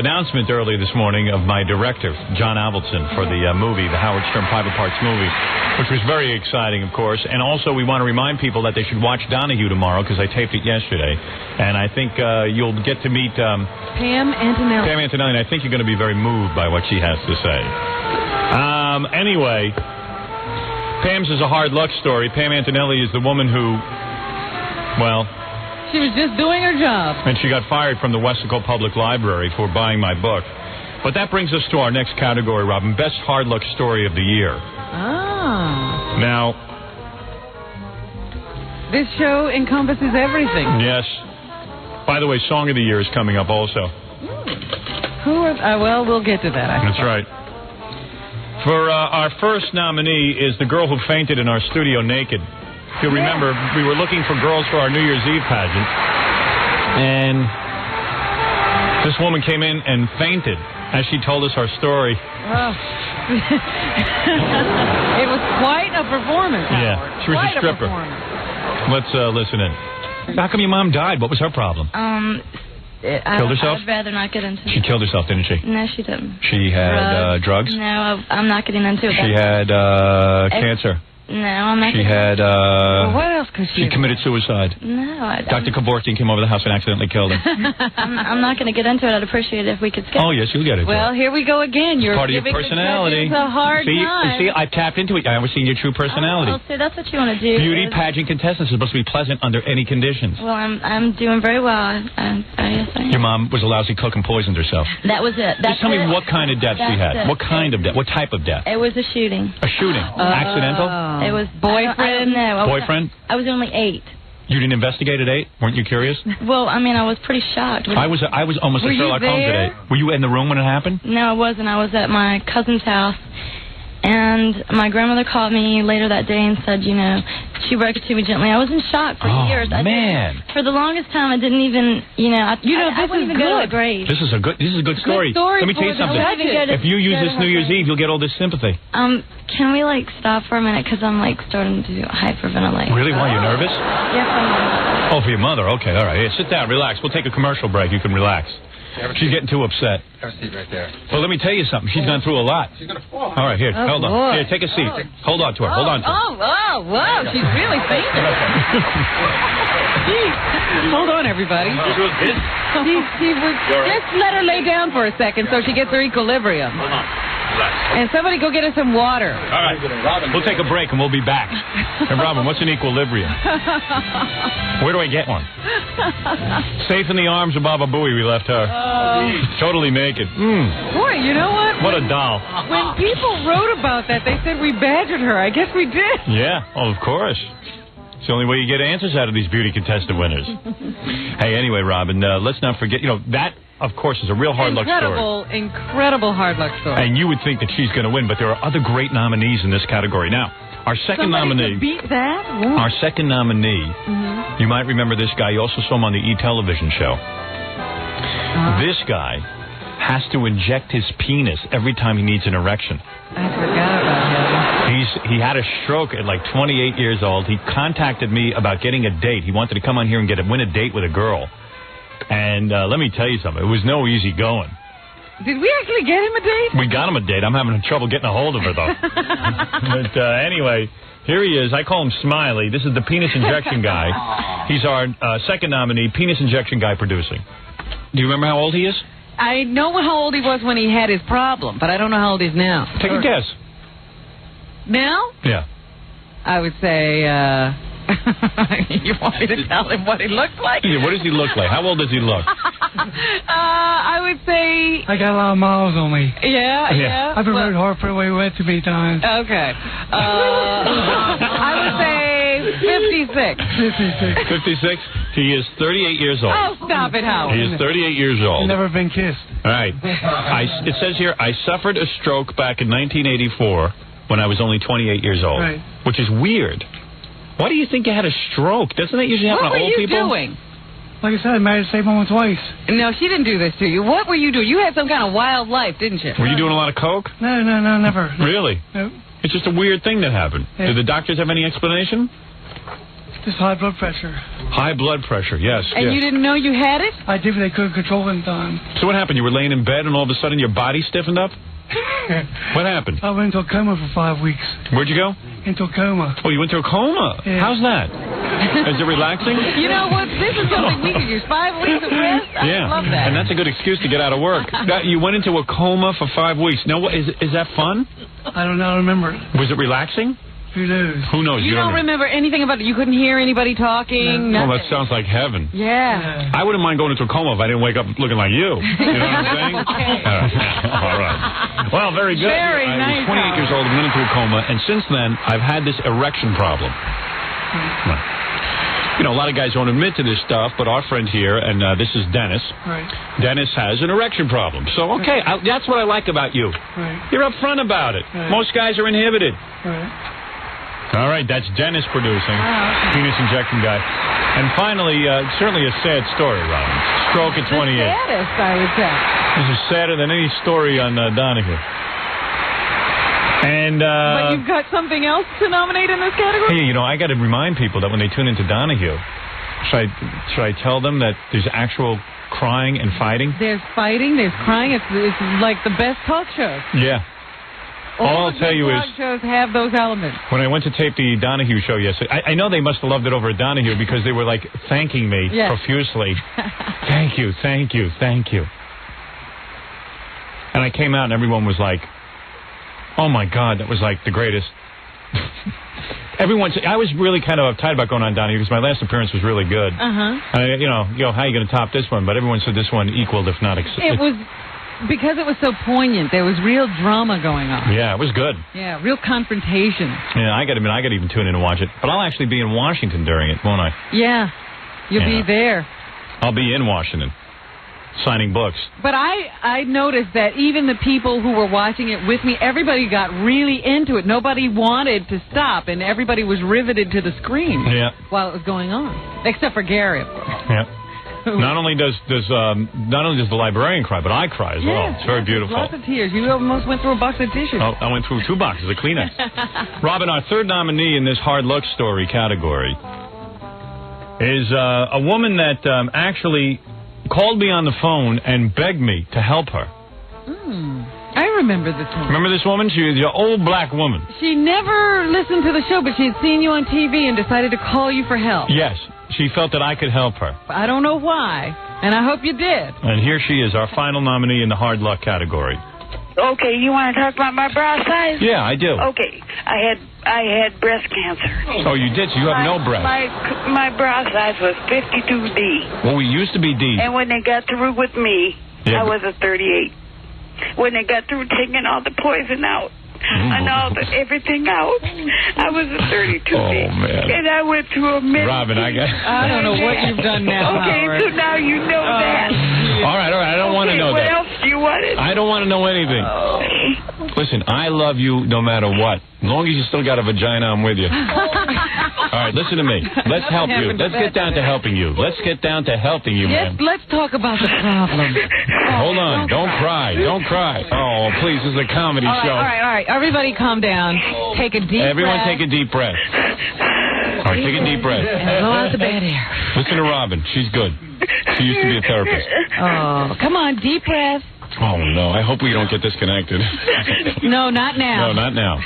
announcement earlier this morning of my director, John Avildsen, for the movie, the Howard Stern Private Parts movie, which was very exciting, of course. And also, we want to remind people that they should watch Donahue tomorrow, because I taped it yesterday. And I think you'll get to meet... Pam Antonelli. Pam Antonelli, and I think you're going to be very moved by what she has to say. Anyway, Pam's is a hard luck story. Pam Antonelli is the woman who, well... She was just doing her job. And she got fired from the Westaco Public Library for buying my book. But that brings us to our next category, Robin. Best hard luck story of the year. Ah. Now... This show encompasses everything. Yes. By the way, Song of the Year is coming up also. Who are... well, we'll get to that. That's right. For our first nominee is the girl who fainted in our studio naked. If you remember, we were looking for girls for our New Year's Eve pageant, and this woman came in and fainted as she told us her story. Oh. It was quite a performance, Howard. Yeah, she was a stripper. Let's listen in. How come your mom died? What was her problem? Killed herself? I'd rather not get into it. She killed herself, didn't she? No, she didn't. She had drugs? No, I'm not getting into it. She had cancer. No, I'm not. She had, well, what else could she She committed suicide. No, Dr. Kevorkian came over the house and accidentally killed her. I'm not going to get into it. I'd appreciate it if we could skip. Oh, yes, you'll get it. Well, here we go again. You're part of your giving personality. the judges a hard time. See, I've tapped into it. I've seen your true personality. Oh, so that's what you want to do. Beauty pageant contestants are supposed to be pleasant under any conditions. Well, I'm doing very well. Yes, I am. Your mom was a lousy cook and poisoned herself. That was it. Just tell me what kind of death she had. It. What kind of death? What type of death? It was a shooting. A shooting? Accidental? It was boyfriend. No. Boyfriend? I was only 8. You didn't investigate at 8? Weren't you curious? Well, I mean, I was pretty shocked. I was almost a Sherlock Holmes at 8. Were you in the room when it happened? No, I wasn't. I was at my cousin's house. And my grandmother called me later that day and said, you know, she broke it to me gently. I was in shock for years. For the longest time, I didn't even, I wouldn't even go to the grave. This is a good story. Let me tell you something. If you use this New Year's Eve, you'll get all this sympathy. Can we stop for a minute? Because I'm starting to hyperventilate. Really? Why? You nervous? Yes, I'm nervous. Oh, for your mother. Okay, all right. Here, sit down, relax. We'll take a commercial break. You can relax. She's getting too upset. Have a seat right there. Well, let me tell you something. She's gone through a lot. She's going to fall. All right, here, hold on. Boy. Here, take a seat. Hold on to her. Hold on to her. Whoa, she's really fainting. Hold on, everybody. Just let her lay down for a second so she gets her equilibrium. Hold on. Relax. And somebody go get her some water. All right. We'll take a break and we'll be back. And Robin, what's an equilibrium? Where do I get one? Safe in the arms of Baba Booey, we left her. Totally naked. Boy, you know what? What a doll. When people wrote about that, they said we badgered her. I guess we did. Yeah, of course. It's the only way you get answers out of these beauty contestant winners. Hey, anyway, Robin, let's not forget, that, of course, is a real hard luck story. Incredible hard luck story. And you would think that she's going to win, but there are other great nominees in this category. Now, our second nominee. Beat that? Our second nominee, you might remember this guy. You also saw him on the E! Television show. This guy has to inject his penis every time he needs an erection. I forgot about him. He had a stroke at 28 years old. He contacted me about getting a date. He wanted to come on here and win a date with a girl. And let me tell you something. It was no easy going. Did we actually get him a date? We got him a date. I'm having trouble getting a hold of her, though. But anyway, here he is. I call him Smiley. This is the penis injection guy. He's our second nominee, penis injection guy producing. Do you remember how old he is? I know how old he was when he had his problem, but I don't know how old he is now. Take a guess. Now? Yeah. I would say, you want me to tell him what he looks like? Yeah, what does he look like? How old does he look? I would say... I got a lot of miles on me. Yeah. I've been rode hard for the way wet too many times. Okay. I would say 56. 56? He is 38 years old. Oh, stop it, Howard. He is 38 years old. Never been kissed. All right. It says here, I suffered a stroke back in 1984 when I was only 28 years old. Right. Which is weird. Why do you think you had a stroke? Doesn't that usually happen to old people? What were you doing? Like I said, I married the same woman twice. No, she didn't do this to you. What were you doing? You had some kind of wild life, didn't you? Were you doing a lot of coke? No, never. Really? No. It's just a weird thing that happened. Yeah. Do the doctors have any explanation? Just high blood pressure. High blood pressure, yes. And yes. you didn't know you had it? I did, but they couldn't control it in time. So what happened? You were laying in bed and all of a sudden your body stiffened up? What happened? I went into a coma for 5 weeks. Where'd you go? Into a coma. Oh, you went to a coma? Yeah. How's that? Is it relaxing? You know what? This is something we could use. 5 weeks of rest? I love that. And that's a good excuse to get out of work. You went into a coma for 5 weeks. Now, what is that fun? I don't know. I remember. Was it relaxing? Who knows? Who knows? You don't remember anything about it? You couldn't hear anybody talking? No. Well, that sounds like heaven. Yeah. I wouldn't mind going into a coma if I didn't wake up looking like you. You know what I'm saying? All right. Well, very good. Very I nice. was 28 years old and went into a coma, and since then, I've had this erection problem. You know, a lot of guys won't admit to this stuff, but our friend here, and this is Dennis. Right. Dennis has an erection problem. So, okay, that's what I like about you. Right. You're upfront about it. Right. Most guys are inhibited. Right. All right, that's Dennis producing. Penis injection guy. And finally, certainly a sad story, Robin. Stroke at 28. The saddest, I would say. This is sadder than any story on Donahue. And but you've got something else to nominate in this category? Hey, you know, I got to remind people that when they tune into Donahue, should I tell them that there's actual crying and fighting? There's fighting, there's crying. It's like the best talk shows. Yeah. All I'll tell you is, talk shows have those elements. when I went to tape the Donahue show yesterday, I know they must have loved it over at Donahue because they were like thanking me profusely. Thank you, thank you, thank you. And I came out and everyone was like, oh my God, that was like the greatest. I was really kind of uptight about going on Donahue because my last appearance was really good. You know, how are you going to top this one? But everyone said this one equaled, if not It was because it was so poignant. There was real drama going on. Yeah, it was good. Yeah, real confrontation. Yeah, I got to even tune in and watch it. But I'll actually be in Washington during it, won't I? Yeah, you'll be there. I'll be in Washington, signing books. But I noticed that even the people who were watching it with me, everybody got really into it. Nobody wanted to stop, and everybody was riveted to the screen while it was going on, except for Gary, of course. Yeah. Not only does the librarian cry, but I cry as well. It's very beautiful. Lots of tears. You almost went through a box of tissues. Oh, I went through 2 boxes of Kleenex. Robin, our third nominee in this hard luck story category is a woman that actually called me on the phone and begged me to help her. I remember this woman. Remember this woman? She was an old black woman. She never listened to the show, but she had seen you on TV and decided to call you for help. Yes. She felt that I could help her. I don't know why, and I hope you did. And here she is, our final nominee in the hard luck category. Okay, you want to talk about my bra size? Yeah, I do. Okay, I had breast cancer. Oh, you did? So you have no breast. My bra size was 52D. Well, we used to be D. And when they got through with me, I was a 38. When they got through taking all the poison out, and everything out, I was a 32D. Oh, man. And I went through a minute. Robin, I don't know what you've done now. Okay, Howard. so now you know that. All right. I don't want to know what that. What else do you want? I don't want to know anything. Listen, I love you no matter what. As long as you still got a vagina, I'm with you. All right, listen to me. Let's help you. Let's get down to helping you. Let's get down to helping you, man. Let's talk about the problem. Hold on. Don't cry. Don't cry. Oh, please, this is a comedy show. All right. Everybody calm down. Take a deep Everyone breath. take a deep breath. All right, take a deep breath. And blow out the bad air. Listen to Robin. She's good. She used to be a therapist. Oh, come on, deep breath. Oh, no. I hope we don't get disconnected. No, not now. No, not now.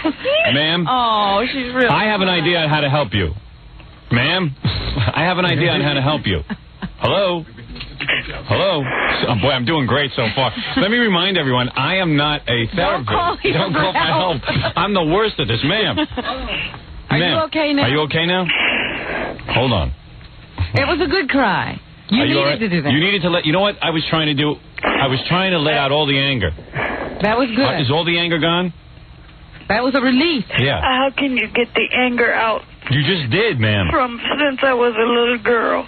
Ma'am? Oh, she's really... I have an idea on how to help you. Ma'am? I have an idea on how to help you. Hello? Hello? Boy, I'm doing great so far. Let me remind everyone, I am not a therapist. Don't call for help. I'm the worst at this, ma'am. Are you okay now? Are you okay now? Hold on. It was a good cry. You needed to do that. You needed to let... You know what I was trying to do? I was trying to let out all the anger. That was good. Is all the anger gone? That was a release. Yeah. How can you get the anger out? You just did, ma'am. Since I was a little girl.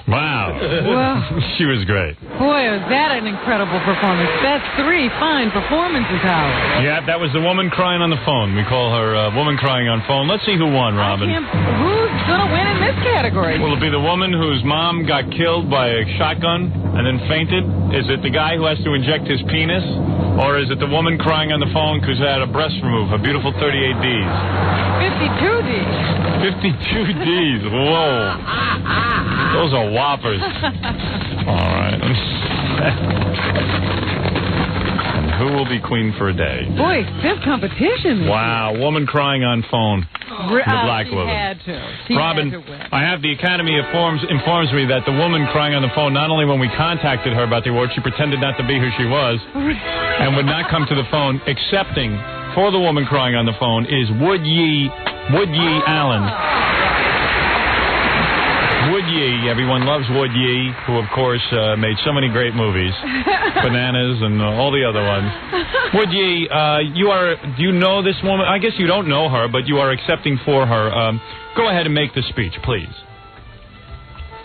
Wow. She was great. Boy, was that an incredible performance. That's 3 fine performances, Howard. Yeah, that was the woman crying on the phone. We call her woman crying on phone. Let's see who won, Robin. Who's going to win in this category? Will it be the woman whose mom got killed by a shotgun and then fainted? Is it the guy who has to inject his penis? Or is it the woman crying on the phone because had a breast removed, her beautiful 38 Ds? 52 Ds. 52 Ds. Whoa. Those are whoppers. All right. And who will be queen for a day? Boy, this competition. Wow. Woman crying on phone. The black she woman. Had to. Robin, had to win. I have the Academy informs me that the woman crying on the phone, not only when we contacted her about the award, she pretended not to be who she was and would not come to the phone, excepting for the woman crying on the phone is Wood Yee Allen. Wood Yee, everyone loves Wood Yee, who of course made so many great movies, Bananas and all the other ones. Wood Yee, do you know this woman? I guess you don't know her, but you are accepting for her. Go ahead and make the speech, please.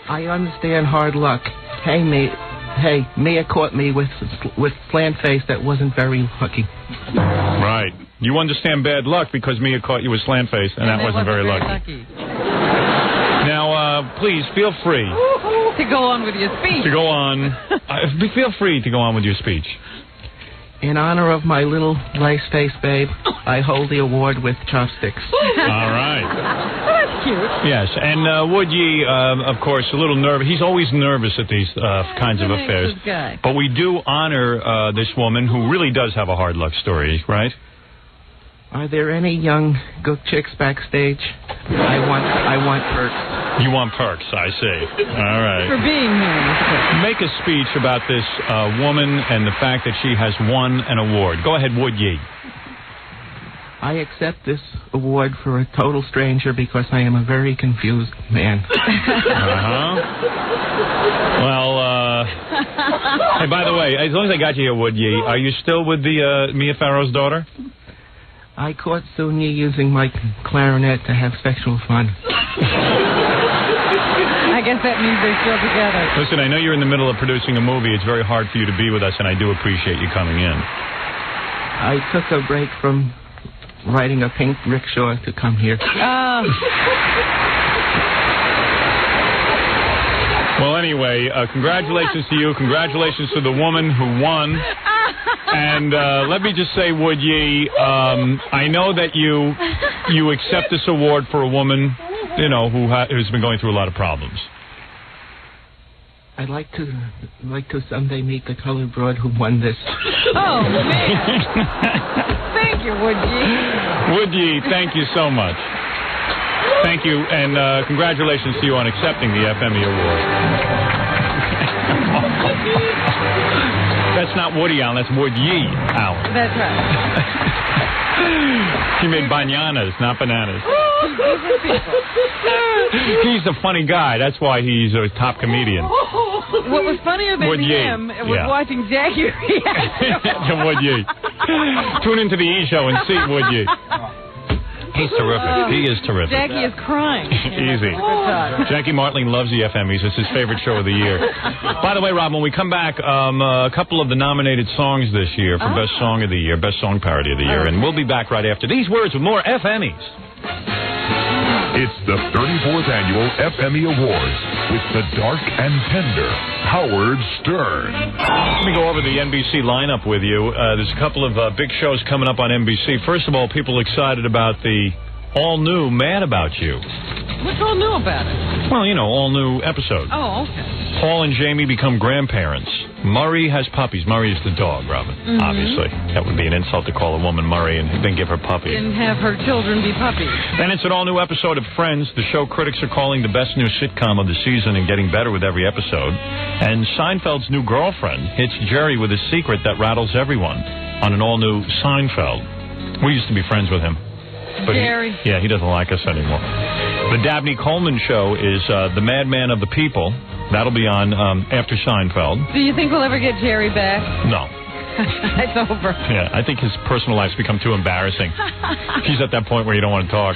I understand hard luck. Hey, Mia caught me with slant face that wasn't very lucky. Right. You understand bad luck because Mia caught you with slant face, and that wasn't very lucky. Now, please, feel free. To go on with your speech. To go on. Feel free to go on with your speech. In honor of my little lace face babe, I hold the award with chopsticks. All right. That's cute. Yes, and Wood Yee, of course, a little nervous. He's always nervous at these kinds of affairs. Guy. But we do honor this woman who really does have a hard luck story, right? Are there any young good chicks backstage? I want perks. You want perks, I see. All right. For being here. Make a speech about this woman and the fact that she has won an award. Go ahead, Wood Yee. I accept this award for a total stranger because I am a very confused man. Well, hey, by the way, as long as I got you here, Wood Yee, are you still with the Mia Farrow's daughter? I caught Sonia using my clarinet to have sexual fun. I guess that means they're still together. Listen, I know you're in the middle of producing a movie. It's very hard for you to be with us, and I do appreciate you coming in. I took a break from riding a pink rickshaw to come here. Well, anyway, congratulations to you. Congratulations to the woman who won. And let me just say, Wood Yee, I know that you accept this award for a woman, you know, who's been going through a lot of problems. I'd like to someday meet the colored broad who won this. Oh, man. Thank you, Wood Yee. Wood Yee, thank you so much. Thank you, and congratulations to you on accepting the FME Award. That's not Woody Allen, that's Wood Yee Allen. That's right. He made bananas, not bananas. He's a funny guy. That's why he's a top comedian. What was funnier than him was watching Jackie react to Wood Yee. Tune into the E! Show and see Wood Yee. He's terrific. He is terrific. Jackie is crying. Easy. Jackie Martling loves the FMEs. It's his favorite show of the year. By the way, Rob, when we come back, a couple of the nominated songs this year for Best Song of the Year, Best Song Parody of the Year, and we'll be back right after these words with more FMEs. It's the 34th Annual FME Awards with the dark and tender Howard Stern. Let me go over the NBC lineup with you. There's a couple of big shows coming up on NBC. First of all, people excited about the all-new Mad About You. What's all new about it? Well, you know, all new episode. Oh, okay. Paul and Jamie become grandparents. Murray has puppies. Murray is the dog, Robin, obviously. That would be an insult to call a woman Murray and then give her puppies. And have her children be puppies. Then it's an all-new episode of Friends, the show critics are calling the best new sitcom of the season and getting better with every episode. And Seinfeld's new girlfriend hits Jerry with a secret that rattles everyone on an all-new Seinfeld. We used to be friends with him. But Jerry. He doesn't like us anymore. The Dabney Coleman Show is The Madman of the People. That'll be on after Seinfeld. Do you think we'll ever get Jerry back? No. It's over. Yeah, I think his personal life's become too embarrassing. He's at that point where you don't want to talk.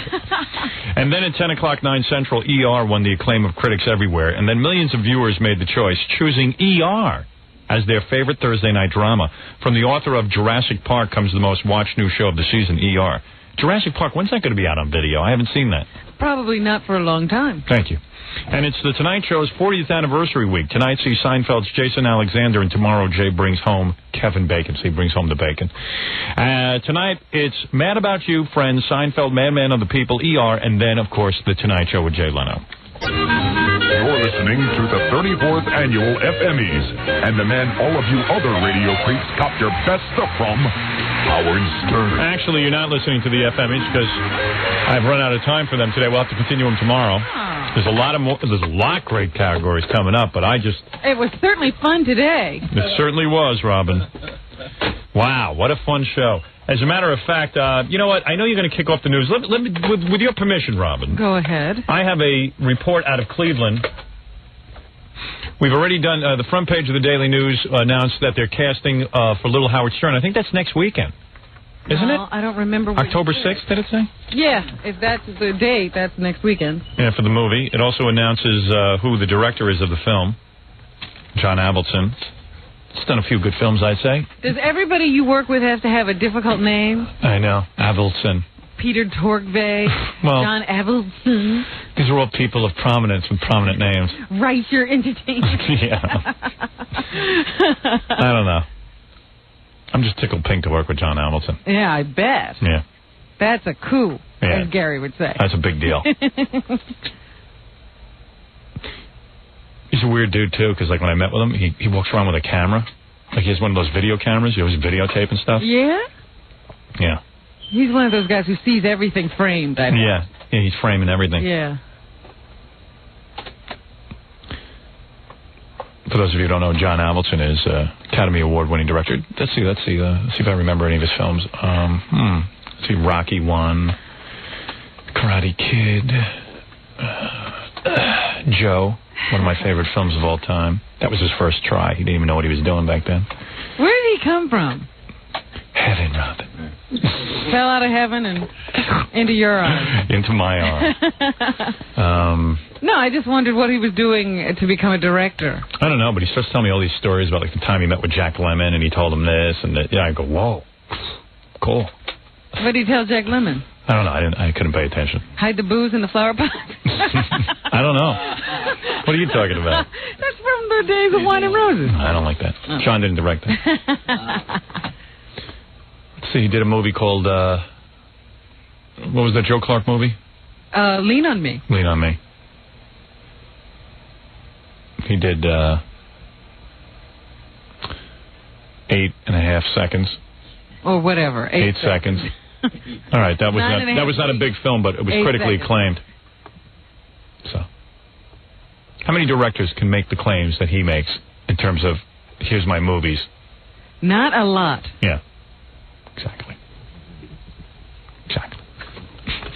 And then at 10 o'clock, 9 Central, ER won the acclaim of critics everywhere. And then millions of viewers made the choice, choosing ER as their favorite Thursday night drama. From the author of Jurassic Park comes the most watched new show of the season, ER. Jurassic Park, when's that going to be out on video? I haven't seen that. Probably not for a long time. Thank you. And it's the Tonight Show's 40th anniversary week. Tonight sees Seinfeld's Jason Alexander, and tomorrow Jay brings home Kevin Bacon. So he brings home the bacon. Tonight it's Mad About You, Friends, Seinfeld, Madman of the People, ER, and then, of course, The Tonight Show with Jay Leno. You're listening to the 34th Annual FMEs, and the man all of you other radio creeps cop your best stuff from, Howard Stern. Actually, you're not listening to the FMEs because I've run out of time for them today. We'll have to continue them tomorrow. There's a lot great categories coming up, but It was certainly fun today. It certainly was, Robin. Wow, what a fun show. As a matter of fact, you know what? I know you're going to kick off the news. Let me, with your permission, Robin. Go ahead. I have a report out of Cleveland. We've already done the front page of the Daily News announced that they're casting for Little Howard Stern. I think that's next weekend, isn't it? I don't remember. October 6th, did it say? Yeah, if that's the date, that's next weekend. Yeah, for the movie. It also announces who the director is of the film, John Avildsen. It's done a few good films, I'd say. Does everybody you work with have to have a difficult name? I know. Avildsen. Peter Torkvay, well, John Avildsen. These are all people of prominence with prominent names. Right, you're entertainment. Yeah. I don't know. I'm just tickled pink to work with John Avildsen. Yeah, I bet. Yeah. That's a coup, yeah. as Gary would say. That's a big deal. He's a weird dude, too, because like when I met with him, he walks around with a camera. Like he has one of those video cameras. He always videotape and stuff. Yeah? Yeah. He's one of those guys who sees everything framed. Yeah, he's framing everything. Yeah. For those of you who don't know, John Avildsen is Academy Award-winning director. Let's see if I remember any of his films. Let's see, Rocky 1, Karate Kid, Joe, one of my favorite films of all time. That was his first try. He didn't even know what he was doing back then. Where did he come from? Heaven, Robin. Fell out of heaven and into your arms. Into my arms. No, I just wondered what he was doing to become a director. I don't know, but he starts telling me all these stories about like the time he met with Jack Lemmon and he told him this and that. Yeah, I go, whoa, cool. What did he tell Jack Lemmon? I don't know. I couldn't pay attention. Hide the booze in the flower pot? I don't know. What are you talking about? That's from the days of Wine and Roses. I don't like that. Oh. Sean didn't direct that. Let's see, he did a movie called, what was that Joe Clark movie? Lean on Me. Lean on Me. He did 8.5 seconds. Or whatever. 8 seconds. All right, that was not a big film, but it was critically acclaimed. So, how many directors can make the claims that he makes in terms of, here's my movies? Not a lot. Yeah. Exactly.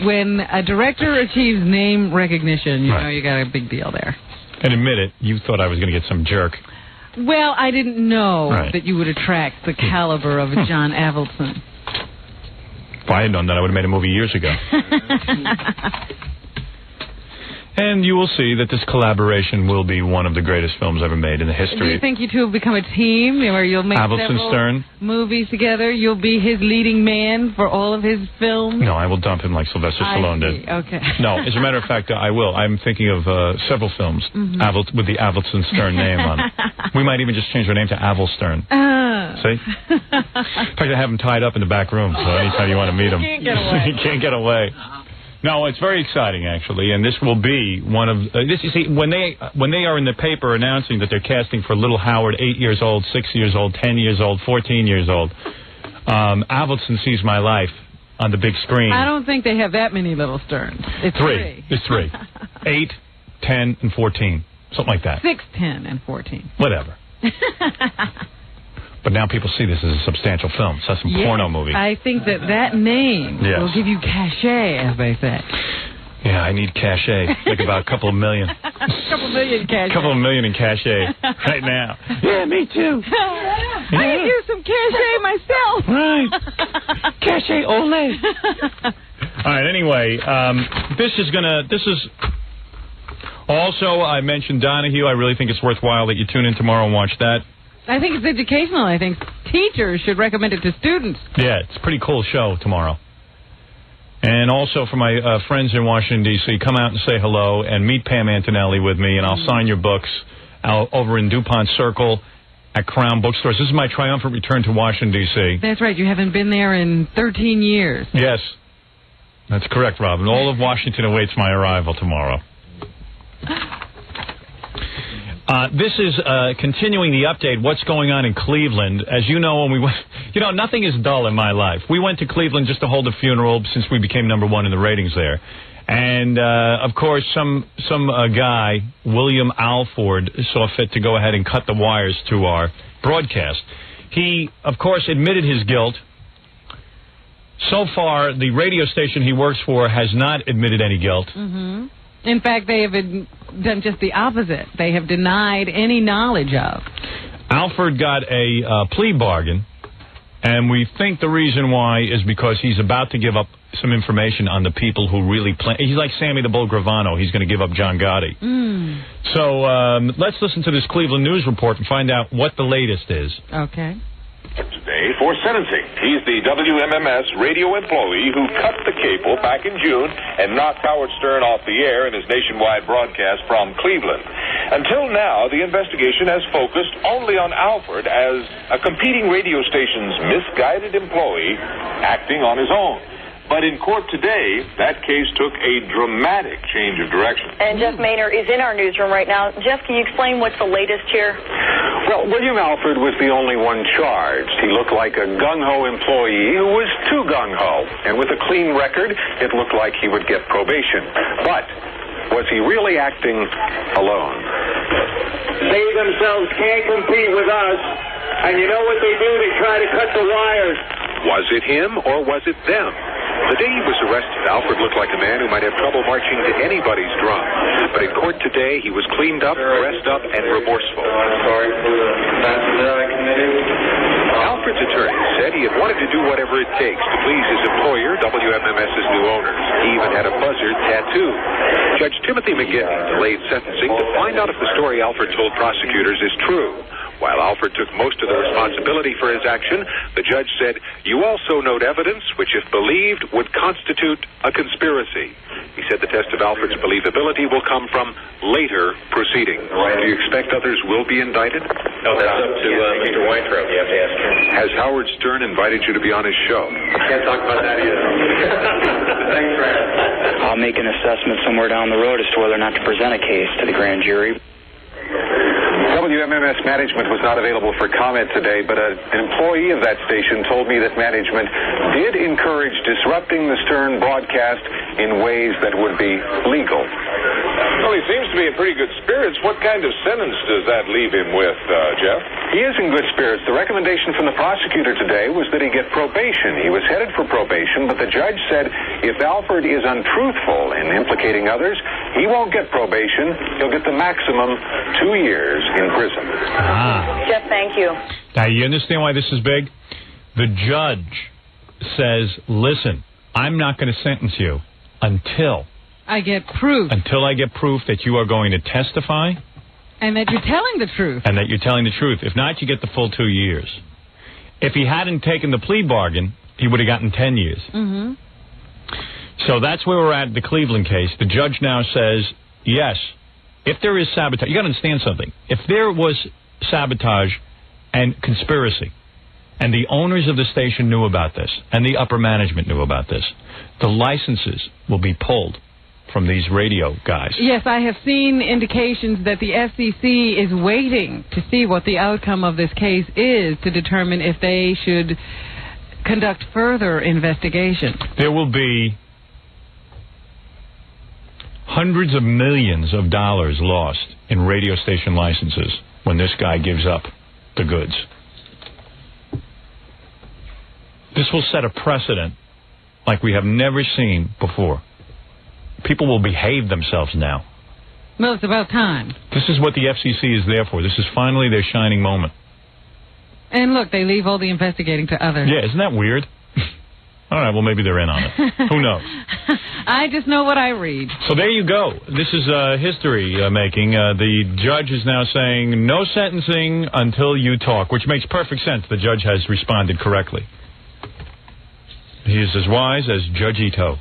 When a director achieves name recognition, you know you got a big deal there. And admit it, you thought I was going to get some jerk. Well, I didn't know that you would attract the caliber of John Avildsen. If I had known that, I would have made a movie years ago. And you will see that this collaboration will be one of the greatest films ever made in the history. Do you think you two will become a team where you'll make several Stern movies together? You'll be his leading man for all of his films? No, I will dump him like Sylvester Stallone did. Okay. No, as a matter of fact, I will. I'm thinking of several films with the Avildsen Stern name on it. We might even just change our name to Avildsen. See? In fact, I have him tied up in the back room, so anytime you want to meet him, He can't get away. He can't get away. No, it's very exciting, actually, and this will be one of this. You see, when they are in the paper announcing that they're casting for Little Howard, 8 years old, 6 years old, 10 years old, 14 years old, Avildsen sees my life on the big screen. I don't think they have that many Little Sterns. It's three. It's 3. 8, 10, and 14. Something like that. 6, 10, and 14. Whatever. But now people see this as a substantial film. So that's some porno movie. I think that name will give you cachet, as they say. Yeah, I need cachet. Like about a couple of million. Couple million cachet. Couple of million in cachet right now. Yeah, me too. I could use some cachet myself. Right. Cachet ole. All right, anyway, this is also, I mentioned Donahue. I really think it's worthwhile that you tune in tomorrow and watch that. I think it's educational. I think teachers should recommend it to students. Yeah, it's a pretty cool show tomorrow. And also for my friends in Washington, D.C., come out and say hello and meet Pam Antonelli with me, and I'll sign your books out over in DuPont Circle at Crown Bookstores. This is my triumphant return to Washington, D.C. That's right. You haven't been there in 13 years. Yes. That's correct, Robin. All of Washington awaits my arrival tomorrow. This is continuing the update, what's going on in Cleveland. As you know, when we went, nothing is dull in my life. We went to Cleveland just to hold a funeral since we became #1 in the ratings there. And, of course, some guy, William Alford, saw fit to go ahead and cut the wires to our broadcast. He, of course, admitted his guilt. So far, the radio station he works for has not admitted any guilt. Mm-hmm. In fact, they have done just the opposite. They have denied any knowledge of. Alford got a plea bargain, and we think the reason why is because he's about to give up some information on the people who really play. He's like Sammy the Bull Gravano. He's going to give up John Gotti. So let's listen to this Cleveland News report and find out what the latest is. Okay. Today for sentencing. He's the WMMS radio employee who cut the cable back in June and knocked Howard Stern off the air in his nationwide broadcast from Cleveland. Until now, the investigation has focused only on Alford as a competing radio station's misguided employee acting on his own. But in court today, that case took a dramatic change of direction. And Jeff Maynard is in our newsroom right now. Jeff, can you explain what's the latest here? Well, William Alford was the only one charged. He looked like a gung-ho employee who was too gung-ho. And with a clean record, it looked like he would get probation. But was he really acting alone? They themselves can't compete with us. And you know what they do? They try to cut the wires. Was it him or was it them? The day he was arrested, Alford looked like a man who might have trouble marching to anybody's drum. But in court today, he was cleaned up, dressed up, and remorseful. Sorry for the offense that I committed. Alford's attorney said he had wanted to do whatever it takes to please his employer, WMMS's new owners. He even had a buzzard tattooed. Judge Timothy McGinney delayed sentencing to find out if the story Alford told prosecutors is true. While Alford took most of the responsibility for his action, the judge said, "You also note evidence which, if believed, would constitute a conspiracy." He said the test of Alford's believability will come from later proceedings. Do you expect others will be indicted? No, that's up to Mr. Weintraub. You have to ask him. Has Howard Stern invited you to be on his show? Can't talk about that either. Thanks, Brad. I'll make an assessment somewhere down the road as to whether or not to present a case to the grand jury. WMMS management was not available for comment today, but an employee of that station told me that management did encourage disrupting the Stern broadcast in ways that would be legal. Well, he seems to be in pretty good spirits. What kind of sentence does that leave him with, Jeff? He is in good spirits. The recommendation from the prosecutor today was that he get probation. He was headed for probation, but the judge said if Alford is untruthful in implicating others, he won't get probation. He'll get the maximum 2 years in prison. Jeff, thank you. Now, you understand why this is big? The judge says, listen, I'm not going to sentence you until I get proof. Until I get proof that you are going to testify. And that you're telling the truth. And that you're telling the truth. If not, you get the full 2 years. If he hadn't taken the plea bargain, he would have gotten 10 years. Mm-hmm. So that's where we're at the Cleveland case. The judge now says, yes, if there is sabotage, you got to understand something. If there was sabotage and conspiracy, And the owners of the station knew about this, and the upper management knew about this. The licenses will be pulled from these radio guys. Yes, I have seen indications that the FCC is waiting to see what the outcome of this case is to determine if they should conduct further investigation. There will be hundreds of millions of dollars lost in radio station licenses when this guy gives up the goods. This will set a precedent like we have never seen before. People will behave themselves now. Well, it's about time. This is what the FCC is there for. This is finally their shining moment. And look, they leave all the investigating to others. Yeah, isn't that weird? All right, well, maybe they're in on it. Who knows? I just know what I read. So there you go. This is history making. The judge is now saying no sentencing until you talk, which makes perfect sense. The judge has responded correctly. He is as wise as Judge Ito.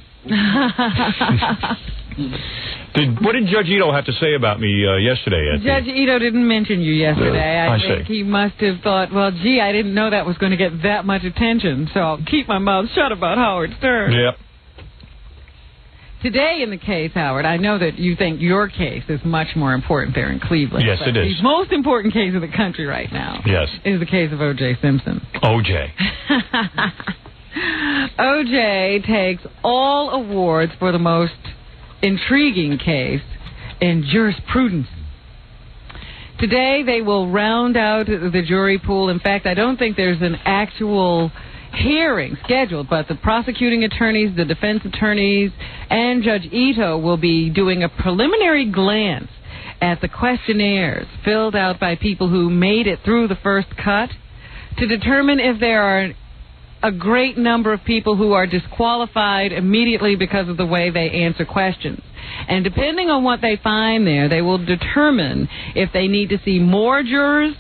What did Judge Ito have to say about me yesterday? Judge Ito didn't mention you yesterday. I think he must have thought, well, gee, I didn't know that was going to get that much attention, so I'll keep my mouth shut about Howard Stern. Yep. Today in the case, Howard, I know that you think your case is much more important there in Cleveland. Yes, it is. The most important case in the country right now is the case of O.J. Simpson. O.J. O.J. takes all awards for the most intriguing case in jurisprudence. Today they will round out the jury pool. In fact, I don't think there's an actual hearing scheduled, but the prosecuting attorneys, the defense attorneys, and Judge Ito will be doing a preliminary glance at the questionnaires filled out by people who made it through the first cut to determine if there are a great number of people who are disqualified immediately because of the way they answer questions. And depending on what they find there, they will determine if they need to see more jurors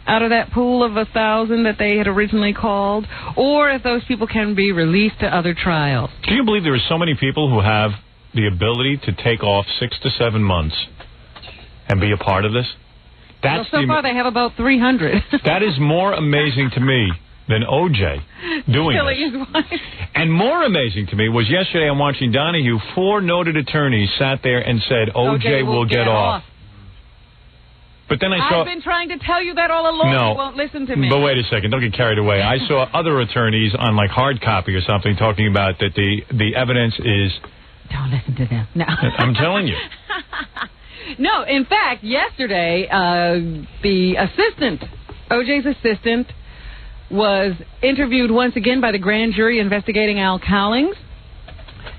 out of that pool of 1,000 that they had originally called, or if those people can be released to other trials. Can you believe there are so many people who have the ability to take off 6 to 7 months and be a part of this? So far they have about 300. That is more amazing to me than O.J. doing this. And more amazing to me was yesterday I'm watching Donahue, 4 noted attorneys sat there and said, O.J. will get off. But then I saw... I've been trying to tell you that all along. No, you won't listen to me. But wait a second. Don't get carried away. I saw other attorneys on, like, hard copy or something talking about that the evidence is... Don't listen to them. No. I'm telling you. No, in fact, yesterday, the assistant, O.J.'s assistant, was interviewed once again by the grand jury investigating Al Cowlings,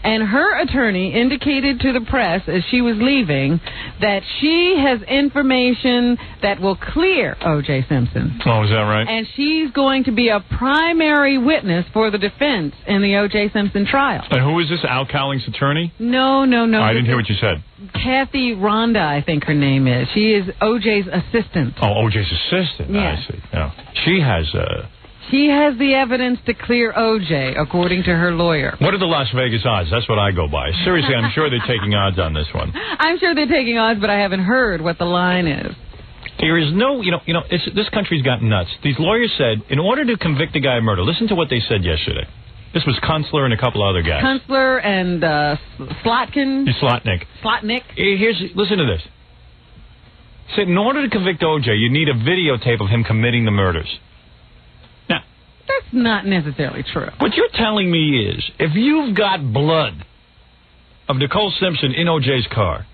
and her attorney indicated to the press as she was leaving that she has information that will clear O.J. Simpson. Oh, is that right? And she's going to be a primary witness for the defense in the O.J. Simpson trial. And who is this, Al Cowlings' attorney? No. I didn't hear what you said. Kathy Rhonda, I think her name is. She is O.J.'s assistant. Oh, O.J.'s assistant. Yeah. I see. Yeah. She has... She has the evidence to clear O.J., according to her lawyer. What are the Las Vegas odds? That's what I go by. Seriously, I'm sure they're taking odds on this one. I'm sure they're taking odds, but I haven't heard what the line is. There is no, this country's gotten nuts. These lawyers said, in order to convict a guy of murder, listen to what they said yesterday. This was Kunstler and a couple other guys. Kunstler and Slotkin. Slotnick. Listen to this. Said, in order to convict O.J., you need a videotape of him committing the murders. That's not necessarily true. What you're telling me is, if you've got blood of Nicole Simpson in O.J.'s car,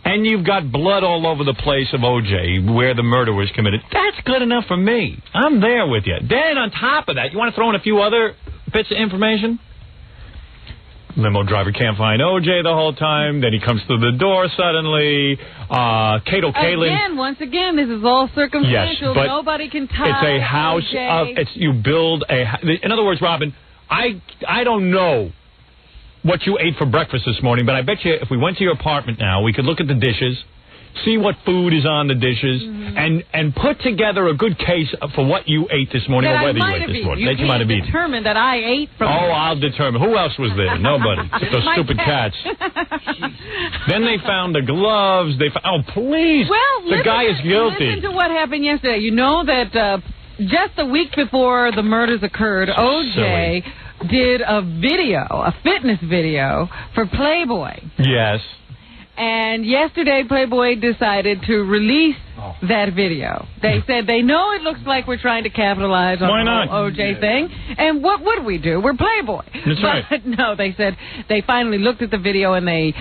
and you've got blood all over the place of O.J. where the murder was committed, that's good enough for me. I'm there with you. Then on top of that, you want to throw in a few other bits of information? Limo driver can't find O.J. the whole time. Then he comes through the door suddenly. Cato Kalin. Once again, this is all circumstantial. Yes, but nobody can tie it's a house O.J. of... you build a... In other words, Robin, I don't know what you ate for breakfast this morning, but I bet you if we went to your apartment now, we could look at the dishes, see what food is on the dishes, and put together a good case for what you ate this morning or whether you ate this morning. You can't determine that I ate from... Oh, I'll determine. Who else was there? Nobody. Those stupid cats. Then they found the gloves. Oh, please. Well, the guy is guilty. Listen to what happened yesterday. You know that just a week before the murders occurred, O.J. did a fitness video for Playboy. Yes. And yesterday, Playboy decided to release that video. They said they know it looks like we're trying to capitalize on the whole O.J. thing. And what would we do? We're Playboy. That's right. But no, they said they finally looked at the video and they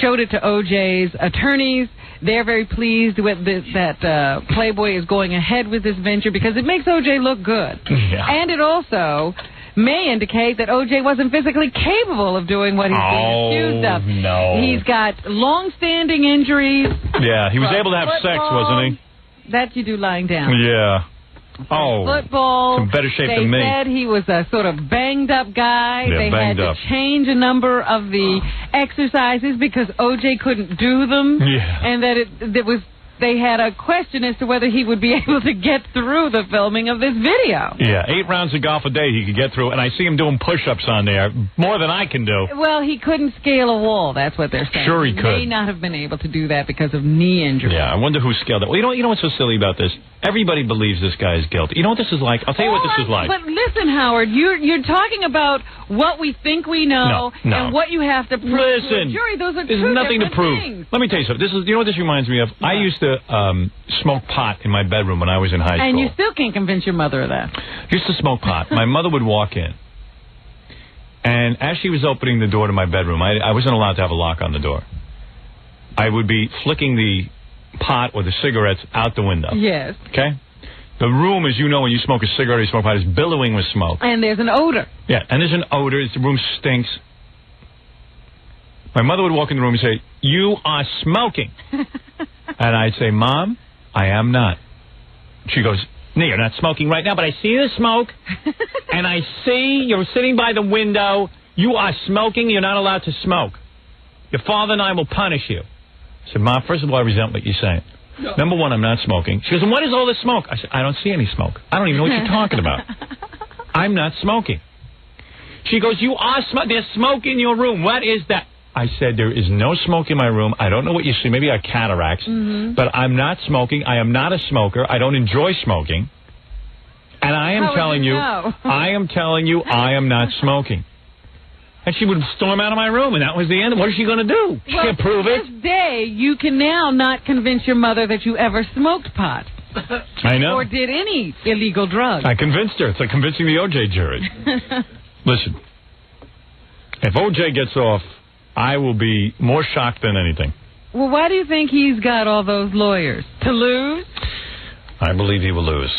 showed it to O.J.'s attorneys. They're very pleased with that Playboy is going ahead with this venture because it makes O.J. look good. Yeah. And it also may indicate that O.J. wasn't physically capable of doing what he's being accused of. No. He's got long-standing injuries. Yeah, he was able to have sex, wasn't he? That you do lying down. Yeah. Football. It's in better shape than me. They said he was a sort of banged-up guy. Yeah, they had to change a number of the exercises because O.J. couldn't do them. Yeah. And that they had a question as to whether he would be able to get through the filming of this video. Yeah, 8 rounds of golf a day he could get through, and I see him doing push-ups on there, more than I can do. Well, he couldn't scale a wall, that's what they're saying. Sure he could. May not have been able to do that because of knee injury. Yeah, I wonder who scaled it. Well, you know what's so silly about this? Everybody believes this guy is guilty. You know what this is like? I'll tell you what this is like. But listen, Howard, you're talking about what we think we know No. and what you have to prove to a jury. Those are there's two nothing to different prove. things. Let me tell you something. You know what this reminds me of? I used to smoke pot in my bedroom when I was in high school. And you still can't convince your mother of that. Used to smoke pot. My mother would walk in, and as she was opening the door to my bedroom, I wasn't allowed to have a lock on the door. I would be flicking the pot or the cigarettes out the window. Yes. Okay? The room, as you know, when you smoke a cigarette or you smoke pot, is billowing with smoke. And there's an odor. Yeah, and there's an odor. The room stinks. My mother would walk in the room and say, "You are smoking." And I'd say, "Mom, I am not." She goes, "No, you're not smoking right now, but I see the smoke, and I see you're sitting by the window. You are smoking. You're not allowed to smoke. Your father and I will punish you." I said, "Mom, first of all, I resent what you're saying. No. Number one, I'm not smoking." She goes, "And what is all this smoke?" I said, "I don't see any smoke. I don't even know what you're talking about. I'm not smoking." She goes, "You are smoking. There's smoke in your room. What is that?" I said, "There is no smoke in my room. I don't know what you see. Maybe I have cataracts. But I'm not smoking. I am not a smoker. I don't enjoy smoking. And I am telling you, I am not smoking." And she would storm out of my room, and that was the end. What is she going to do? She can't prove it. To this day, you can now not convince your mother that you ever smoked pot. I know. Or did any illegal drug. I convinced her. It's like convincing the O.J. jury. Listen, if O.J. gets off, I will be more shocked than anything. Well, why do you think he's got all those lawyers? To lose? I believe he will lose.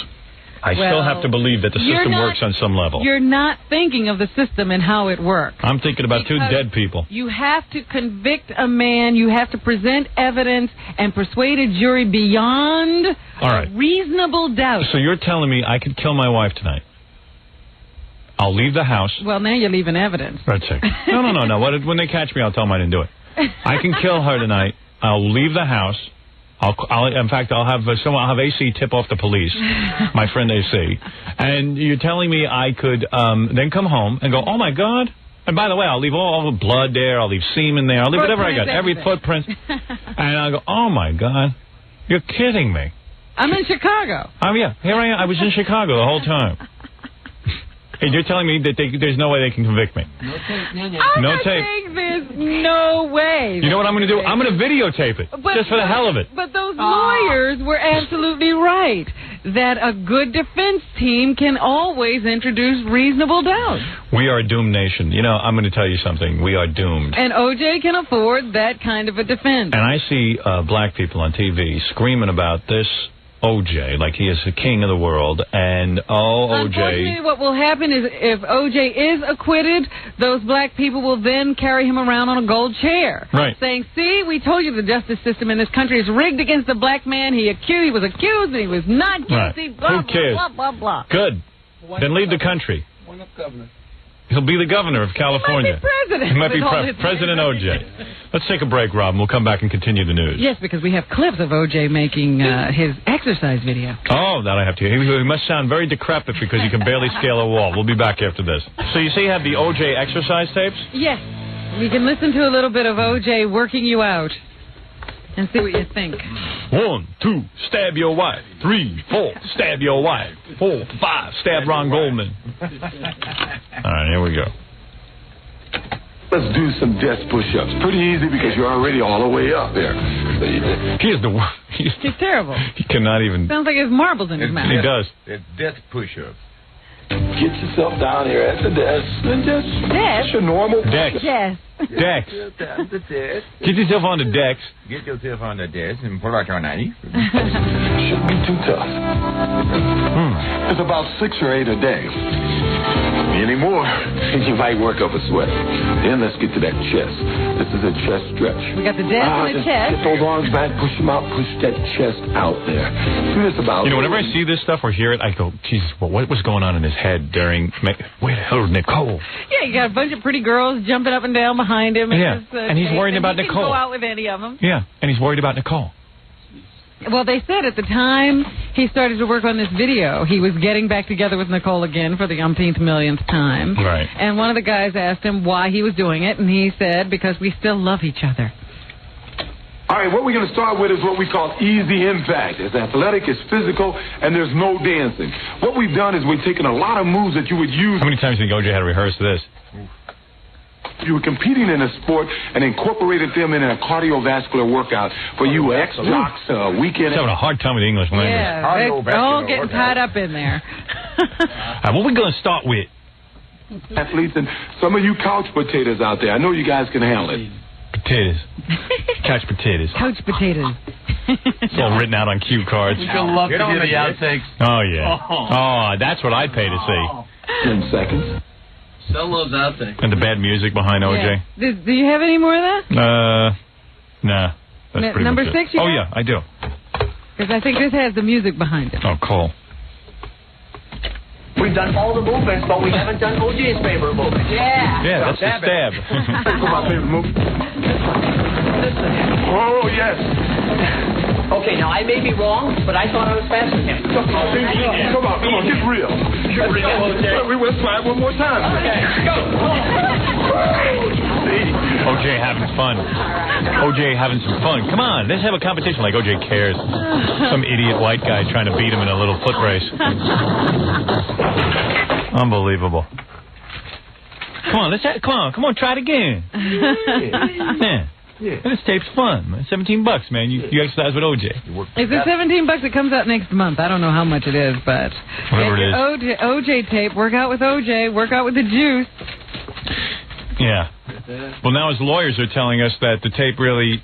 I still have to believe that the system works on some level. You're not thinking of the system and how it works. I'm thinking about two dead people. You have to convict a man. You have to present evidence and persuade a jury beyond a reasonable doubt. So you're telling me I could kill my wife tonight? I'll leave the house. Well, now you're leaving evidence. That's it. No. When they catch me, I'll tell them I didn't do it. I can kill her tonight. I'll leave the house. In fact, I'll have AC tip off the police, my friend AC. And you're telling me I could then come home and go, "Oh my God!" And by the way, I'll leave all the blood there. I'll leave semen there. I'll leave whatever I got, every footprint. And I'll go, "Oh my God, you're kidding me!" I'm in Chicago. Yeah, here I am. I was in Chicago the whole time. And you're telling me that there's no way they can convict me? No tape. There's no way. You know what I'm going to do? I'm going to videotape it, just for the hell of it. But those lawyers were absolutely right, that a good defense team can always introduce reasonable doubt. We are a doomed nation. You know, I'm going to tell you something. We are doomed. And O.J. can afford that kind of a defense. And I see black people on TV screaming about this O.J. like he is the king of the world, and O.J. Unfortunately, what will happen is if O.J. is acquitted, those black people will then carry him around on a gold chair. Right. Saying, "See, we told you the justice system in this country is rigged against the black man. He was accused, and he was not guilty, blah, Who cares? blah, blah, blah, blah." Good. Then leave the country. He'll be the governor of California. He might be president. President O.J. Let's take a break, Rob, and we'll come back and continue the news. Yes, because we have clips of O.J. making his exercise video. Oh, that I have to hear. He must sound very decrepit because he can barely scale a wall. We'll be back after this. So you say you have the O.J. exercise tapes? Yes. We can listen to a little bit of O.J. working you out. And see what you think. 1, 2, stab your wife. 3, 4, stab your wife. 4, 5, stab Ron Goldman. All right, here we go. Let's do some desk push-ups. Pretty easy because you're already all the way up there. He's the worst. He's terrible. He cannot even. Sounds like he has marbles in his mouth. He does. It's desk push-ups. Get yourself down here at the desk and just Desk? your normal Dex. Yes. Dex. Down the desk. Get yourself on the Dex. Get yourself on the desk and pull out your knife. Shouldn't be too tough. It's about 6 or 8 a day. Any more, you might work up a sweat. Then let's get to that chest. This is a chest stretch. We got the desk and the just chest. Get those arms back, push them out, push that chest out there. Do this about. You know, whenever I see this stuff or hear it, I go, Jesus, what was going on in his head during... Where the hell is Nicole? Yeah, you got a bunch of pretty girls jumping up and down behind him. Yeah, and he's worried about he Nicole. Can go out with any of them. Yeah, and he's worried about Nicole. Well, they said at the time he started to work on this video, he was getting back together with Nicole again for the umpteenth millionth time. Right. And one of the guys asked him why he was doing it, and he said, because we still love each other. All right, what we're going to start with is what we call easy impact. It's athletic, it's physical, and there's no dancing. What we've done is we've taken a lot of moves that you would use. How many times do you think OJ had to rehearse this? You were competing in a sport and incorporated them in a cardiovascular workout for you ex-jocks, weekend. He's having a hard time with the English language. Yeah, they're all getting tied up in there. What are we going to start with? Athletes and some of you couch potatoes out there. I know you guys can handle it. Potatoes. Couch potatoes. Couch potatoes. It's all written out on cue cards. We'd love to hear the outtakes. Oh, yeah. Oh, that's what I'd pay to see. 10 seconds. Sell those outtakes. And the bad music behind OJ. Yeah. Do you have any more of that? Nah. That's pretty number much 6, it. Oh, yeah, I do. Because I think this has the music behind it. Oh, cool. We've done all the movements, but we haven't done OJ's favorite movement. Yeah, that's the stab. My favorite move. Oh, yes. Okay, now I may be wrong, but I thought I was faster than him. Come on, get real. We will try it one more time. Okay, go. OJ having fun. OJ having some fun. Come on, let's have a competition like OJ cares. Some idiot white guy trying to beat him in a little foot race. Unbelievable. Come on, try it again. Yeah. This tape's fun, man. $17, man. You exercise with OJ. It's the $17 that comes out next month. I don't know how much it is, but whatever it is. OJ tape. Work out with OJ. Work out with the juice. Yeah. Well, now his lawyers are telling us that the tape really,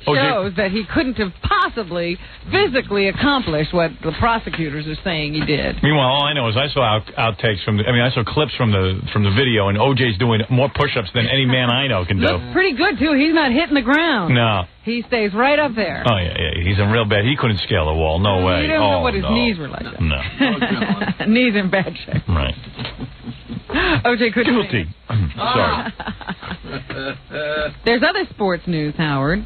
shows that he couldn't have possibly physically accomplished what the prosecutors are saying he did. Meanwhile, all I know is I saw outtakes I saw clips from the video, and OJ's doing more push-ups than any man I know can do. Looks pretty good too. He's not hitting the ground. No. He stays right up there. Oh yeah. He's in real bad. He couldn't scale the wall. No way. You don't know what his knees were like. No. Knees in bad shape. Right. OJ couldn't. Guilty. Sorry. There's other sports news, Howard.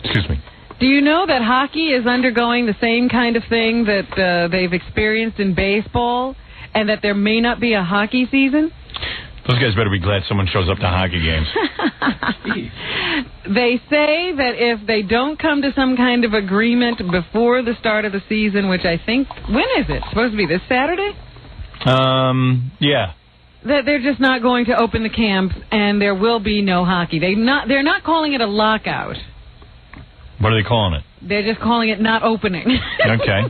Excuse me. Do you know that hockey is undergoing the same kind of thing that they've experienced in baseball, and that there may not be a hockey season? Those guys better be glad someone shows up to hockey games. They say that if they don't come to some kind of agreement before the start of the season, which I think, when is it? Supposed to be this Saturday? Yeah. That they're just not going to open the camps, and there will be no hockey. They're not calling it a lockout. What are they calling it? They're just calling it not opening. Okay.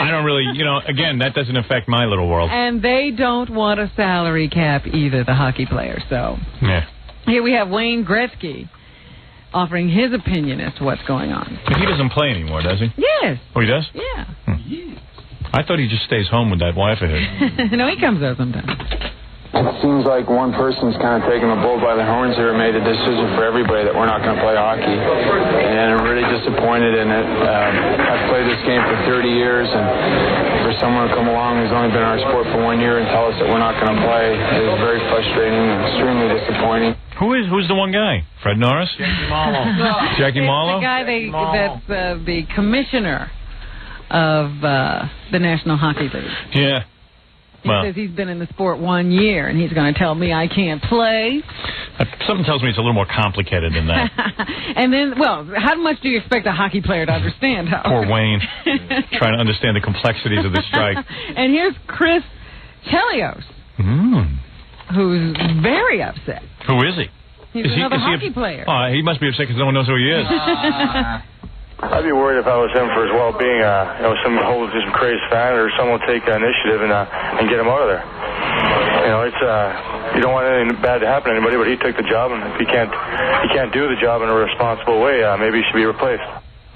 I don't really, again, that doesn't affect my little world. And they don't want a salary cap either, the hockey players. So yeah. Here we have Wayne Gretzky offering his opinion as to what's going on. But he doesn't play anymore, does he? Yes. Oh, he does? Yeah. I thought he just stays home with that wife of his. No, he comes out sometimes. It seems like one person's kind of taking the bull by the horns here and made a decision for everybody that we're not going to play hockey. And I'm really disappointed in it. I've played this game for 30 years, and for someone to come along who's only been in our sport for 1 year and tell us that we're not going to play is very frustrating and extremely disappointing. Who's the one guy? Fred Norris? Jackie Marlowe. Jackie Marlowe? The guy that's the commissioner of the National Hockey League. Yeah. He says he's been in the sport 1 year, and he's going to tell me I can't play. Something tells me it's a little more complicated than that. And then, well, how much do you expect a hockey player to understand? Poor Wayne, trying to understand the complexities of the strike. And here's Chris Chelios, who's very upset. Who is he? He's another hockey player. Oh, he must be upset because no one knows who he is. I'd be worried if I was him for his well-being. Some crazed fan or someone will take initiative and get him out of there. You don't want anything bad to happen to anybody, but he took the job, and if he can't do the job in a responsible way, maybe he should be replaced.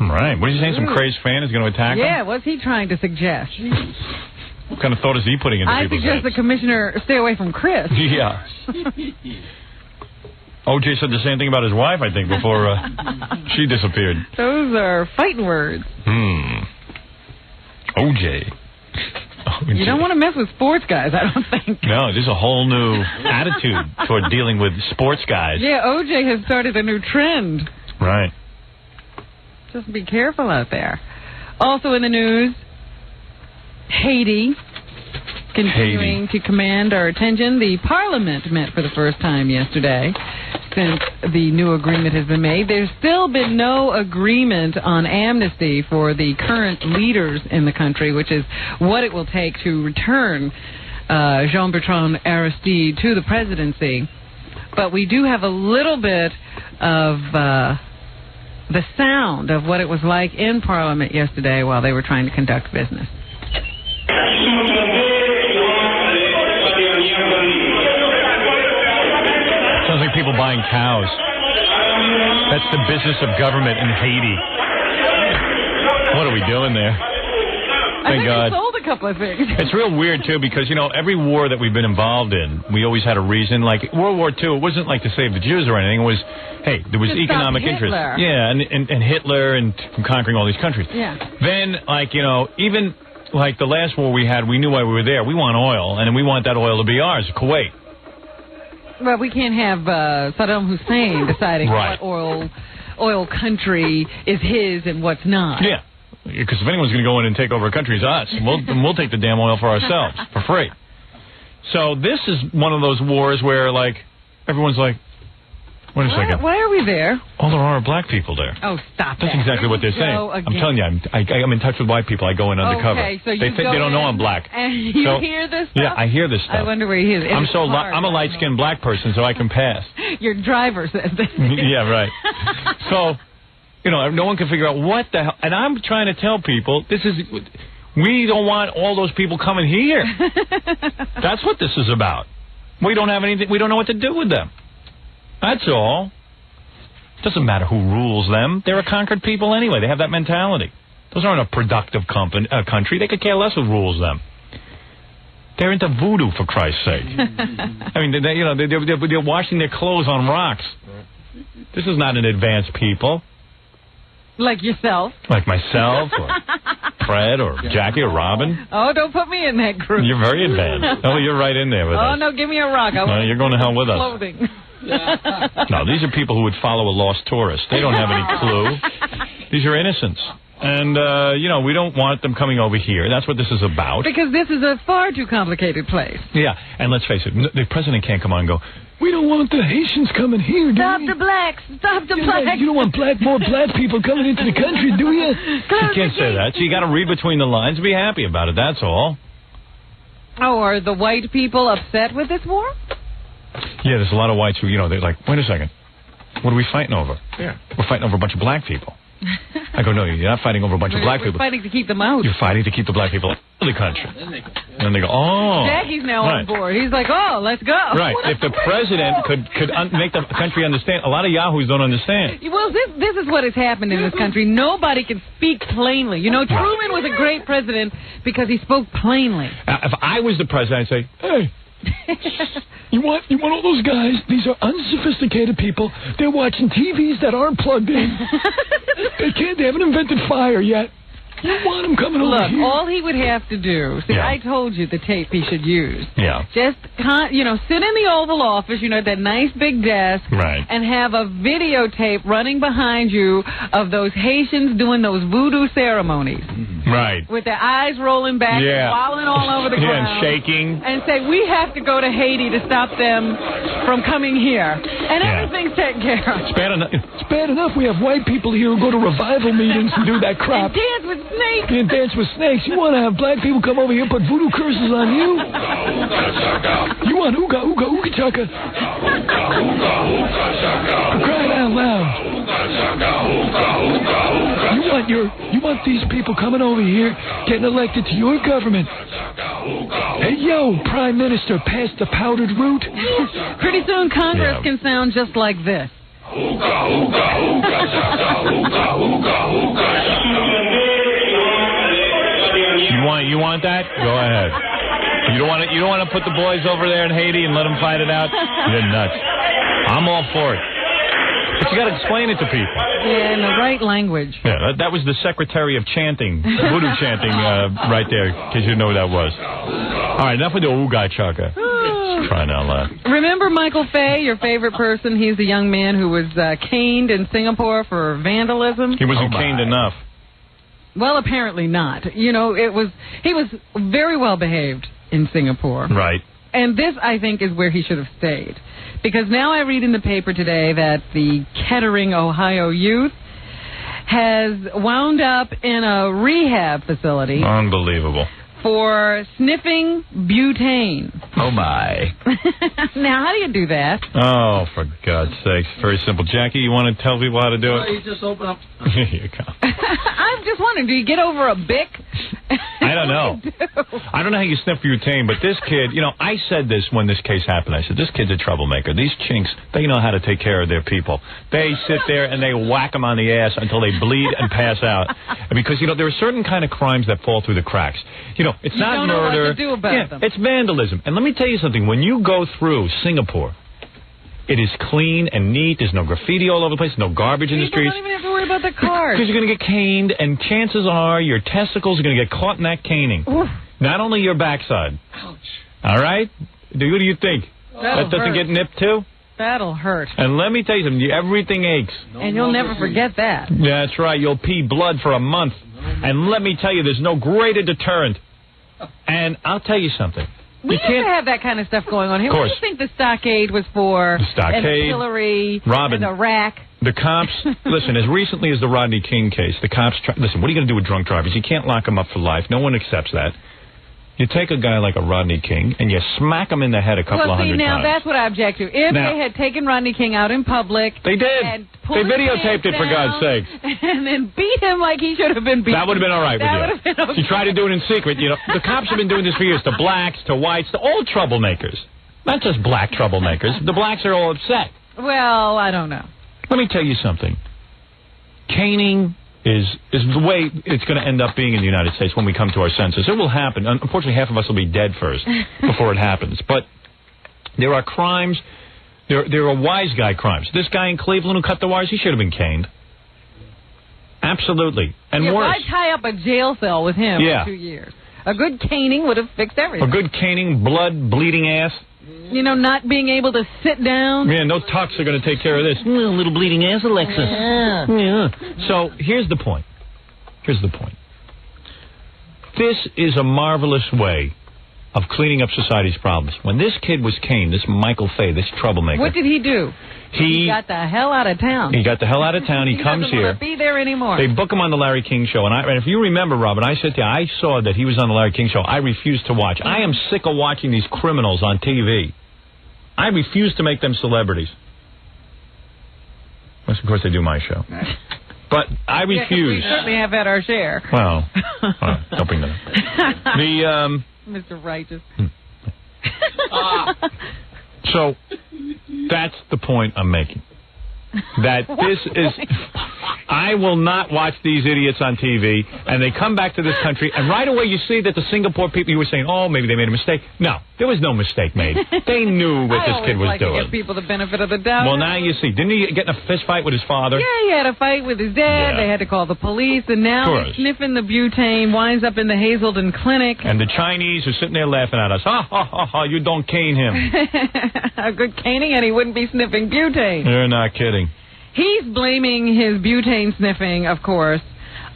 Right. What are you saying? Some crazed fan is going to attack him? Yeah, what's he trying to suggest? What kind of thought is he putting into people's heads? I suggest the commissioner stay away from Chris. Yeah. O.J. said the same thing about his wife, I think, before she disappeared. Those are fighting words. O.J. You don't want to mess with sports guys, I don't think. No, there's a whole new attitude toward dealing with sports guys. Yeah, O.J. has started a new trend. Right. Just be careful out there. Also in the news, Haiti. Continuing to command our attention, the Parliament met for the first time yesterday since the new agreement has been made. There's still been no agreement on amnesty for the current leaders in the country, which is what it will take to return Jean-Bertrand Aristide to the presidency. But we do have a little bit of the sound of what it was like in Parliament yesterday while they were trying to conduct business. Sounds like people buying cows. That's the business of government in Haiti. What are we doing there? Thank God. I sold a couple of things. It's real weird, too, because, every war that we've been involved in, we always had a reason. Like, World War II, it wasn't like to save the Jews or anything. It was, hey, there was economic interest. Yeah, and Hitler and from conquering all these countries. Yeah. Then, even like the last war we had, we knew why we were there. We want oil, and we want that oil to be ours, Kuwait. Well, we can't have Saddam Hussein deciding what oil country is his and what's not. Yeah, because if anyone's going to go in and take over a country, it's us. We'll take the damn oil for ourselves for free. So this is one of those wars where, everyone's like, wait a second. Why are we there? All there are black people there. Oh, stop That's exactly what they're saying. I'm telling you, I'm in touch with white people. I go in undercover. Okay, so they don't know I'm black. And you hear this stuff? Yeah, I hear this stuff. I wonder where he is. I'm a light-skinned black person, so I can pass. Your driver says that. Yeah, right. So, no one can figure out what the hell. And I'm trying to tell people, we don't want all those people coming here. That's what this is about. We don't have anything. We don't know what to do with them. That's all. Doesn't matter who rules them. They're a conquered people anyway. They have that mentality. Those aren't a productive country. They could care less who rules them. They're into voodoo, for Christ's sake. I mean, they're washing their clothes on rocks. This is not an advanced people. Like yourself. Like myself, or Fred, or Jackie, or Robin. Oh, don't put me in that group. You're very advanced. Oh, you're right in there with us. Oh, no, give me a rock. You're going to hell with us. Clothing. No, these are people who would follow a lost tourist. They don't have any clue. These are innocents. And, we don't want them coming over here. That's what this is about. Because this is a far too complicated place. Yeah, and let's face it, the president can't come on and go, we don't want the Haitians coming here, do Stop we? the blacks! Stop the blacks! You don't want more black people coming into the country, do you? You can't say that. So you got to read between the lines and be happy about it, that's all. Oh, are the white people upset with this war? Yeah, there's a lot of whites who, they're like, wait a second. What are we fighting over? Yeah. We're fighting over a bunch of black people. I go, no, you're not fighting over a bunch of black people. We're fighting to keep them out. You're fighting to keep the black people out of the country. And then they go, oh. Jackie's now on board. He's like, oh, let's go. Right. If the president could make the country understand, a lot of yahoos don't understand. Well, this is what has happened in this country. Nobody can speak plainly. Truman was a great president because he spoke plainly. If I was the president, I'd say, hey. You want all those guys? These are unsophisticated people. They're watching TVs that aren't plugged in. They haven't invented fire yet. You want him coming over Look, here? all he would have to do, see, I told you the tape he should use. Yeah. Just, sit in the Oval Office, that nice big desk, right, and have a videotape running behind you of those Haitians doing those voodoo ceremonies. Right. With their eyes rolling back, and wobbling all over the ground. And shaking. And say, we have to go to Haiti to stop them from coming here. And everything's taken care of. It's bad enough. It's bad enough we have white people here who go to revival meetings and do that crap. And dance with snakes. And dance with snakes. You want to have black people come over here and put voodoo curses on you? You want ooga, ooga, ooga chaka? Crying out loud. You want these people coming over here, getting elected to your government. Hey, yo, Prime Minister, pass the powdered root. Pretty soon Congress can sound just like this. You want that? Go ahead. You don't want to put the boys over there in Haiti and let them fight it out? You're nuts. I'm all for it. But you got to explain it to people. Yeah, in the right language. Yeah, that was the Secretary of Chanting, voodoo chanting, right there, because you know who that was. All right, enough with the ooga chaka. Trying out loud. Remember Michael Fay, your favorite person? He's the young man who was caned in Singapore for vandalism. He wasn't caned enough. Well, apparently not. He was very well behaved in Singapore. Right. And this, I think, is where he should have stayed. Because now I read in the paper today that the Kettering, Ohio youth has wound up in a rehab facility. Unbelievable. For sniffing butane. Oh, my. Now, how do you do that? Oh, for God's sakes. Very simple. Jackie, you want to tell people how to do it? You just open up. Here you go. I'm just wondering, do you get over a Bic? I don't know. I don't know how you sniff butane, but this kid, I said this when this case happened. I said, this kid's a troublemaker. These chinks, they know how to take care of their people. They sit there and they whack them on the ass until they bleed and pass out. Because, there are certain kind of crimes that fall through the cracks. It's not murder. You don't know what to do about them. It's vandalism. And let me tell you something. When you go through Singapore, it is clean and neat. There's no graffiti all over the place. No garbage in the streets. You don't even have to worry about the cars. Because you're going to get caned, and chances are your testicles are going to get caught in that caning. Oof. Not only your backside. Ouch. All right? What do you think? That'll that doesn't hurt. get nipped too? That'll hurt. And let me tell you something. Everything aches. And you'll never forget that. That's right. You'll pee blood for a month. And let me tell you, there's no greater deterrent. And I'll tell you something. We used to have that kind of stuff going on here. Of course. What do you think the stockade was for? The stockade. And the Hillary. Robin. And the rack. The cops, listen, as recently as the Rodney King case, the cops, listen, what are you going to do with drunk drivers? You can't lock them up for life. No one accepts that. You take a guy like a Rodney King and you smack him in the head a couple of hundred now times. that's what I object to. If they had taken Rodney King out in public. They did. And They videotaped it, for God's sake. And then beat him like he should have been beaten. That would have been all right with you. That would have been okay. You tried to do it in secret. The cops have been doing this for years. To blacks, to whites, to all troublemakers. Not just black troublemakers. The blacks are all upset. Well, I don't know. Let me tell you something. Caning is the way it's going to end up being in the United States when we come to our senses. It will happen. Unfortunately, half of us will be dead first before it happens. But there are crimes. There are wise guy crimes. This guy in Cleveland who cut the wires, he should have been caned. Absolutely. And worse. Why tie up a jail cell with him for 2 years? A good caning would have fixed everything. A good caning, blood, bleeding ass. Not being able to sit down. Man, no tucks are going to take care of this. Little bleeding ass, Alexis. Yeah. So here's the point. This is a marvelous way of cleaning up society's problems. When this kid was caned, this Michael Fay, this troublemaker. What did he do? He got the hell out of town. He got the hell out of town. He comes doesn't here. want to be there anymore. They book him on the Larry King Show. And if you remember, Robin, I said to you, I saw that he was on the Larry King Show. I refused to watch. I am sick of watching these criminals on TV. I refuse to make them celebrities. Of course, they do my show. But I refuse. We certainly have had our share. Well, don't bring that up. Mr. Righteous. So, that's the point I'm making. That this is... I will not watch these idiots on TV, and they come back to this country, and right away you see that the Singapore people, you were saying, oh, maybe they made a mistake. No, there was no mistake made. They knew what this kid was I doing. always like to give people the benefit of the doubt. Well, now you see. Didn't he get in a fist fight with his father? Yeah, he had a fight with his dad. Yeah. They had to call the police, and now he's sniffing the butane, winds up in the Hazelden clinic. And the Chinese are sitting there laughing at us. Ha, ha, ha, ha, you don't cane him. A good caning, and he wouldn't be sniffing butane. You're not kidding. He's blaming his butane sniffing, of course,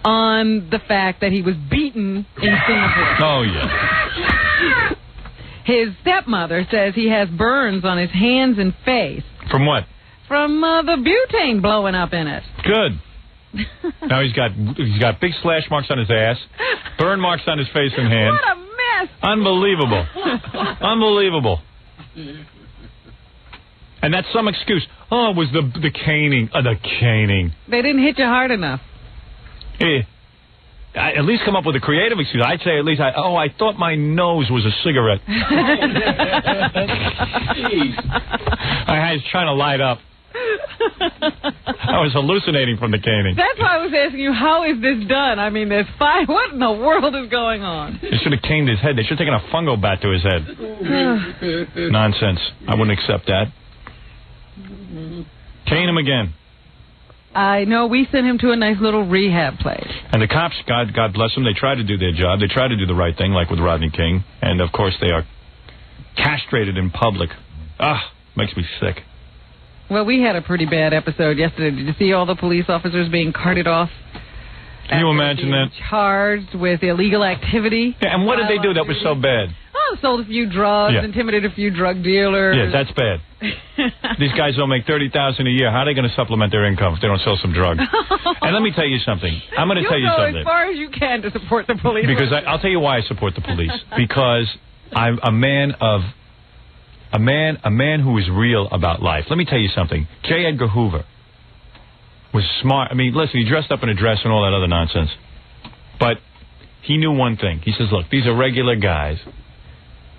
on the fact that he was beaten in Singapore. Oh, yeah. His stepmother says he has burns on his hands and face. From what? From the butane blowing up in it. Good. Now he's got big slash marks on his ass, burn marks on his face and hands. What a mess. Unbelievable. Unbelievable. And that's some excuse. Oh, it was the caning. The caning. They didn't hit you hard enough. At least come up with a creative excuse. I'd say at least, I thought my nose was a cigarette. I was trying to light up. I was hallucinating from the caning. That's why I was asking you, how is this done? I mean, there's 5. What in the world is going on? They should have caned his head. They should have taken a fungo bat to his head. Nonsense. I wouldn't accept that. Cane him again. I know. We sent him to a nice little rehab place. And the cops, God bless them, they try to do their job. They try to do the right thing, like with Rodney King. And, of course, they are castrated in public. Makes me sick. Well, we had a pretty bad episode yesterday. Did you see all the police officers being carted off? Can you imagine that? Charged with illegal activity. Yeah, and what did they do that was so bad? Oh, sold a few drugs, intimidated a few drug dealers. Yeah, that's bad. These guys don't make $30,000 a year. How are they going to supplement their income if they don't sell some drugs? And let me tell you something. I'm going to tell you something. As far as you can to support the police. Because I'll tell you why I support the police. Because I'm a man who is real about life. Let me tell you something. J. Edgar Hoover was smart. I mean, listen, he dressed up in a dress and all that other nonsense. But he knew one thing. He says, look, these are regular guys.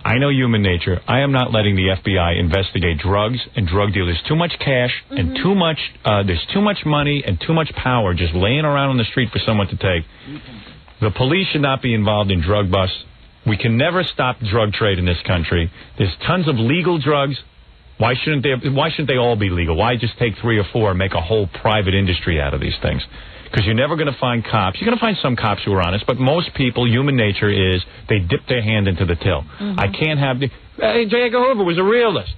I know human nature. I am not letting the FBI investigate drugs and drug dealers. Too much cash and too much, there's too much money and too much power just laying around on the street for someone to take. The police should not be involved in drug busts. We can never stop drug trade in this country. There's tons of legal drugs. Why shouldn't they all be legal? Why just take 3 or 4 and make a whole private industry out of these things? Because you're never going to find cops. You're going to find some cops who are honest, but most people, human nature is they dip their hand into the till. I can't have the... J. Edgar Hoover was a realist.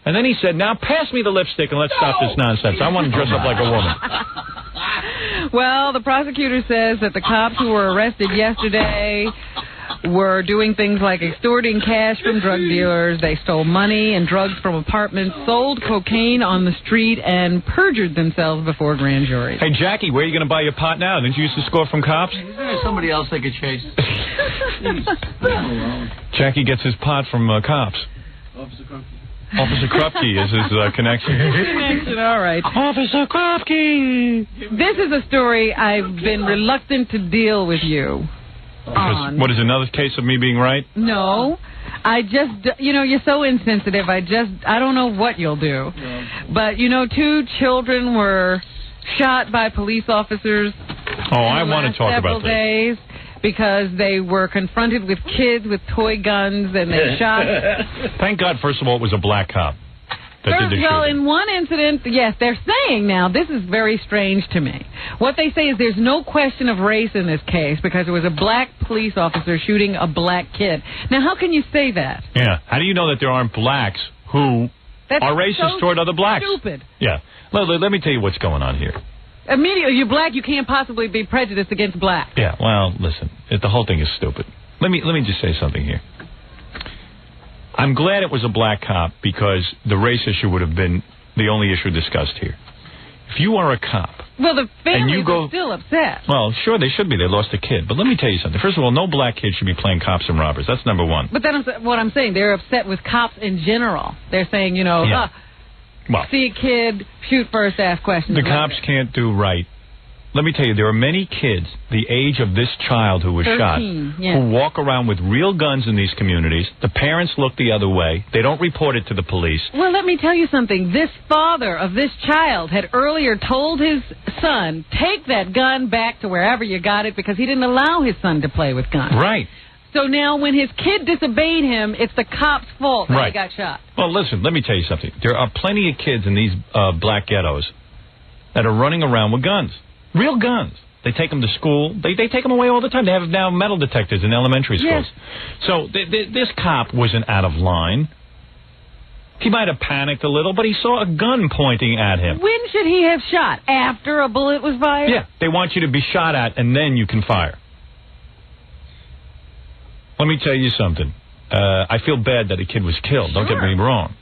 And then he said, now pass me the lipstick and let's stop this nonsense. I want to dress up like a woman. Well, the prosecutor says that the cops who were arrested yesterday were doing things like extorting cash from drug dealers. They stole money and drugs from apartments, sold cocaine on the street, and perjured themselves before grand jury. Hey, Jackie, where are you going to buy your pot now? Didn't you used to score from cops? Is there somebody else they could chase? Jackie gets his pot from cops. Officer Krupke is his connection. All right. Officer Krupke! This is a story I've been reluctant to deal with you on. What is another case of me being right? No. I just, you're so insensitive. I don't know what you'll do. But, 2 children were shot by police officers. Oh, I want to talk about several days because they were confronted with kids with toy guns and they shot. Thank God, first of all, it was a black cop that did the shooting. In one incident, yes, they're saying now, this is very strange to me. What they say is there's no question of race in this case because it was a black police officer shooting a black kid. Now, how can you say that? Yeah. How do you know that there aren't blacks who are racist toward other blacks? Stupid. Yeah. Let me tell you what's going on here. Immediately, you're black, you can't possibly be prejudiced against black. Yeah, well, listen, the whole thing is stupid. Let me just say something here. I'm glad it was a black cop because the race issue would have been the only issue discussed here. If you are a cop... Well, the families are still upset. Well, sure, they should be. They lost a kid. But let me tell you something. First of all, no black kid should be playing cops and robbers. That's number one. But then what I'm saying, they're upset with cops in general. They're saying, see a kid, shoot first, ask questions. The cops can't do right let me tell you, there are many kids the age of this child who was 13, shot yeah. who walk around with real guns in these communities. The parents look the other way. They don't report it to the police. Well, let me tell you something. This father of this child had earlier told his son, take that gun back to wherever you got it, because he didn't allow his son to play with guns. Right. So now when his kid disobeyed him, it's the cop's fault that he got shot. Well, listen, let me tell you something. There are plenty of kids in these black ghettos that are running around with guns. Real guns. They take them to school. They take them away all the time. They have now metal detectors in elementary schools. Yes. So this cop wasn't out of line. He might have panicked a little, but he saw a gun pointing at him. When should he have shot? After a bullet was fired? Yeah, they want you to be shot at, and then you can fire. Let me tell you something. I feel bad that a kid was killed. Don't get me wrong.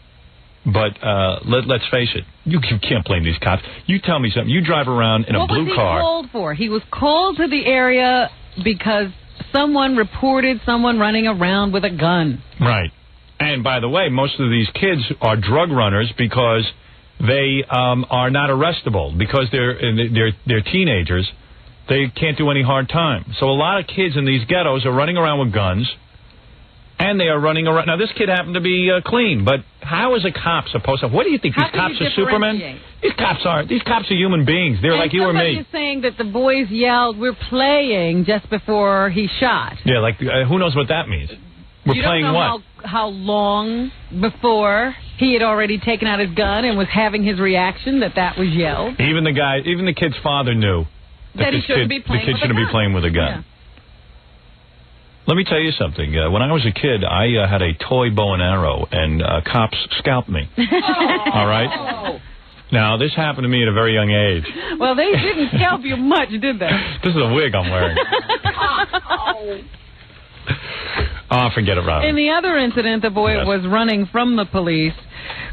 But let's face it. You can't blame these cops. You tell me something. You drive around in a blue car. What was he called for? He was called to the area because someone reported someone running around with a gun. Right. And by the way, most of these kids are drug runners because they are not arrestable. Because they're teenagers, they can't do any hard time. So a lot of kids in these ghettos are running around with guns. And they are running around. Now, this kid happened to be clean, but how is a cop supposed to... What do you think? These cops are Supermen? These cops are human beings. They're like you or me. Somebody is saying that the boys yelled, "We're playing," just before he shot. Yeah, like, who knows what that means? We're playing what? You don't know how long before he had already taken out his gun and was having his reaction that was yelled? Even the kid's father knew that the kid shouldn't be playing with a gun. Yeah. Let me tell you something. When I was a kid, I had a toy bow and arrow, and cops scalped me. All right? Now, this happened to me at a very young age. Well, they didn't scalp you much, did they? This is a wig I'm wearing. Oh, forget it, Robin. In the other incident, the boy was running from the police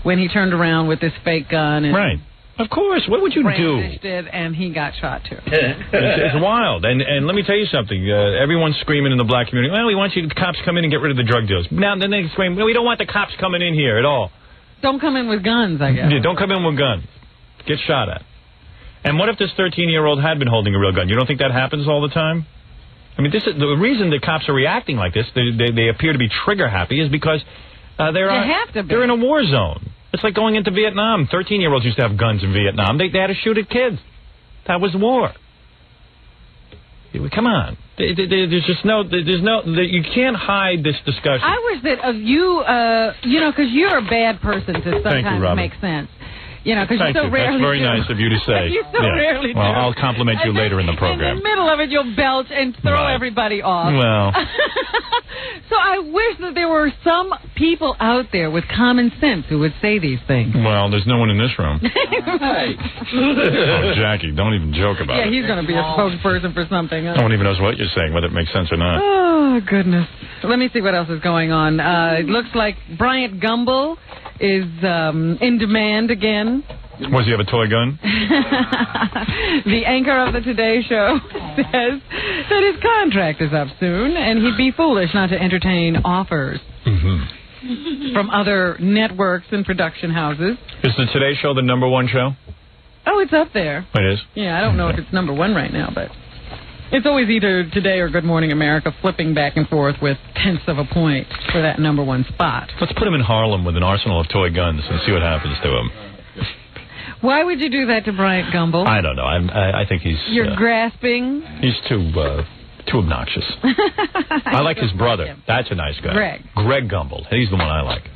when he turned around with this fake gun. And right. Of course. What would you do? It, and he got shot, too. It's wild. And let me tell you something. Everyone's screaming in the black community, well, we want you, the cops come in and get rid of the drug dealers. Now, then they scream, well, we don't want the cops coming in here at all. Don't come in with guns, I guess. Yeah, don't come in with guns. Get shot at. And what if this 13-year-old had been holding a real gun? You don't think that happens all the time? I mean, this is the reason the cops are reacting like this. They appear to be trigger happy is because they're in a war zone. It's like going into Vietnam. 13-year-olds used to have guns in Vietnam. They had to shoot at kids. That was war. Come on. There's you can't hide this discussion. I wish that of you, because you're a bad person to sometimes make sense. Because you so rarely That's very do. nice of you to say. You so rarely do. Well, I'll compliment you later in the program. In the middle of it, you'll belch and throw everybody off. Well. So I wish that there were some people out there with common sense who would say these things. Well, there's no one in this room. Oh, Jackie, don't even joke about it. Yeah, he's going to be a spokesperson for something. No one even knows what you're saying, whether it makes sense or not. Oh, goodness. Let me see what else is going on. It looks like Bryant Gumble is in demand again. Was he have a toy gun? The anchor of the Today Show says that his contract is up soon, and he'd be foolish not to entertain offers from other networks and production houses. Is the Today Show the #1 show? Oh, it's up there. It is? Yeah, I don't know if it's #1 right now, but it's always either Today or Good Morning America, flipping back and forth with tenths of a point for that #1 spot. Let's put him in Harlem with an arsenal of toy guns and see what happens to him. Why would you do that to Bryant Gumble? I don't know. I think he's... You're grasping? He's too obnoxious. I like his brother. That's a nice guy. Greg Gumble. He's the one I like.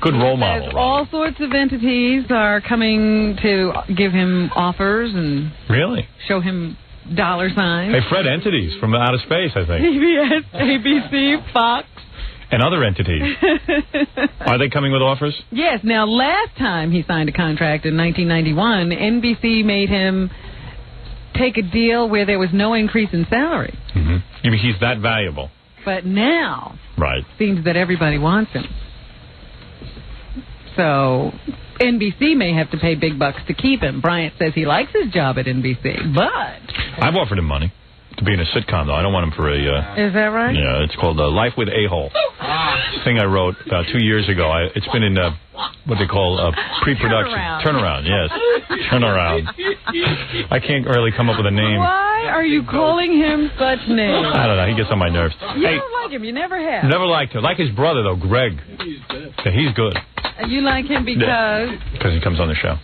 Good role model. All sorts of entities are coming to give him offers and... Really? Show him dollar signs. Hey, Fred, entities from outer space, I think. CBS, ABC, Fox. And other entities. Are they coming with offers? Yes. Now, last time he signed a contract in 1991, NBC made him take a deal where there was no increase in salary. You mean he's that valuable? But now, right, seems that everybody wants him. So, NBC may have to pay big bucks to keep him. Bryant says he likes his job at NBC, but... I've offered him money to be in a sitcom, though. I don't want him for a... Is that right? Yeah, it's called Life with A-Hole. thing I wrote about 2 years ago. It's been in what they call pre-production. Turnaround, yes. Turnaround. I can't really come up with a name. Why are you calling him such names? I don't know. He gets on my nerves. You don't like him. You never have. Never liked him. Like his brother, though, Greg. Yeah, he's good. You like him because? Because he comes on the show.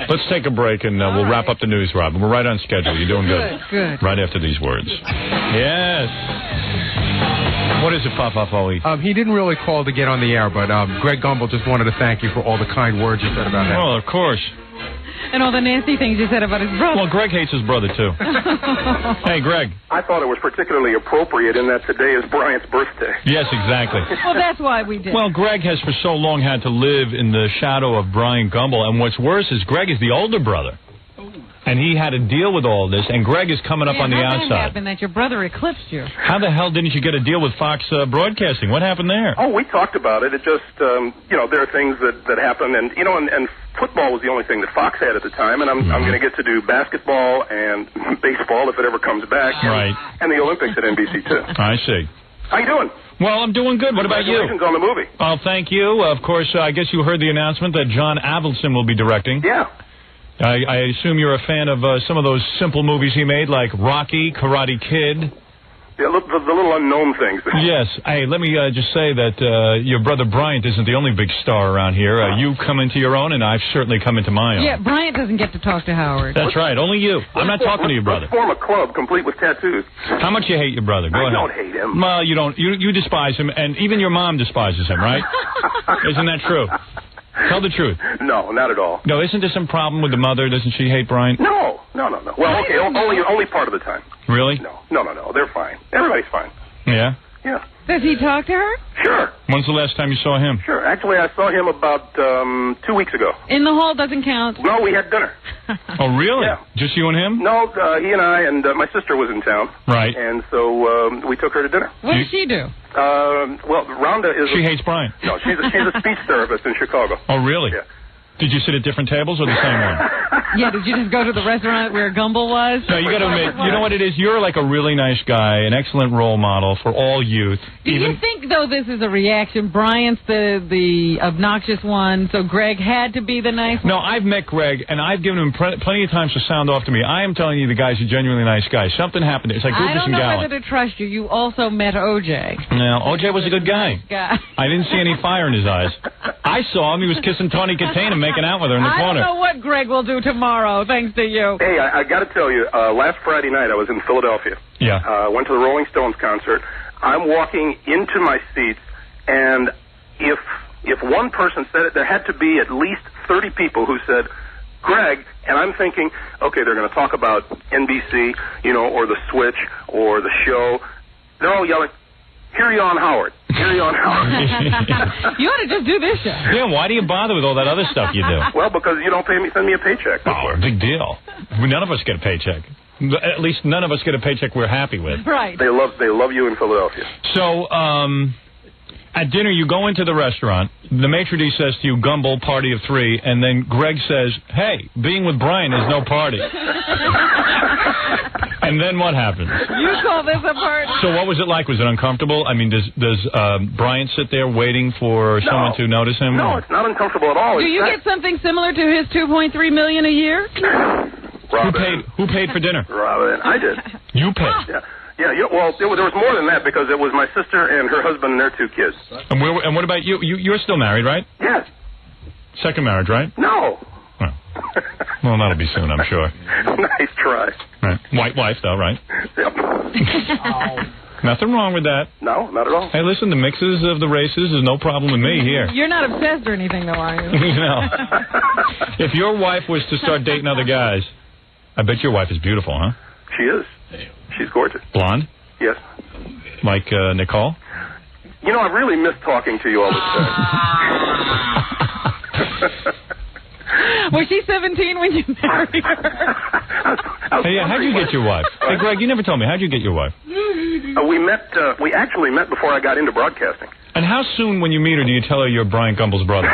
Let's take a break, and we'll wrap up the news, Robin. We're right on schedule. You're doing good. Good. Right after these words. Yes. What is it, Pop Ollie? He didn't really call to get on the air, but Greg Gumble just wanted to thank you for all the kind words you said about him. Well, of course. And all the nasty things you said about his brother. Well, Greg hates his brother, too. Hey, Greg. I thought it was particularly appropriate in that today is Bryant's birthday. Yes, exactly. Well, that's why we did. Well, Greg has for so long had to live in the shadow of Brian Gumble, and what's worse is Greg is the older brother. And he had to deal with all this, and Greg is coming up on the outside. How happened that your brother eclipsed you? How the hell didn't you get a deal with Fox Broadcasting? What happened there? Oh, we talked about it. It just, there are things that happen, and football was the only thing that Fox had at the time, and I'm going to get to do basketball and baseball if it ever comes back. Right. And the Olympics at NBC, too. I see. How you doing? Well, I'm doing good. What about you? Congratulations on the movie. Oh, thank you. Of course, I guess you heard the announcement that John Avildsen will be directing. Yeah. I assume you're a fan of some of those simple movies he made, like Rocky, Karate Kid. Yeah, the little unknown things. Yes. Hey, let me just say that your brother Bryant isn't the only big star around here. You come into your own, and I've certainly come into my own. Yeah, Bryant doesn't get to talk to Howard. That's right. Only you. I'm not talking to your brother. Let's form a club complete with tattoos. How much you hate your brother? Go ahead. I don't hate him. Well, you don't. You despise him, and even your mom despises him, right? Isn't that true? Tell the truth. No, not at all. No, isn't there some problem with the mother? Doesn't she hate Bryant? No. Well, okay, only part of the time. Really? No. They're fine. Everybody's fine. Yeah? Yeah. Does he talk to her? Sure. When's the last time you saw him? Sure. Actually, I saw him about 2 weeks ago. In the hall doesn't count. No, we had dinner. Oh, really? Yeah. Just you and him? No, he and I, and my sister was in town. Right. And so we took her to dinner. What did she do? Well, Rhonda is... She hates Brian. No, she's a speech therapist in Chicago. Oh, really? Yeah. Did you sit at different tables or the same one? Yeah, did you just go to the restaurant where Gumble was? No, you got to admit, you know what it is? You're like a really nice guy, an excellent role model for all youth. Do you think, though, this is a reaction? Bryant's the obnoxious one, so Greg had to be the nice one? No, I've met Greg, and I've given him plenty of times to sound off to me. I am telling you the guy's a genuinely nice guy. Something happened. It's like Rufus and Gallant. I don't know whether to trust you. You also met O.J. No, O.J. was a good guy. I didn't see any fire in his eyes. I saw him. He was kissing Tawny Katane and making out with her in the corner. I don't know what Greg will do tomorrow, thanks to you. Hey, I got to tell you, last Friday night I was in Philadelphia. Yeah. Went to the Rolling Stones concert. I'm walking into my seats, and if one person said it, there had to be at least 30 people who said, Greg, and I'm thinking, okay, they're going to talk about NBC, or The Switch, or the show. They're all yelling, "Hear you on Howard. Hear you on Howard." You ought to just do this show. Yeah, why do you bother with all that other stuff you do? Well, because you don't send me a paycheck. Oh, big deal. None of us get a paycheck. At least none of us get a paycheck we're happy with. Right. They love you in Philadelphia. So, at dinner, you go into the restaurant. The maitre d' says to you, "Gumble, party of 3," and then Greg says, "Hey, being with Brian is no party." And then what happens? You call this a party? So what was it like? Was it uncomfortable? I mean, does Brian sit there waiting for someone to notice him? No, it's not uncomfortable at all. Do you get something similar to his $2.3 million a year? Robin. Who paid for dinner? Robin, I did. You paid? Yeah. Well, there was more than that because it was my sister and her husband and their 2 kids. And what about you? You're still married, right? Yes. Second marriage, right? No. Well, that'll be soon, I'm sure. Nice try. Right. White wife, though, right? Yep. Nothing wrong with that. No, not at all. Hey, listen, the mixes of the races is no problem with me here. You're not obsessed or anything, though, are you? No. If your wife was to start dating other guys, I bet your wife is beautiful, huh? She is. She's gorgeous. Blonde? Yes. Like Nicole? I really miss talking to you all the time. Was she 17 when you married her? Hey, how'd you get your wife? Hey, Greg, you never told me. How'd you get your wife? We actually met before I got into broadcasting. And how soon when you meet her do you tell her you're Brian Gumble's brother?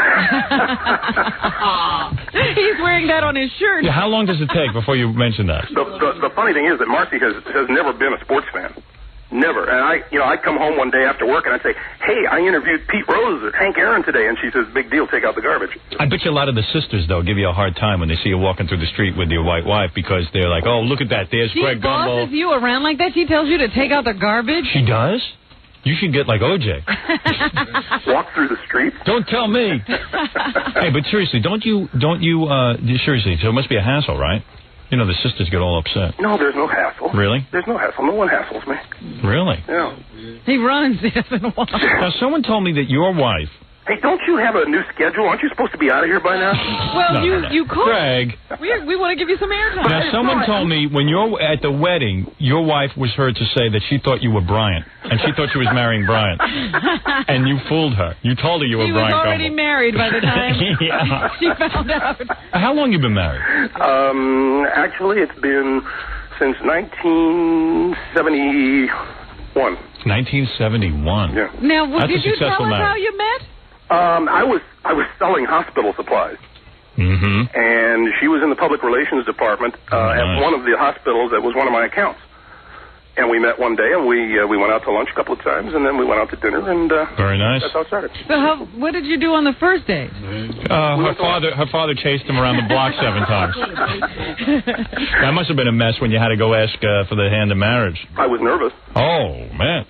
He's wearing that on his shirt. Yeah, how long does it take before you mention that? The funny thing is that Marcy has never been a sports fan. Never. And I'd come home one day after work and I'd say, hey, I interviewed Pete Rose or Hank Aaron today. And she says, big deal, take out the garbage. I bet you a lot of the sisters, though, give you a hard time when they see you walking through the street with your white wife because they're like, oh, look at that. There's Greg Gumble. She bosses you around like that? She tells you to take out the garbage? She does? You should get like OJ. Walk through the street? Don't tell me. Hey, but seriously, don't you, seriously, so it must be a hassle, right? You know, the sisters get all upset. No, there's no hassle. Really? There's no hassle. No one hassles me. Really? Yeah. He runs. He doesn't walk. Now, someone told me that your wife... Hey, don't you have a new schedule? Aren't you supposed to be out of here by now? Well, No. you could. Greg. We want to give you some airtime. Now, someone told me when you're at the wedding, your wife was heard to say that she thought you were Bryant, and she thought she was marrying Bryant. And you fooled her. You told her you were Bryant Gumble. He was already married by the time she found out. How long you been married? Actually, it's been since 1971. 1971. Yeah. Now, That's did a you tell us successful how marriage. you met? I was selling hospital supplies. Mm-hmm. And she was in the public relations department at one of the hospitals that was one of my accounts. And we met one day, and we went out to lunch a couple of times, and then we went out to dinner, and very nice. That's how it started. So what did you do on the first date? Her father chased him around the block 7 times. That must have been a mess when you had to go ask for the hand in marriage. I was nervous. Oh, man.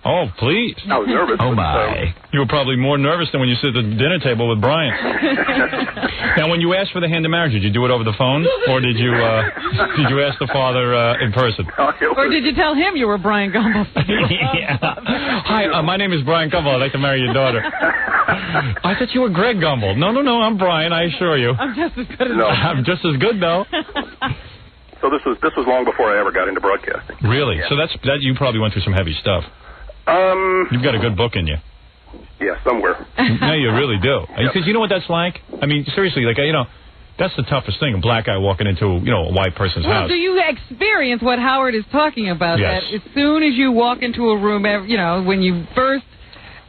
Oh, please. I was nervous. Oh, my. You were probably more nervous than when you sit at the dinner table with Brian. Now, when you asked for the hand in marriage, did you do it over the phone, or did you ask the father in person? Or did you tell him you were Brian Gumble? Yeah. Hi, my name is Brian Gumble. I'd like to marry your daughter. I thought you were Greg Gumble. No, I'm Brian, I assure you. I'm just as good as I'm just as good, though. So this was long before I ever got into broadcasting. Really? Yeah. So that you probably went through some heavy stuff. You've got a good book in you. Yeah, somewhere. No, you really do. Because you know what that's like? I mean, seriously, like, that's the toughest thing, a black guy walking into, a white person's house. Do you experience what Howard is talking about? Yes. That as soon as you walk into a room, when you first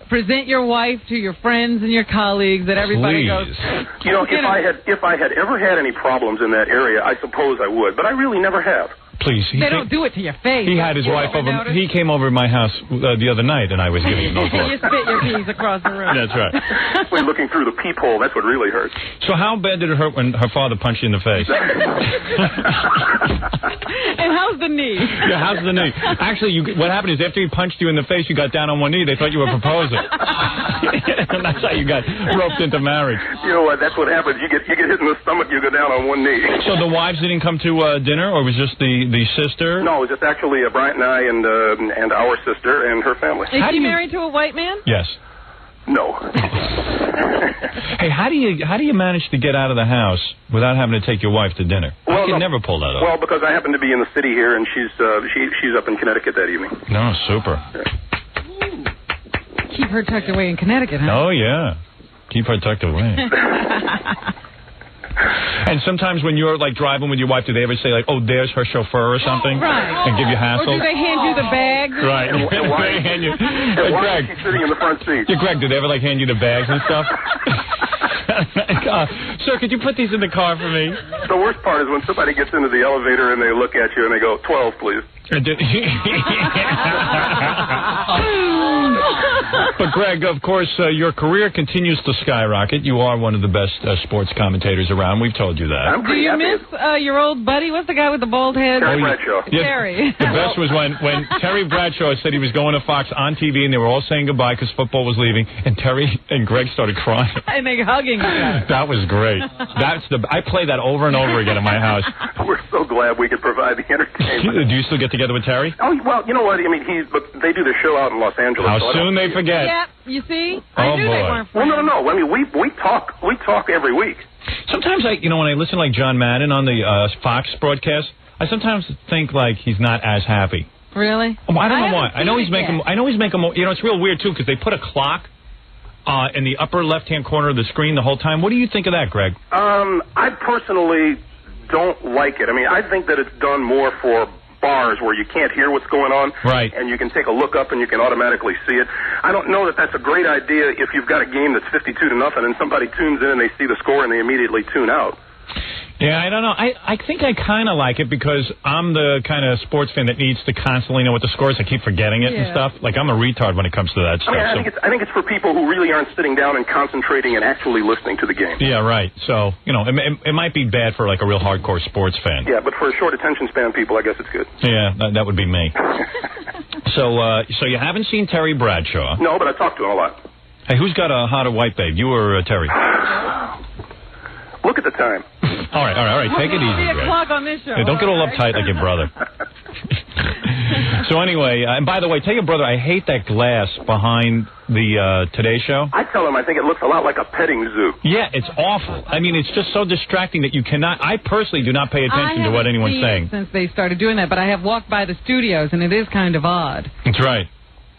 present your wife to your friends and your colleagues, that everybody goes... If I had ever had any problems in that area, I suppose I would, but I really never have. Please. They don't do it to your face. He had his wife over. He came over to my house the other night, and I was giving him those looks. You spit your peas across the room. That's right. When looking through the peephole, that's what really hurts. So how bad did it hurt when her father punched you in the face? And how's the knee? Yeah, how's the knee? Actually, what happened is after he punched you in the face, you got down on one knee. They thought you were proposing. And that's how you got roped into marriage. You know what? That's what happens. You get hit in the stomach, you go down on one knee. So the wives didn't come to dinner, or was just the sister? No, it was just actually Bryant and I and our sister and her family. Is she married to a white man? Yes. No. Hey, how do you manage to get out of the house without having to take your wife to dinner? I can never pull that off. Well, because I happen to be in the city here, and she's up in Connecticut that evening. No, super. Keep her tucked away in Connecticut, huh? Oh, yeah. Keep her tucked away. And sometimes when you're, like, driving with your wife, do they ever say, like, oh, there's her chauffeur or something? Right. And give you hassle? Or do they hand you the bags? Right. And why is she sitting in the front seat? Yeah, Greg, do they ever, like, hand you the bags and stuff? Sir, could you put these in the car for me? The worst part is when somebody gets into the elevator and they look at you and they go, 12, please. But, Greg, of course, your career continues to skyrocket. You are one of the best sports commentators around. We've told you that. Do you miss your old buddy? What's the guy with the bald head? Terry Bradshaw. Yeah, Terry. The best was when Terry Bradshaw said he was going to Fox on TV, and they were all saying goodbye because football was leaving, and Terry and Greg started crying. And they hugging each other. That was great. I play that over and over again in my house. We're so glad we could provide the entertainment. Do you still get together with Terry? Oh, well, you know what? I mean, they do the show out in Los Angeles. How soon they forget. Yeah, you see? I knew they weren't Well, friends. no. I mean, we talk every week. Sometimes when I listen to, like, John Madden on the Fox broadcast, I sometimes think, like, he's not as happy. Really? Oh, I don't know why. I know he's making. It's real weird too because they put a clock in the upper left-hand corner of the screen the whole time. What do you think of that, Greg? I personally don't like it. I mean, I think that it's done more for bars where you can't hear what's going on, right? And you can take a look up and you can automatically see it. I don't know that that's a great idea if you've got a game that's 52-0 and somebody tunes in and they see the score and they immediately tune out. Yeah, I don't know. I think I kind of like it because I'm the kind of sports fan that needs to constantly know what the score is. I keep forgetting it and stuff. Like, I'm a retard when it comes to that stuff. I think it's for people who really aren't sitting down and concentrating and actually listening to the game. Yeah, right. So, you know, it might be bad for, like, a real hardcore sports fan. Yeah, but for short attention span people, I guess it's good. Yeah, that would be me. So you haven't seen Terry Bradshaw? No, but I talked to him a lot. Hey, who's got a hotter white babe? You or Terry? Look at the time. All right. Take it easy, Greg. O'clock on this show. Yeah, don't get all uptight like your brother. So anyway, and by the way, tell your brother I hate that glass behind the Today Show. I tell him I think it looks a lot like a petting zoo. Yeah, it's awful. I mean, it's just so distracting that you cannot... I personally do not pay attention to what anyone's saying. Since they started doing that, but I have walked by the studios, and it is kind of odd. That's right.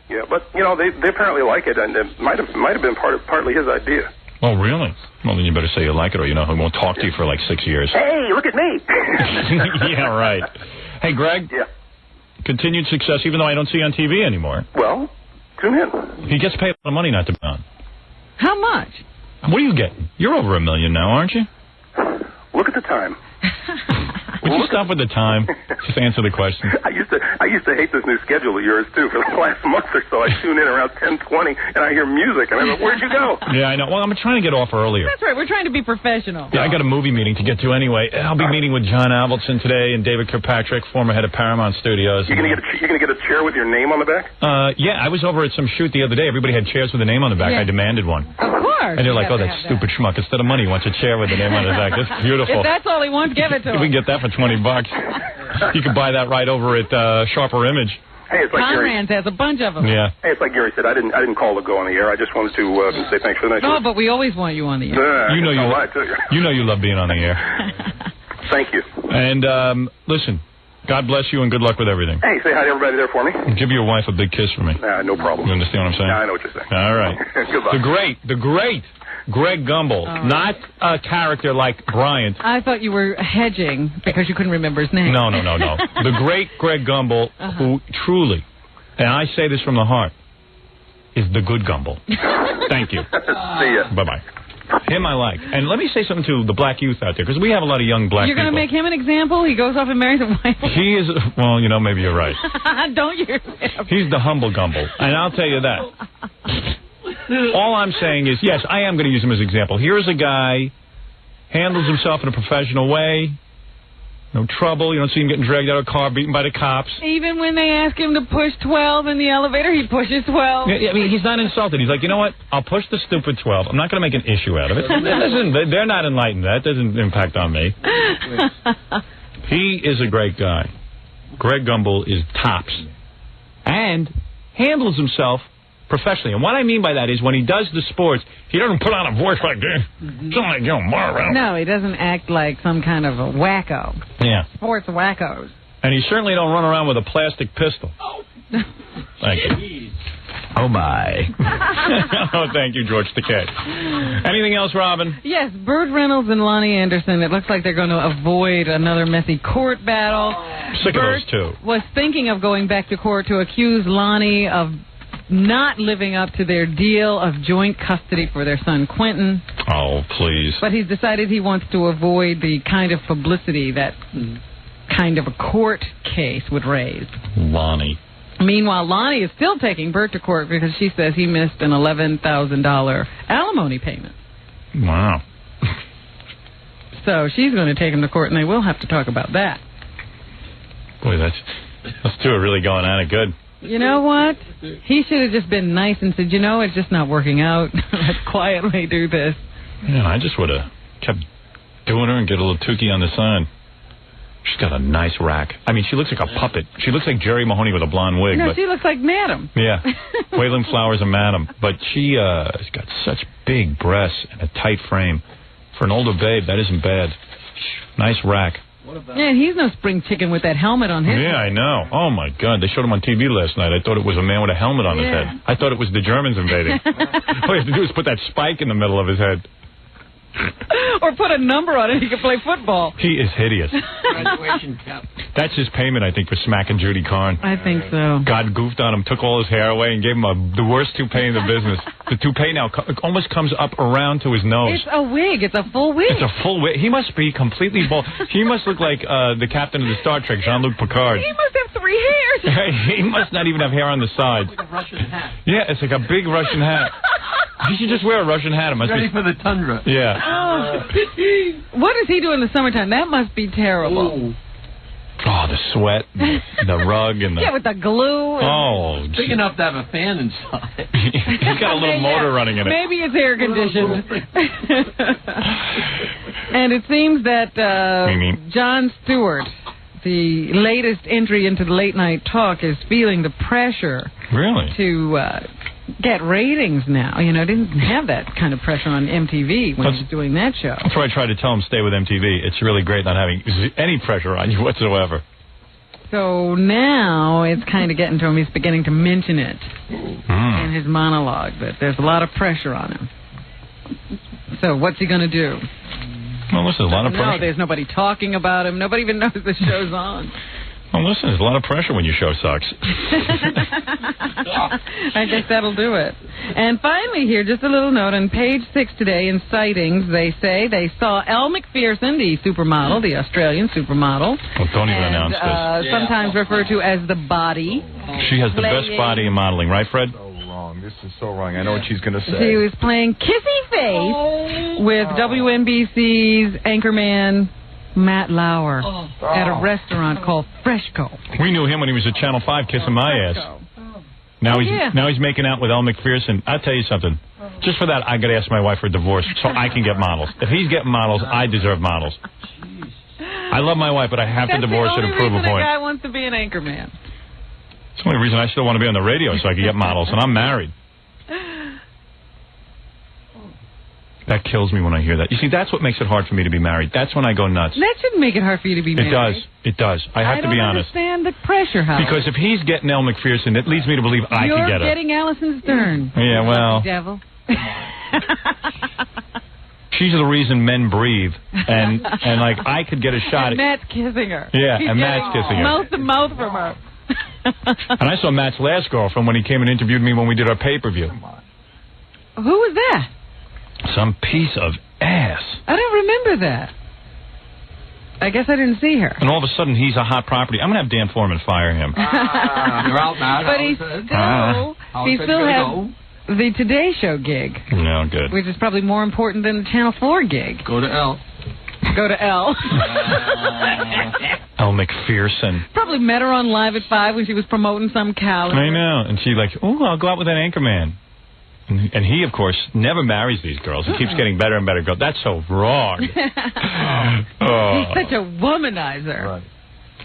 Yeah, but, you know, they apparently like it, and it might have been partly his idea. Oh, really? Well, then you better say you like it, or, you know, he won't talk to you for like 6 years. Hey, look at me. Yeah, right. Hey, Greg? Yeah. Continued success, even though I don't see you on TV anymore. Well, tune in. He gets paid a lot of money not to be on. How much? What are you getting? You're over $1 million now, aren't you? Look at the time. Would you stop with the time? Just answer the question. I used to hate this new schedule of yours, too. For the last month or so, I tune in around 10:20, and I hear music, and I'm like, where'd you go? Yeah, I know. Well, I'm trying to get off earlier. That's right. We're trying to be professional. Yeah, I got a movie meeting to get to anyway. I'll be meeting with John Avildsen today and David Kirkpatrick, former head of Paramount Studios. You're gonna get a chair with your name on the back? Yeah, I was over at some shoot the other day. Everybody had chairs with a name on the back. Yeah. I demanded one. Of course. And they're like, oh, that stupid schmuck. Instead of money, he wants a chair with the name on the back. That's beautiful. If that's all he wants, give it to him. We can get that for $20. You can buy that right over at Sharper Image. Hey, it's like Conran's has a bunch of them. Yeah. Hey, it's like Gary said. I didn't call to go on the air. I just wanted to say thanks for the night. No, but we always want you on the air. You know you love being on the air. Thank you. And listen, God bless you and good luck with everything. Hey, say hi to everybody there for me. Give your wife a big kiss for me. No problem. You understand what I'm saying? I know what you're saying. All right. Goodbye. The great Greg Gumble, not a character like Bryant. I thought you were hedging because you couldn't remember his name. No. The great Greg Gumble, who truly, and I say this from the heart, is the good Gumble. Thank you. See ya. Bye-bye. Him I like. And let me say something to the black youth out there, because we have a lot of young black people. You're going to make him an example? He goes off and marries a wife? He is, well, you know, maybe you're right. Don't you? He's the humble Gumble. And I'll tell you that. All I'm saying is, yes, I am going to use him as an example. Here's a guy, handles himself in a professional way, no trouble. You don't see him getting dragged out of a car, beaten by the cops. Even when they ask him to push 12 in the elevator, he pushes 12. Yeah, I mean, he's not insulted. He's like, you know what? I'll push the stupid 12. I'm not going to make an issue out of it. Listen, they're not enlightened. That doesn't impact on me. He is a great guy. Greg Gumble is tops. And handles himself professionally. And what I mean by that is when he does the sports, he doesn't put on a voice like this. Something like, no, he doesn't act like some kind of a wacko. Yeah. Sports wackos. And he certainly don't run around with a plastic pistol. Thank you. Oh, my. Oh, thank you, George Takei. Anything else, Robin? Yes, Burt Reynolds and Lonnie Anderson. It looks like they're going to avoid another messy court battle. Sick of those two. Was thinking of going back to court to accuse Lonnie of not living up to their deal of joint custody for their son Quentin. Oh, please. But he's decided he wants to avoid the kind of publicity that kind of a court case would raise. Lonnie. Meanwhile, Lonnie is still taking Burt to court because she says he missed an $11,000 alimony payment. Wow. So she's going to take him to court, and they will have to talk about that. Boy, those two are really going at it good. You know what? He should have just been nice and said, you know, it's just not working out. Let's quietly do this. Yeah, I just would have kept doing her and get a little Tukey on the side. She's got a nice rack. I mean, she looks like a puppet. She looks like Jerry Mahoney with a blonde wig. No, but she looks like Madam. Yeah, Waylon Flowers and Madam. But she has got such big breasts and a tight frame. For an older babe, that isn't bad. Nice rack. Yeah, and he's no spring chicken with that helmet on his head. Yeah, I know. Oh, my God. They showed him on TV last night. I thought it was a man with a helmet on his head. I thought it was the Germans invading. All you have to do is put that spike in the middle of his head. Or put a number on it, he could play football. He is hideous. Graduation cap. That's his payment, I think, for smacking Judy Carn. I think so. God goofed on him, took all his hair away, and gave him the worst toupee in the business. The toupee now almost comes up around to his nose. It's a wig. It's a full wig. It's a full wig. He must be completely bald. He must look like the captain of the Star Trek, Jean-Luc Picard. He must have 3 hairs. He must not even have hair on the sides. Like a Russian hat. Yeah, it's like a big Russian hat. He should just wear a Russian hat. It must Ready be for the tundra. Yeah. What does he do in the summertime? That must be terrible. Ooh. Oh, the sweat, the rug, and the... Yeah, with the glue. Oh, Big enough to have a fan inside. He's got a little motor running in it. Maybe it's air conditioned. And it seems that Jon Stewart, the latest entry into the late night talk, is feeling the pressure. Really? To get ratings now. You know, didn't have that kind of pressure on MTV when he was doing that show. That's why I tried to tell him stay with MTV. It's really great not having any pressure on you whatsoever. So now it's kind of getting to him. He's beginning to mention it in his monologue, that there's a lot of pressure on him. So what's he going to do? Well, listen, there's a lot of pressure. No, there's nobody talking about him. Nobody even knows the show's on. Well, listen, there's a lot of pressure when your show sucks. I guess that'll do it. And finally here, just a little note. On page 6 today in sightings, they say they saw Elle Macpherson, the supermodel, the Australian supermodel. Well, don't even announce this. Sometimes referred to as the body. She has the best body in modeling, right, Fred? This is so wrong. I know what she's going to say. She was playing Kissy Face with WNBC's anchorman Matt Lauer at a restaurant called Fresco. We knew him when he was at Channel 5 kissing my ass. Now he's making out with Elle Macpherson. I'll tell you something. Just for that, I got to ask my wife for a divorce so I can get models. If he's getting models, I deserve models. I love my wife, but I have to divorce her to prove a point. That's the only reason a guy wants to be an anchorman. It's the only reason I still want to be on the radio, so I can get models, and I'm married. That kills me when I hear that. You see, that's what makes it hard for me to be married. That's when I go nuts. That shouldn't make it hard for you to be married. It does. I have to be honest. I don't understand the pressure, Howard. Because if he's getting Elle Macpherson, it leads me to believe I can get her. You're getting Allison Stern. Yeah, well. Devil. She's the reason men breathe, and like I could get a shot. And Matt's kissing her. Yeah, and Matt's kissing her. Mouth to mouth from her. And I saw Matt's last girlfriend when he came and interviewed me when we did our pay-per-view. Who was that? Some piece of ass. I don't remember that. I guess I didn't see her. And all of a sudden, he's a hot property. I'm going to have Dan Foreman fire him. You're out, Matt. But he still has the Today Show gig. No, good. Which is probably more important than the Channel 4 gig. Go to Elle. Go to Elle. Elle Macpherson. Probably met her on Live at 5 when she was promoting some calendar. I know. And she's like, oh, I'll go out with an anchorman. And he, of course, never marries these girls. He keeps getting better and better girls. That's so wrong. He's such a womanizer. Right.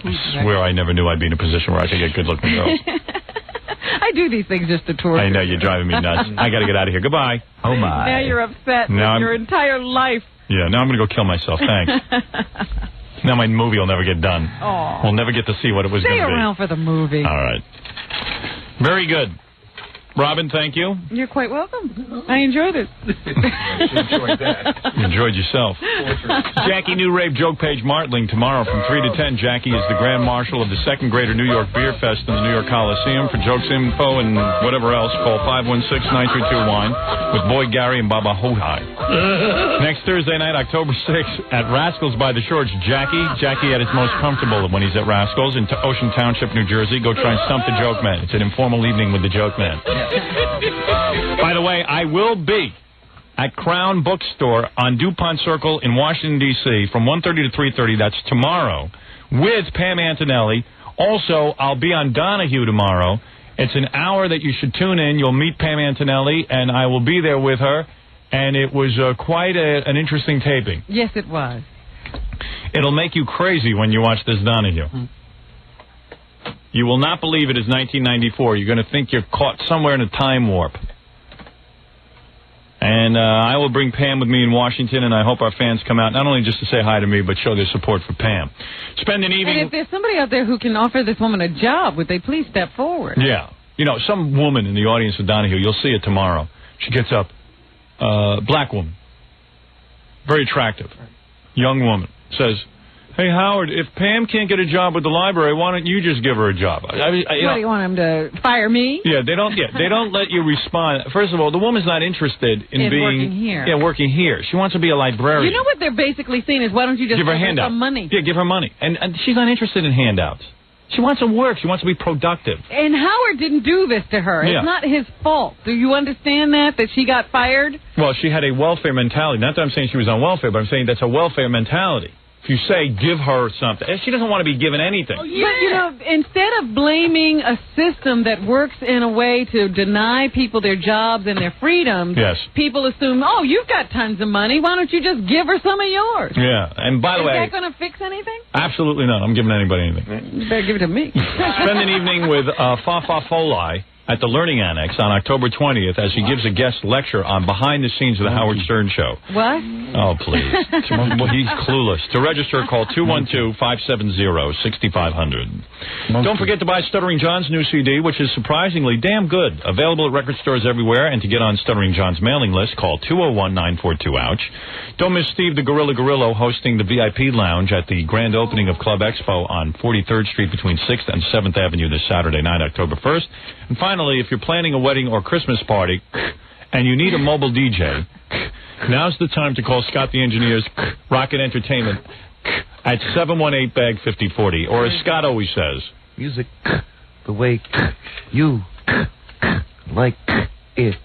I swear I never knew I'd be in a position where I could get good-looking girls. I do these things just to torture. I know, you're driving me nuts. I got to get out of here. Goodbye. Oh, my. Now you're upset with your entire life. Yeah, now I'm going to go kill myself. Thanks. Now my movie will never get done. Aww. We'll never get to see what it was going to be. Stay around for the movie. All right. Very good. Robin, thank you. You're quite welcome. I enjoyed it. Enjoyed that. You enjoyed yourself. Jackie New Rave Joke Page Martling tomorrow from 3 to 10. Jackie is the Grand Marshal of the 2nd Greater New York Beer Fest in the New York Coliseum. For jokes, info, and whatever else, call 516-932-WINE with Boy Gary and Baba Hohai. Next Thursday night, October 6th, at Rascals by the Shore, it's Jackie. Jackie at his most comfortable when he's at Rascals in Ocean Township, New Jersey. Go try and stump the Joke Man. It's an informal evening with the Joke Man. By the way, I will be at Crown Bookstore on DuPont Circle in Washington, D.C. from 1:30 to 3:30. That's tomorrow with Pam Antonelli. Also, I'll be on Donahue tomorrow. It's an hour that you should tune in. You'll meet Pam Antonelli, and I will be there with her. And it was quite an interesting taping. Yes, it was. It'll make you crazy when you watch this Donahue. You will not believe it is 1994. You're going to think you're caught somewhere in a time warp. And I will bring Pam with me in Washington, and I hope our fans come out, not only just to say hi to me, but show their support for Pam. Spend an evening... And if there's somebody out there who can offer this woman a job, would they please step forward? Yeah. You know, some woman in the audience of Donahue, you'll see it tomorrow. She gets up, black woman. very attractive, young woman, says, "Hey, Howard, if Pam can't get a job with the library, why don't you just give her a job?" What, do you want him to fire me? Yeah, they don't let you respond. First of all, the woman's not interested in being working here. Yeah, working here. She wants to be a librarian. You know what they're basically saying is, why don't you just give her some money? Yeah, give her money. And she's not interested in handouts. She wants to work. She wants to be productive. And Howard didn't do this to her. Yeah. It's not his fault. Do you understand that she got fired? Well, she had a welfare mentality. Not that I'm saying she was on welfare, but I'm saying that's a welfare mentality. If you say, give her something, she doesn't want to be given anything. But, you know, instead of blaming a system that works in a way to deny people their jobs and their freedoms, yes, people assume, oh, you've got tons of money. Why don't you just give her some of yours? Yeah, and by the way... Is that going to fix anything? Absolutely not. I'm giving anybody anything. You better give it to me. Spend an evening with Fafa Folai at the Learning Annex on October 20th as he gives a guest lecture on behind the scenes of the Howard Stern Show. What? Oh, please. Well, he's clueless. To register, call 212-570-6500. Don't forget to buy Stuttering John's new CD, which is surprisingly damn good. Available at record stores everywhere, and to get on Stuttering John's mailing list, call 201-942-OUCH. Don't miss Steve the Gorilla Gorillo hosting the VIP Lounge at the grand opening of Club Expo on 43rd Street between 6th and 7th Avenue this Saturday night, October 1st. And finally, if you're planning a wedding or Christmas party and you need a mobile DJ, now's the time to call Scott the Engineer's Rocket Entertainment at 718-BAG-5040. Or as Scott always says, music the way you like it.